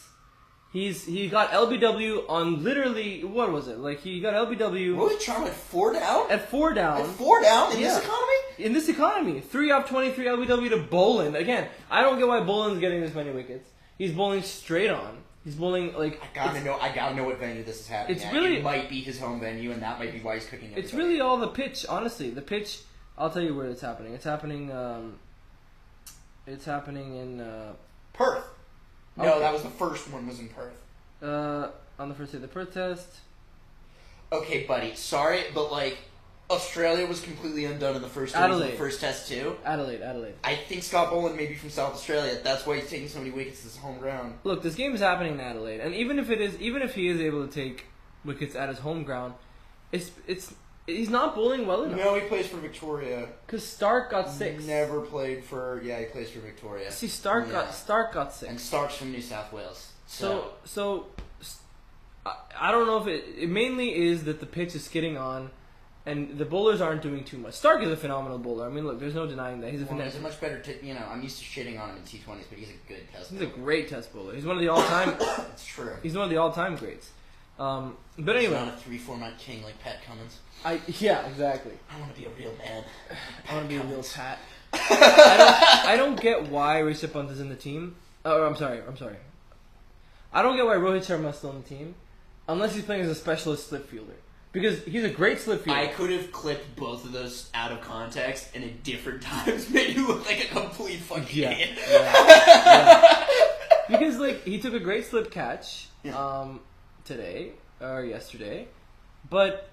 He got LBW on literally what was it? Like he got LBW. Rohit Sharma at 4 down. At 4 down. At 4 down in this economy. In this economy, 3 off 23 LBW to Boland. Again, I don't get why Boland's getting this many wickets. He's bowling straight on. He's bowling like I gotta know what venue this is happening. It's at. really it might be his home venue, and that might be why he's cooking. It's really all the pitch, honestly. The pitch. I'll tell you where it's happening. It's happening. It's happening in Perth. No, okay. that was the first one. Was in Perth. On the first day of the Perth test. Okay, buddy. Sorry, but like Australia was completely undone in the first innings of the first test too. Adelaide. I think Scott Boland may be from South Australia. That's why he's taking so many wickets. This is home ground. Look, this game is happening in Adelaide, and even if he is able to take wickets at his home ground, he's not bowling well enough. No, he plays for Victoria. Because Stark got 6. Never played for. Yeah, he plays for Victoria. See, Stark got 6. And Stark's from New South Wales. So I don't know if it mainly is that the pitch is skidding on. And the bowlers aren't doing too much. Stark is a phenomenal bowler. I mean, look, there's no denying that. He's a much better. I'm used to shitting on him in T20s, but he's a good test bowler. He's a great test bowler. He's one of the all-time. It's true. He's one of the all-time greats. But anyway, he's not a 3-4-9 king like Pat Cummins. Yeah, exactly. I want to be a real man. I want to be a real Pat. I don't get why Rishabh Pant is in the team. Oh, I'm sorry. I don't get why Rohit Sharma is still in the team, unless he's playing as a specialist slip fielder. Because he's a great slip fielder. I could have clipped both of those out of context and at different times made you look like a complete fucking idiot. Yeah. Because like he took a great slip catch today or yesterday, but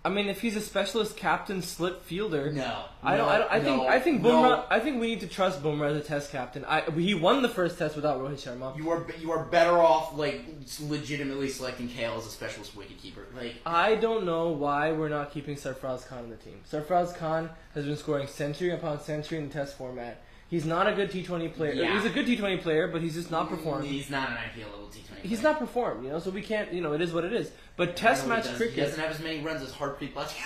I mean if he's a specialist captain slip fielder, I think Bumrah. I think we need to trust Bumrah as a test captain. He won the first test without Rohit Sharma. You are better off like legitimately selecting Kale as a specialist wicketkeeper. Like I don't know why we're not keeping Sarfraz Khan on the team. Sarfraz Khan has been scoring century upon century in the test format. He's not a good T20 player. Yeah. He's a good T20 player, but he's just not performed. He's not an IPL level T20 player. He's not performed, so we can't, it is what it is. But test match cricket... He doesn't have as many runs as Harpreet Bhatia.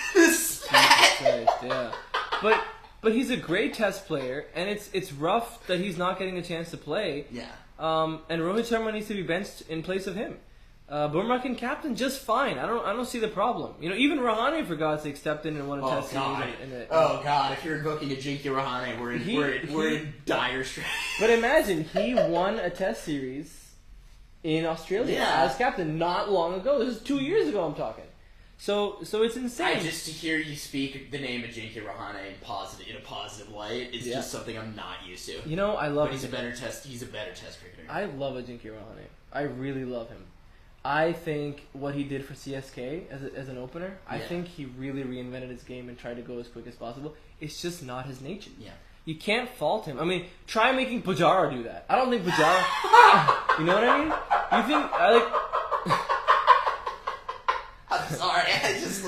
Yeah. But he's a great test player, and it's rough that he's not getting a chance to play. Yeah. And Rohit Sharma needs to be benched in place of him. Bumrah can captain just fine. I don't see the problem. Even Rahane, for God's sake, stepped in and won a test series. Oh God! If you're invoking a Jinky Rahane, we're in dire straits. But imagine he won a test series in Australia as captain not long ago. This is 2 years ago. I'm talking. So it's insane. Just to hear you speak the name of Jinky Rahane in a positive light is just something I'm not used to. I love. But he's a better test cricketer. I love a Jinky Rahane. I really love him. I think what he did for CSK as an opener, I think he really reinvented his game and tried to go as quick as possible. It's just not his nature. Yeah. You can't fault him. I mean, try making Pujara do that. I don't think Pujara... you know what I mean? You think... I'm sorry, I just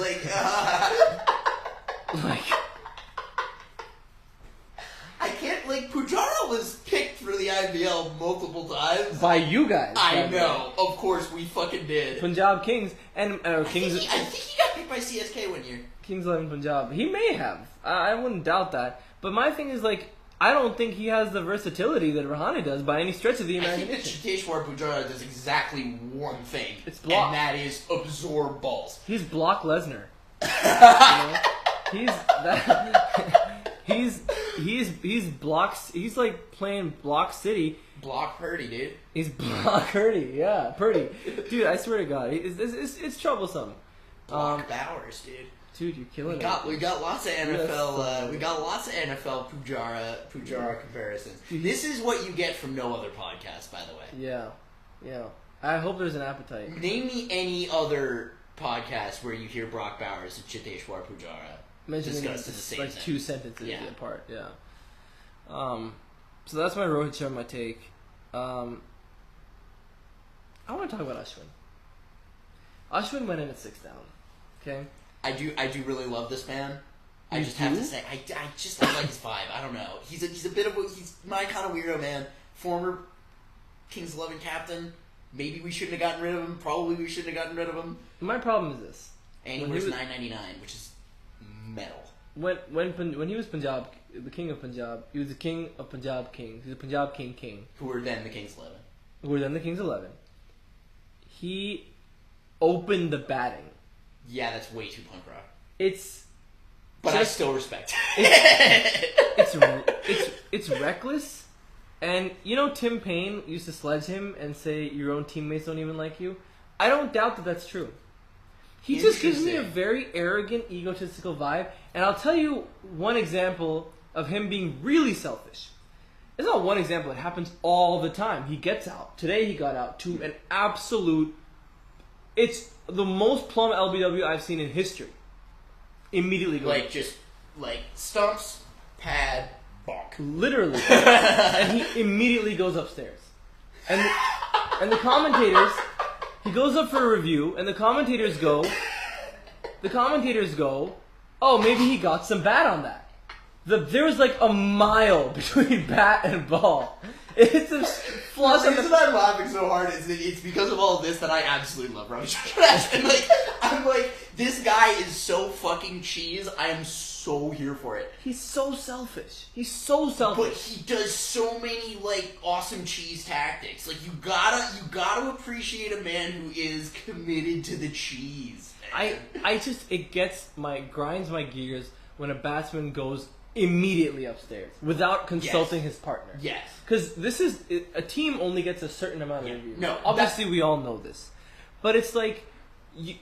I can't, Pujara was picked for the IPL multiple times. By you guys. I know. Of course, we fucking did. Punjab Kings and Kings... I think he got picked by CSK one year. Kings 11 Punjab. He may have. I wouldn't doubt that. But my thing is, I don't think he has the versatility that Rahane does by any stretch of the imagination. I think that Cheteshwar Pujara does exactly one thing. It's block. And that is absorb balls. He's block Lesnar. He's blocks. He's like playing Block City. Block Purdy, dude. He's Block Purdy, yeah, Purdy. Dude, I swear to God, it's troublesome. Block Bowers, dude. Dude, you're killing it. We got lots of NFL. We got lots of NFL Pujara comparisons. This is what you get from no other podcast, by the way. Yeah. I hope there's an appetite. Name me any other podcast where you hear Brock Bowers and Cheteshwar Pujara discussed in the same two sentences apart. Yeah. So that's my Rohit Sharma take. I want to talk about Ashwin. Ashwin went in at 6 down. Okay. I do really love this man. I You just have to do? say, I like his vibe. I don't know. He's a bit of he's my kind of weirdo, man. Former Kings 11 captain. Maybe we shouldn't have gotten rid of him. Probably we shouldn't have gotten rid of him. My problem is this. And he When wears he was- $9.99, which is metal. When he was Punjab, the king of Punjab, he was the king of Punjab kings. He was the Punjab king. Who were then the Kings 11. Who were then the Kings 11. He opened the batting. Yeah, that's way too punk rock. But I just- still respect. It's reckless, and you know Tim Payne used to sledge him and say your own teammates don't even like you. I don't doubt that that's true. He just gives me a Interesting. very arrogant, egotistical vibe, and I'll tell you one example of him being really selfish. It's not one example; it happens all the time. He gets out. Today he got out to an absolute. It's the most plum LBW I've seen in history. Immediately goes Like stumps, pad, bonk. literally, and he immediately goes upstairs, and the commentators, he goes up for a review, and the commentators go, oh, maybe he got some bat on that. There was like a mile between bat and ball. It's a flush The on reason the. I'm laughing so hard is that it's because of all this that I absolutely love Ravi Shankar. And I'm like, this guy is so fucking cheese. I am so here for it. He's so selfish. He's so selfish. But he does so many like awesome cheese tactics. Like you gotta appreciate a man who is committed to the cheese. Man. It grinds my gears when a batsman goes immediately upstairs without consulting his partner. Yes. Because a team only gets a certain amount of reviews. No, obviously we all know this, but it's like, you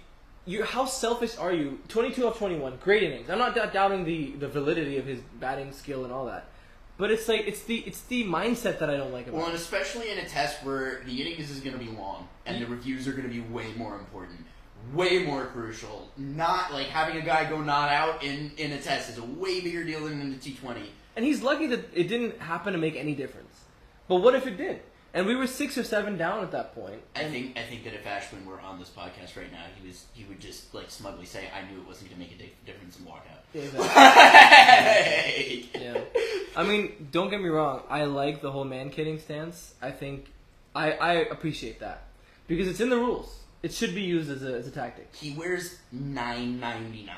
how selfish are you? 22 of 21, great innings. I'm not doubting the validity of his batting skill and all that, but it's like it's the mindset that I don't like about Well, it. and especially in a test where the innings is going to be long and the reviews are going to be way more important, way more crucial. Not like having a guy go not out in a test is a way bigger deal than in the T20. And he's lucky that it didn't happen to make any difference. But what if it did? And we were 6 or 7 down at that point. I think that if Ashwin were on this podcast right now, he would just like smugly say, "I knew it wasn't going to make a difference," and walk out. Exactly. Yeah. I mean, don't get me wrong. I like the whole man kidding stance. I think I appreciate that because it's in the rules. It should be used as a tactic. He wears $9.99.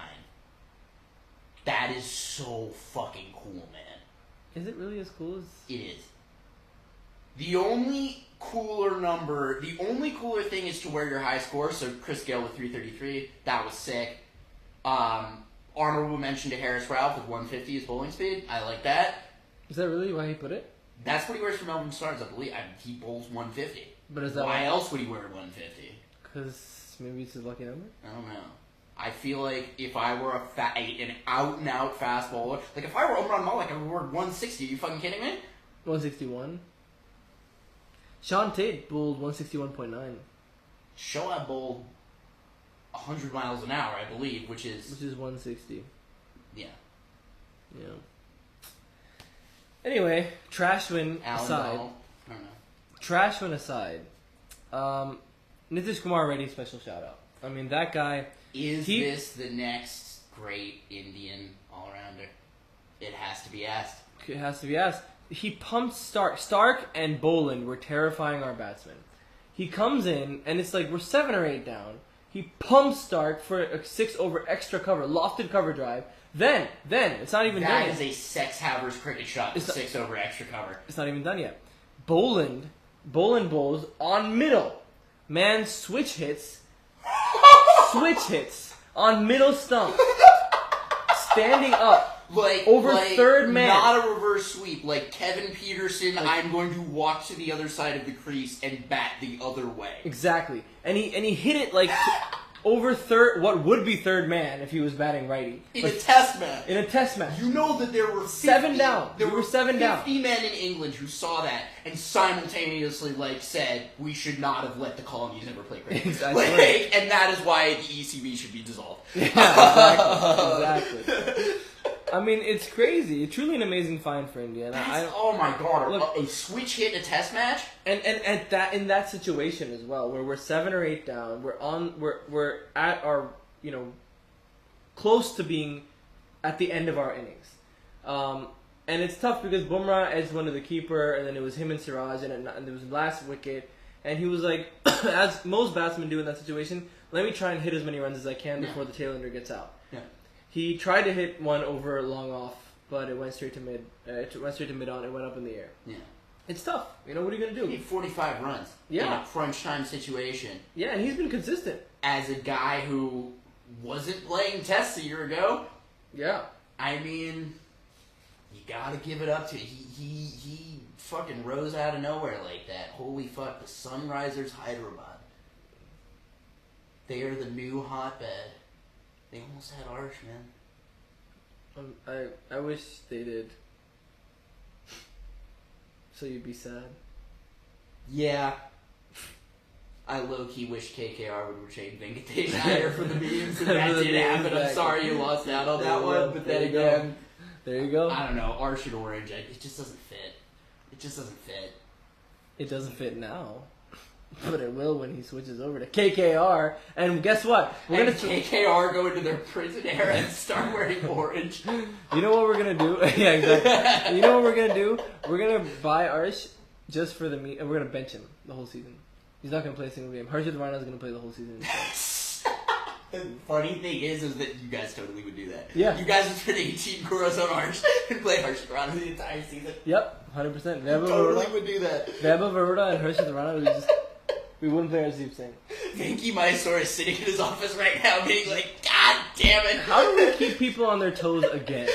That is so fucking cool, man. Is it really as cool as? It is. The only cooler thing is to wear your high score. So Chris Gale with 333, that was sick. Honorable mention to Harris Ralph with 150 as bowling speed. I like that. Is that really why he put it? That's what he wears for Melbourne Stars, I believe. He bowls 150. But is that why else would he wear 150? Because maybe it's his lucky number. I don't know. I feel like if I were an out-and-out fast bowler, like if I were Omran Malik, I would wear 160. Are you fucking kidding me? 161. Sean Tate bowled 161.9. Shoaib bowled 100 miles an hour, I believe, which is 160. yeah. Yeah. Anyway, trash win Alan aside. Bell, I don't know. Trash win aside. Nitish Kumar Reddy special shout out. I mean that guy. Is this the next great Indian all-rounder? It has to be asked. It has to be asked. He pumped Stark. Stark and Boland were terrifying our batsmen. He comes in, and it's like we're 7 or 8 down. He pumps Stark for a 6 over extra cover, lofted cover drive. Then, it's not even done That yet. is a Sex Havers cricket shot with 6 over extra cover. It's not even done yet. Boland bowls on middle. Man switch hits on middle stump. Standing up. Over third man. Not a reverse sweep. Like Kevin Peterson, I'm going to walk to the other side of the crease and bat the other way. Exactly. And he hit it like over what would be third man if he was batting righty. In a test match. In a test match. You know that there were 7 down. There We were were 7 down. 50 men in England who saw that and simultaneously said we should not have let the colonies ever play cricket. Exactly. And that is why the ECB should be dissolved. Yeah, exactly. I I mean, it's crazy. It's truly an amazing find for India. And Oh my god, Look, a switch hit in a test match? And that in that situation as well, where we're 7 or 8 down, we're at our, close to being at the end of our innings. And it's tough because Bumrah edged one to the keeper, and then it was him and Siraj, and there was the last wicket. And he was like, as most batsmen do in that situation, let me try and hit as many runs as I can before the tail ender gets out. Yeah. He tried to hit one over long off, but it went straight to mid. It went straight to mid on. It went up in the air. Yeah. It's tough. What are you gonna do? He need 45 runs. Yeah. In a crunch time situation. Yeah, and he's been consistent. As a guy who wasn't playing tests a year ago. Yeah. I mean, you gotta give it up to him. He fucking rose out of nowhere like that. Holy fuck, the Sunrisers Hyderabad. They are the new hotbed. They almost had Arsh, man. I wish they did. So you'd be sad. Yeah. I low-key wish KKR would retain Venkatesh Iyer for the memes, and that did happen. I'm sorry you lost out on that one, but then again... There you go. I don't know, Arsh and Orange, it just doesn't fit. It just doesn't fit. It doesn't fit now. But it will when he switches over to KKR. And guess what? We're gonna KKR go into their prison era and start wearing orange. You know what we're gonna do? Yeah, exactly. You know what we're gonna do? We're gonna buy Arsh just for the meet, and we're gonna bench him the whole season. He's not gonna play a single game. Harshit Rana is gonna play the whole season. The funny thing is that you guys totally would do that. Yeah. You guys would spend 18 crores on Arsh and play Harshit Rana the entire season. Yep, 100%. Totally would do that. Vaibhav Arora and Harshit Rana, we wouldn't play Arshdeep Singh. Venki Mysore is sitting in his office right now being like, God damn it. How do we keep people on their toes again?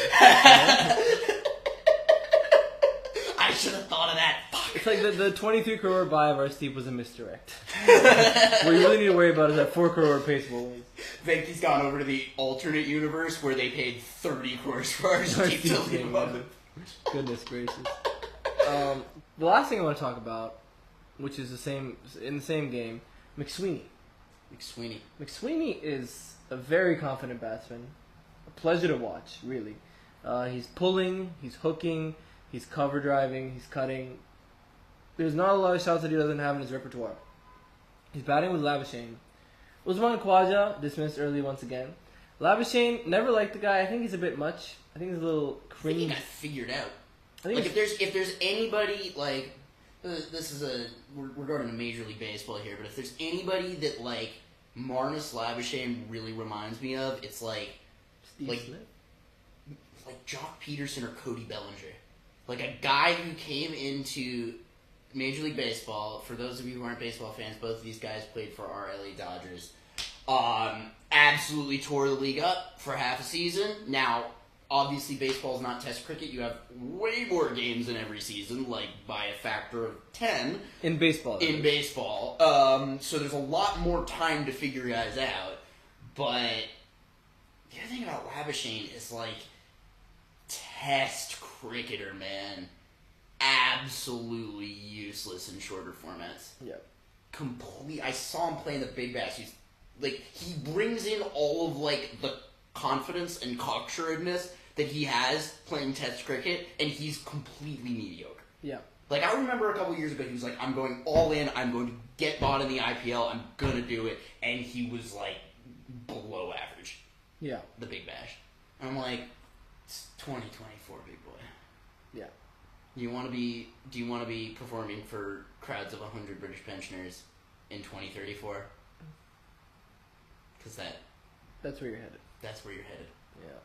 I should have thought of that. Fuck. It's like the 23 crore buy of Arshdeep was a misdirect. What you really need to worry about is that 4 crore pace bowling. Venki's gone over to the alternate universe where they paid 30 crores for Arshdeep to leave him up. Goodness gracious. The last thing I want to talk about, which is in the same game, McSweeney. McSweeney is a very confident batsman. A pleasure to watch, really. He's pulling, he's hooking, he's cover driving, he's cutting. There's not a lot of shots that he doesn't have in his repertoire. He's batting with Labuschagne. Usman Khwaja dismissed early once again. Labuschagne, never liked the guy. I think he's a bit much. I think he's a little cringe. I think he got figured out. Like if there's anybody like this is we're going to Major League Baseball here, but if there's anybody that like Marnus Labuschagne really reminds me of, it's like Steve Smith. Like Jock Peterson or Cody Bellinger, like a guy who came into Major League Baseball. For those of you who aren't baseball fans, both of these guys played for our LA Dodgers. Absolutely tore the league up for half a season. Now, obviously, baseball is not Test cricket. You have way more games in every season, like by a factor of 10. In baseball. So there's a lot more time to figure guys out. But the other thing about Labuschagne is like Test cricketer, man. Absolutely useless in shorter formats. Yep. I saw him play in the Big Bash. He brings in all of like the confidence and cocksuredness that he has playing Test cricket, and he's completely mediocre. Yeah. Like, I remember a couple years ago, he was like, I'm going all in, I'm going to get bought in the IPL, I'm gonna do it, and he was like below average. Yeah. The Big Bash. And I'm like, it's 2024, big boy. Yeah. Do you want to be performing for crowds of 100 British pensioners in 2034? Because that's where you're headed. That's where you're headed. Yeah.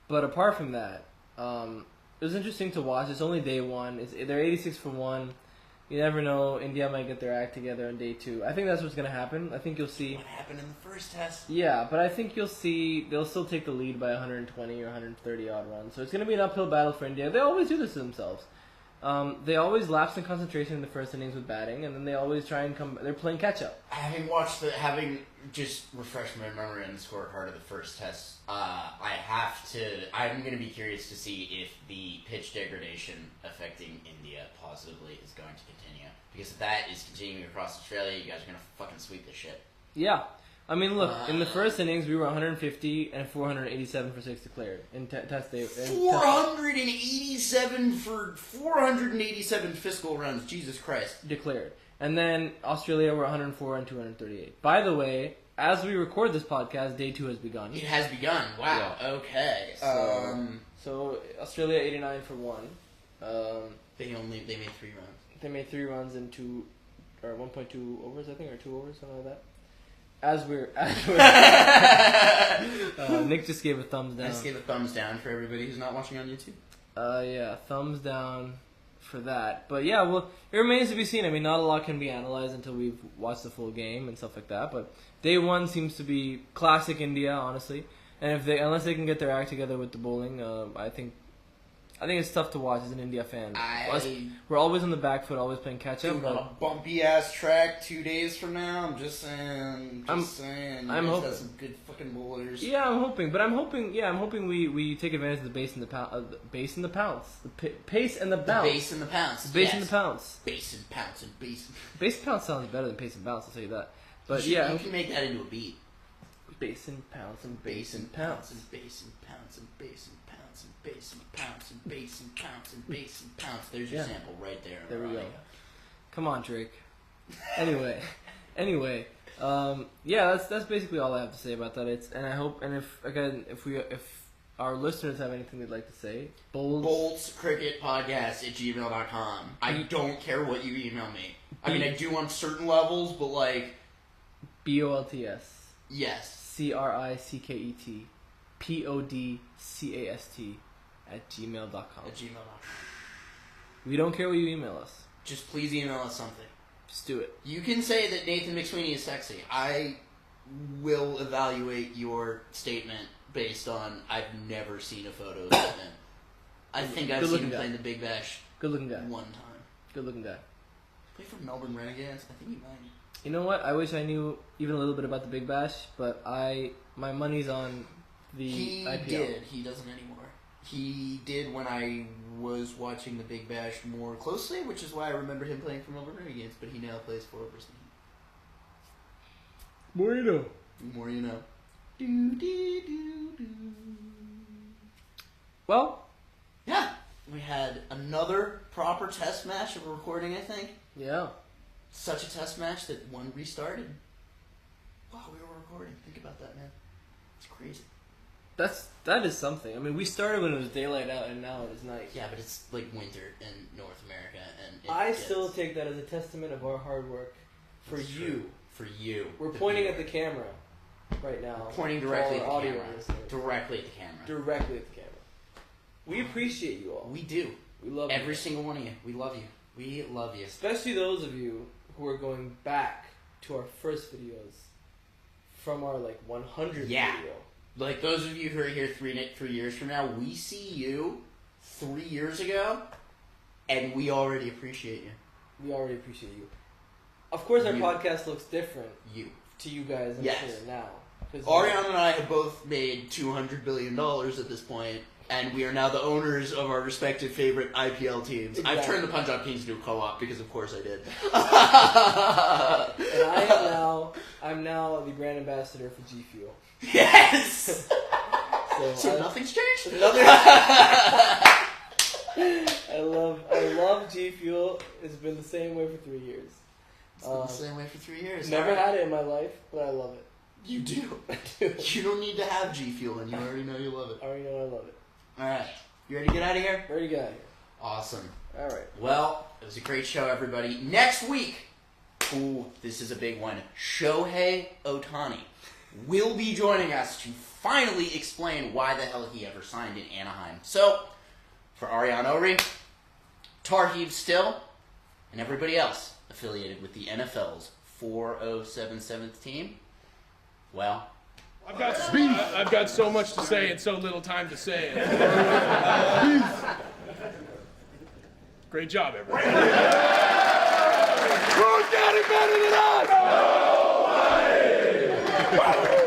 But apart from that, it was interesting to watch. It's only day one. They're 86 for 1. You never know. India might get their act together on day 2. I think that's what's going to happen. I think you'll see... What happened in the first test? Yeah, but I think you'll see they'll still take the lead by 120 or 130 odd runs. So it's going to be an uphill battle for India. They always do this to themselves. They always lapse in concentration in the first innings with batting, and then they always try and come... They're playing catch-up. Having just refreshed my memory on the scorecard of the first test, I'm going to be curious to see if the pitch degradation affecting India positively is going to continue. Because if that is continuing across Australia, you guys are going to fucking sweep this shit. Yeah. I mean, look, in the first innings, we were 150 and 487 for 6 declared in test day. 487 for 487 fiscal runs. Jesus Christ. Declared. And then Australia were 104 and 238. By the way, as we record this podcast, day 2 has begun. It has begun. Wow. Yeah. Okay. So Australia 89 for 1. They made 3 runs. They made 3 runs in 1.2 overs, I think, or 2 overs, something like that. As we're Nick just gave a thumbs down. I just gave a thumbs down for everybody who's not watching on YouTube. Yeah, thumbs down for that. But yeah, well, it remains to be seen. I mean, not a lot can be analyzed until we've watched the full game and stuff like that. But day 1 seems to be classic India, honestly. And unless they can get their act together with the bowling, I think it's tough to watch as an India fan. We're always on the back foot, always playing catch up. On a bumpy ass track 2 days from now. I'm just saying. I'm hoping have some good fucking bowlers. Yeah, I'm hoping. But I'm hoping we take advantage of the base and the pounce. The pace and the bounce. The base and the pounce. Base and the pounce. Base and pounce and base. Base and pounce sounds better than pace and bounce. I'll tell you that. But you can make that into a beat. Base and pounce and base and pounce and base and pounce and base and pounce and base and pounce and base and pounce and base and pounce. There's your sample right there. There we go. Come on, Drake. Anyway, yeah, that's basically all I have to say about that. I hope, and if our listeners have anything they'd like to say, boltscricketpodcast@gmail.com. I don't care what you email me. I mean, I do on certain levels, but like BOLTS. Yes. CRICKET PODCAST@gmail.com. We don't care what you email us. Just please email us something. Just do it. You can say that Nathan McSweeney is sexy. I will evaluate your statement based on I've never seen a photo of him. I think I've seen him playing the Big Bash. Good looking guy. One time. Good looking guy. Play for Melbourne Renegades? I think he might. You know what? I wish I knew even a little bit about the Big Bash, but my money's on the IPL. He did. He doesn't anymore. He did when I was watching the Big Bash more closely, which is why I remember him playing for Melbourne Renegades, but he now plays for Overseas. More you know. More you know. Well, yeah. We had another proper test match of a recording, I think. Yeah. Such a test match that one restarted while we were recording. Think about that, man. It's crazy. That is something. I mean, we started when it was daylight out, and now it is night. Yeah, but it's like winter in North America, and I still take that as a testament of our hard work for you. For you. We're pointing at the camera right now. We're pointing directly at the camera. Directly at the camera. Directly at the camera. We appreciate you all. We do. We love every single one of you. We love you. We love you. Especially those of you who are going back to our first videos from our 100 video. Like those of you who are here 3 years from now, we see you 3 years ago, and we already appreciate you. We already appreciate you. Of course, our podcast looks different to you guys here now. Aryaan and I have both made $200 billion at this point, and we are now the owners of our respective favorite IPL teams. Exactly. I've turned the Punjab Kings into a co-op because, of course, I did. And I'm now the brand ambassador for G Fuel. Yes. So nothing's changed. I love G Fuel. It's been the same way for 3 years. It's been the same way for 3 years. Never had it in my life, but I love it. You do. I do. You don't need to have G Fuel, and you already know you love it. I already know I love it. All right. You ready to get out of here? Ready to get out of here. Awesome. All right. Well, it was a great show, everybody. Next week, this is a big one. Shohei Ohtani will be joining us to finally explain why the hell he ever signed in Anaheim. So, for Aryaan Ori, Tarheeb Still, and everybody else affiliated with the NFL's 4077th team, well, I've got so much to say and so little time to say it. Great job, everybody. Who's got it better than us? Nobody!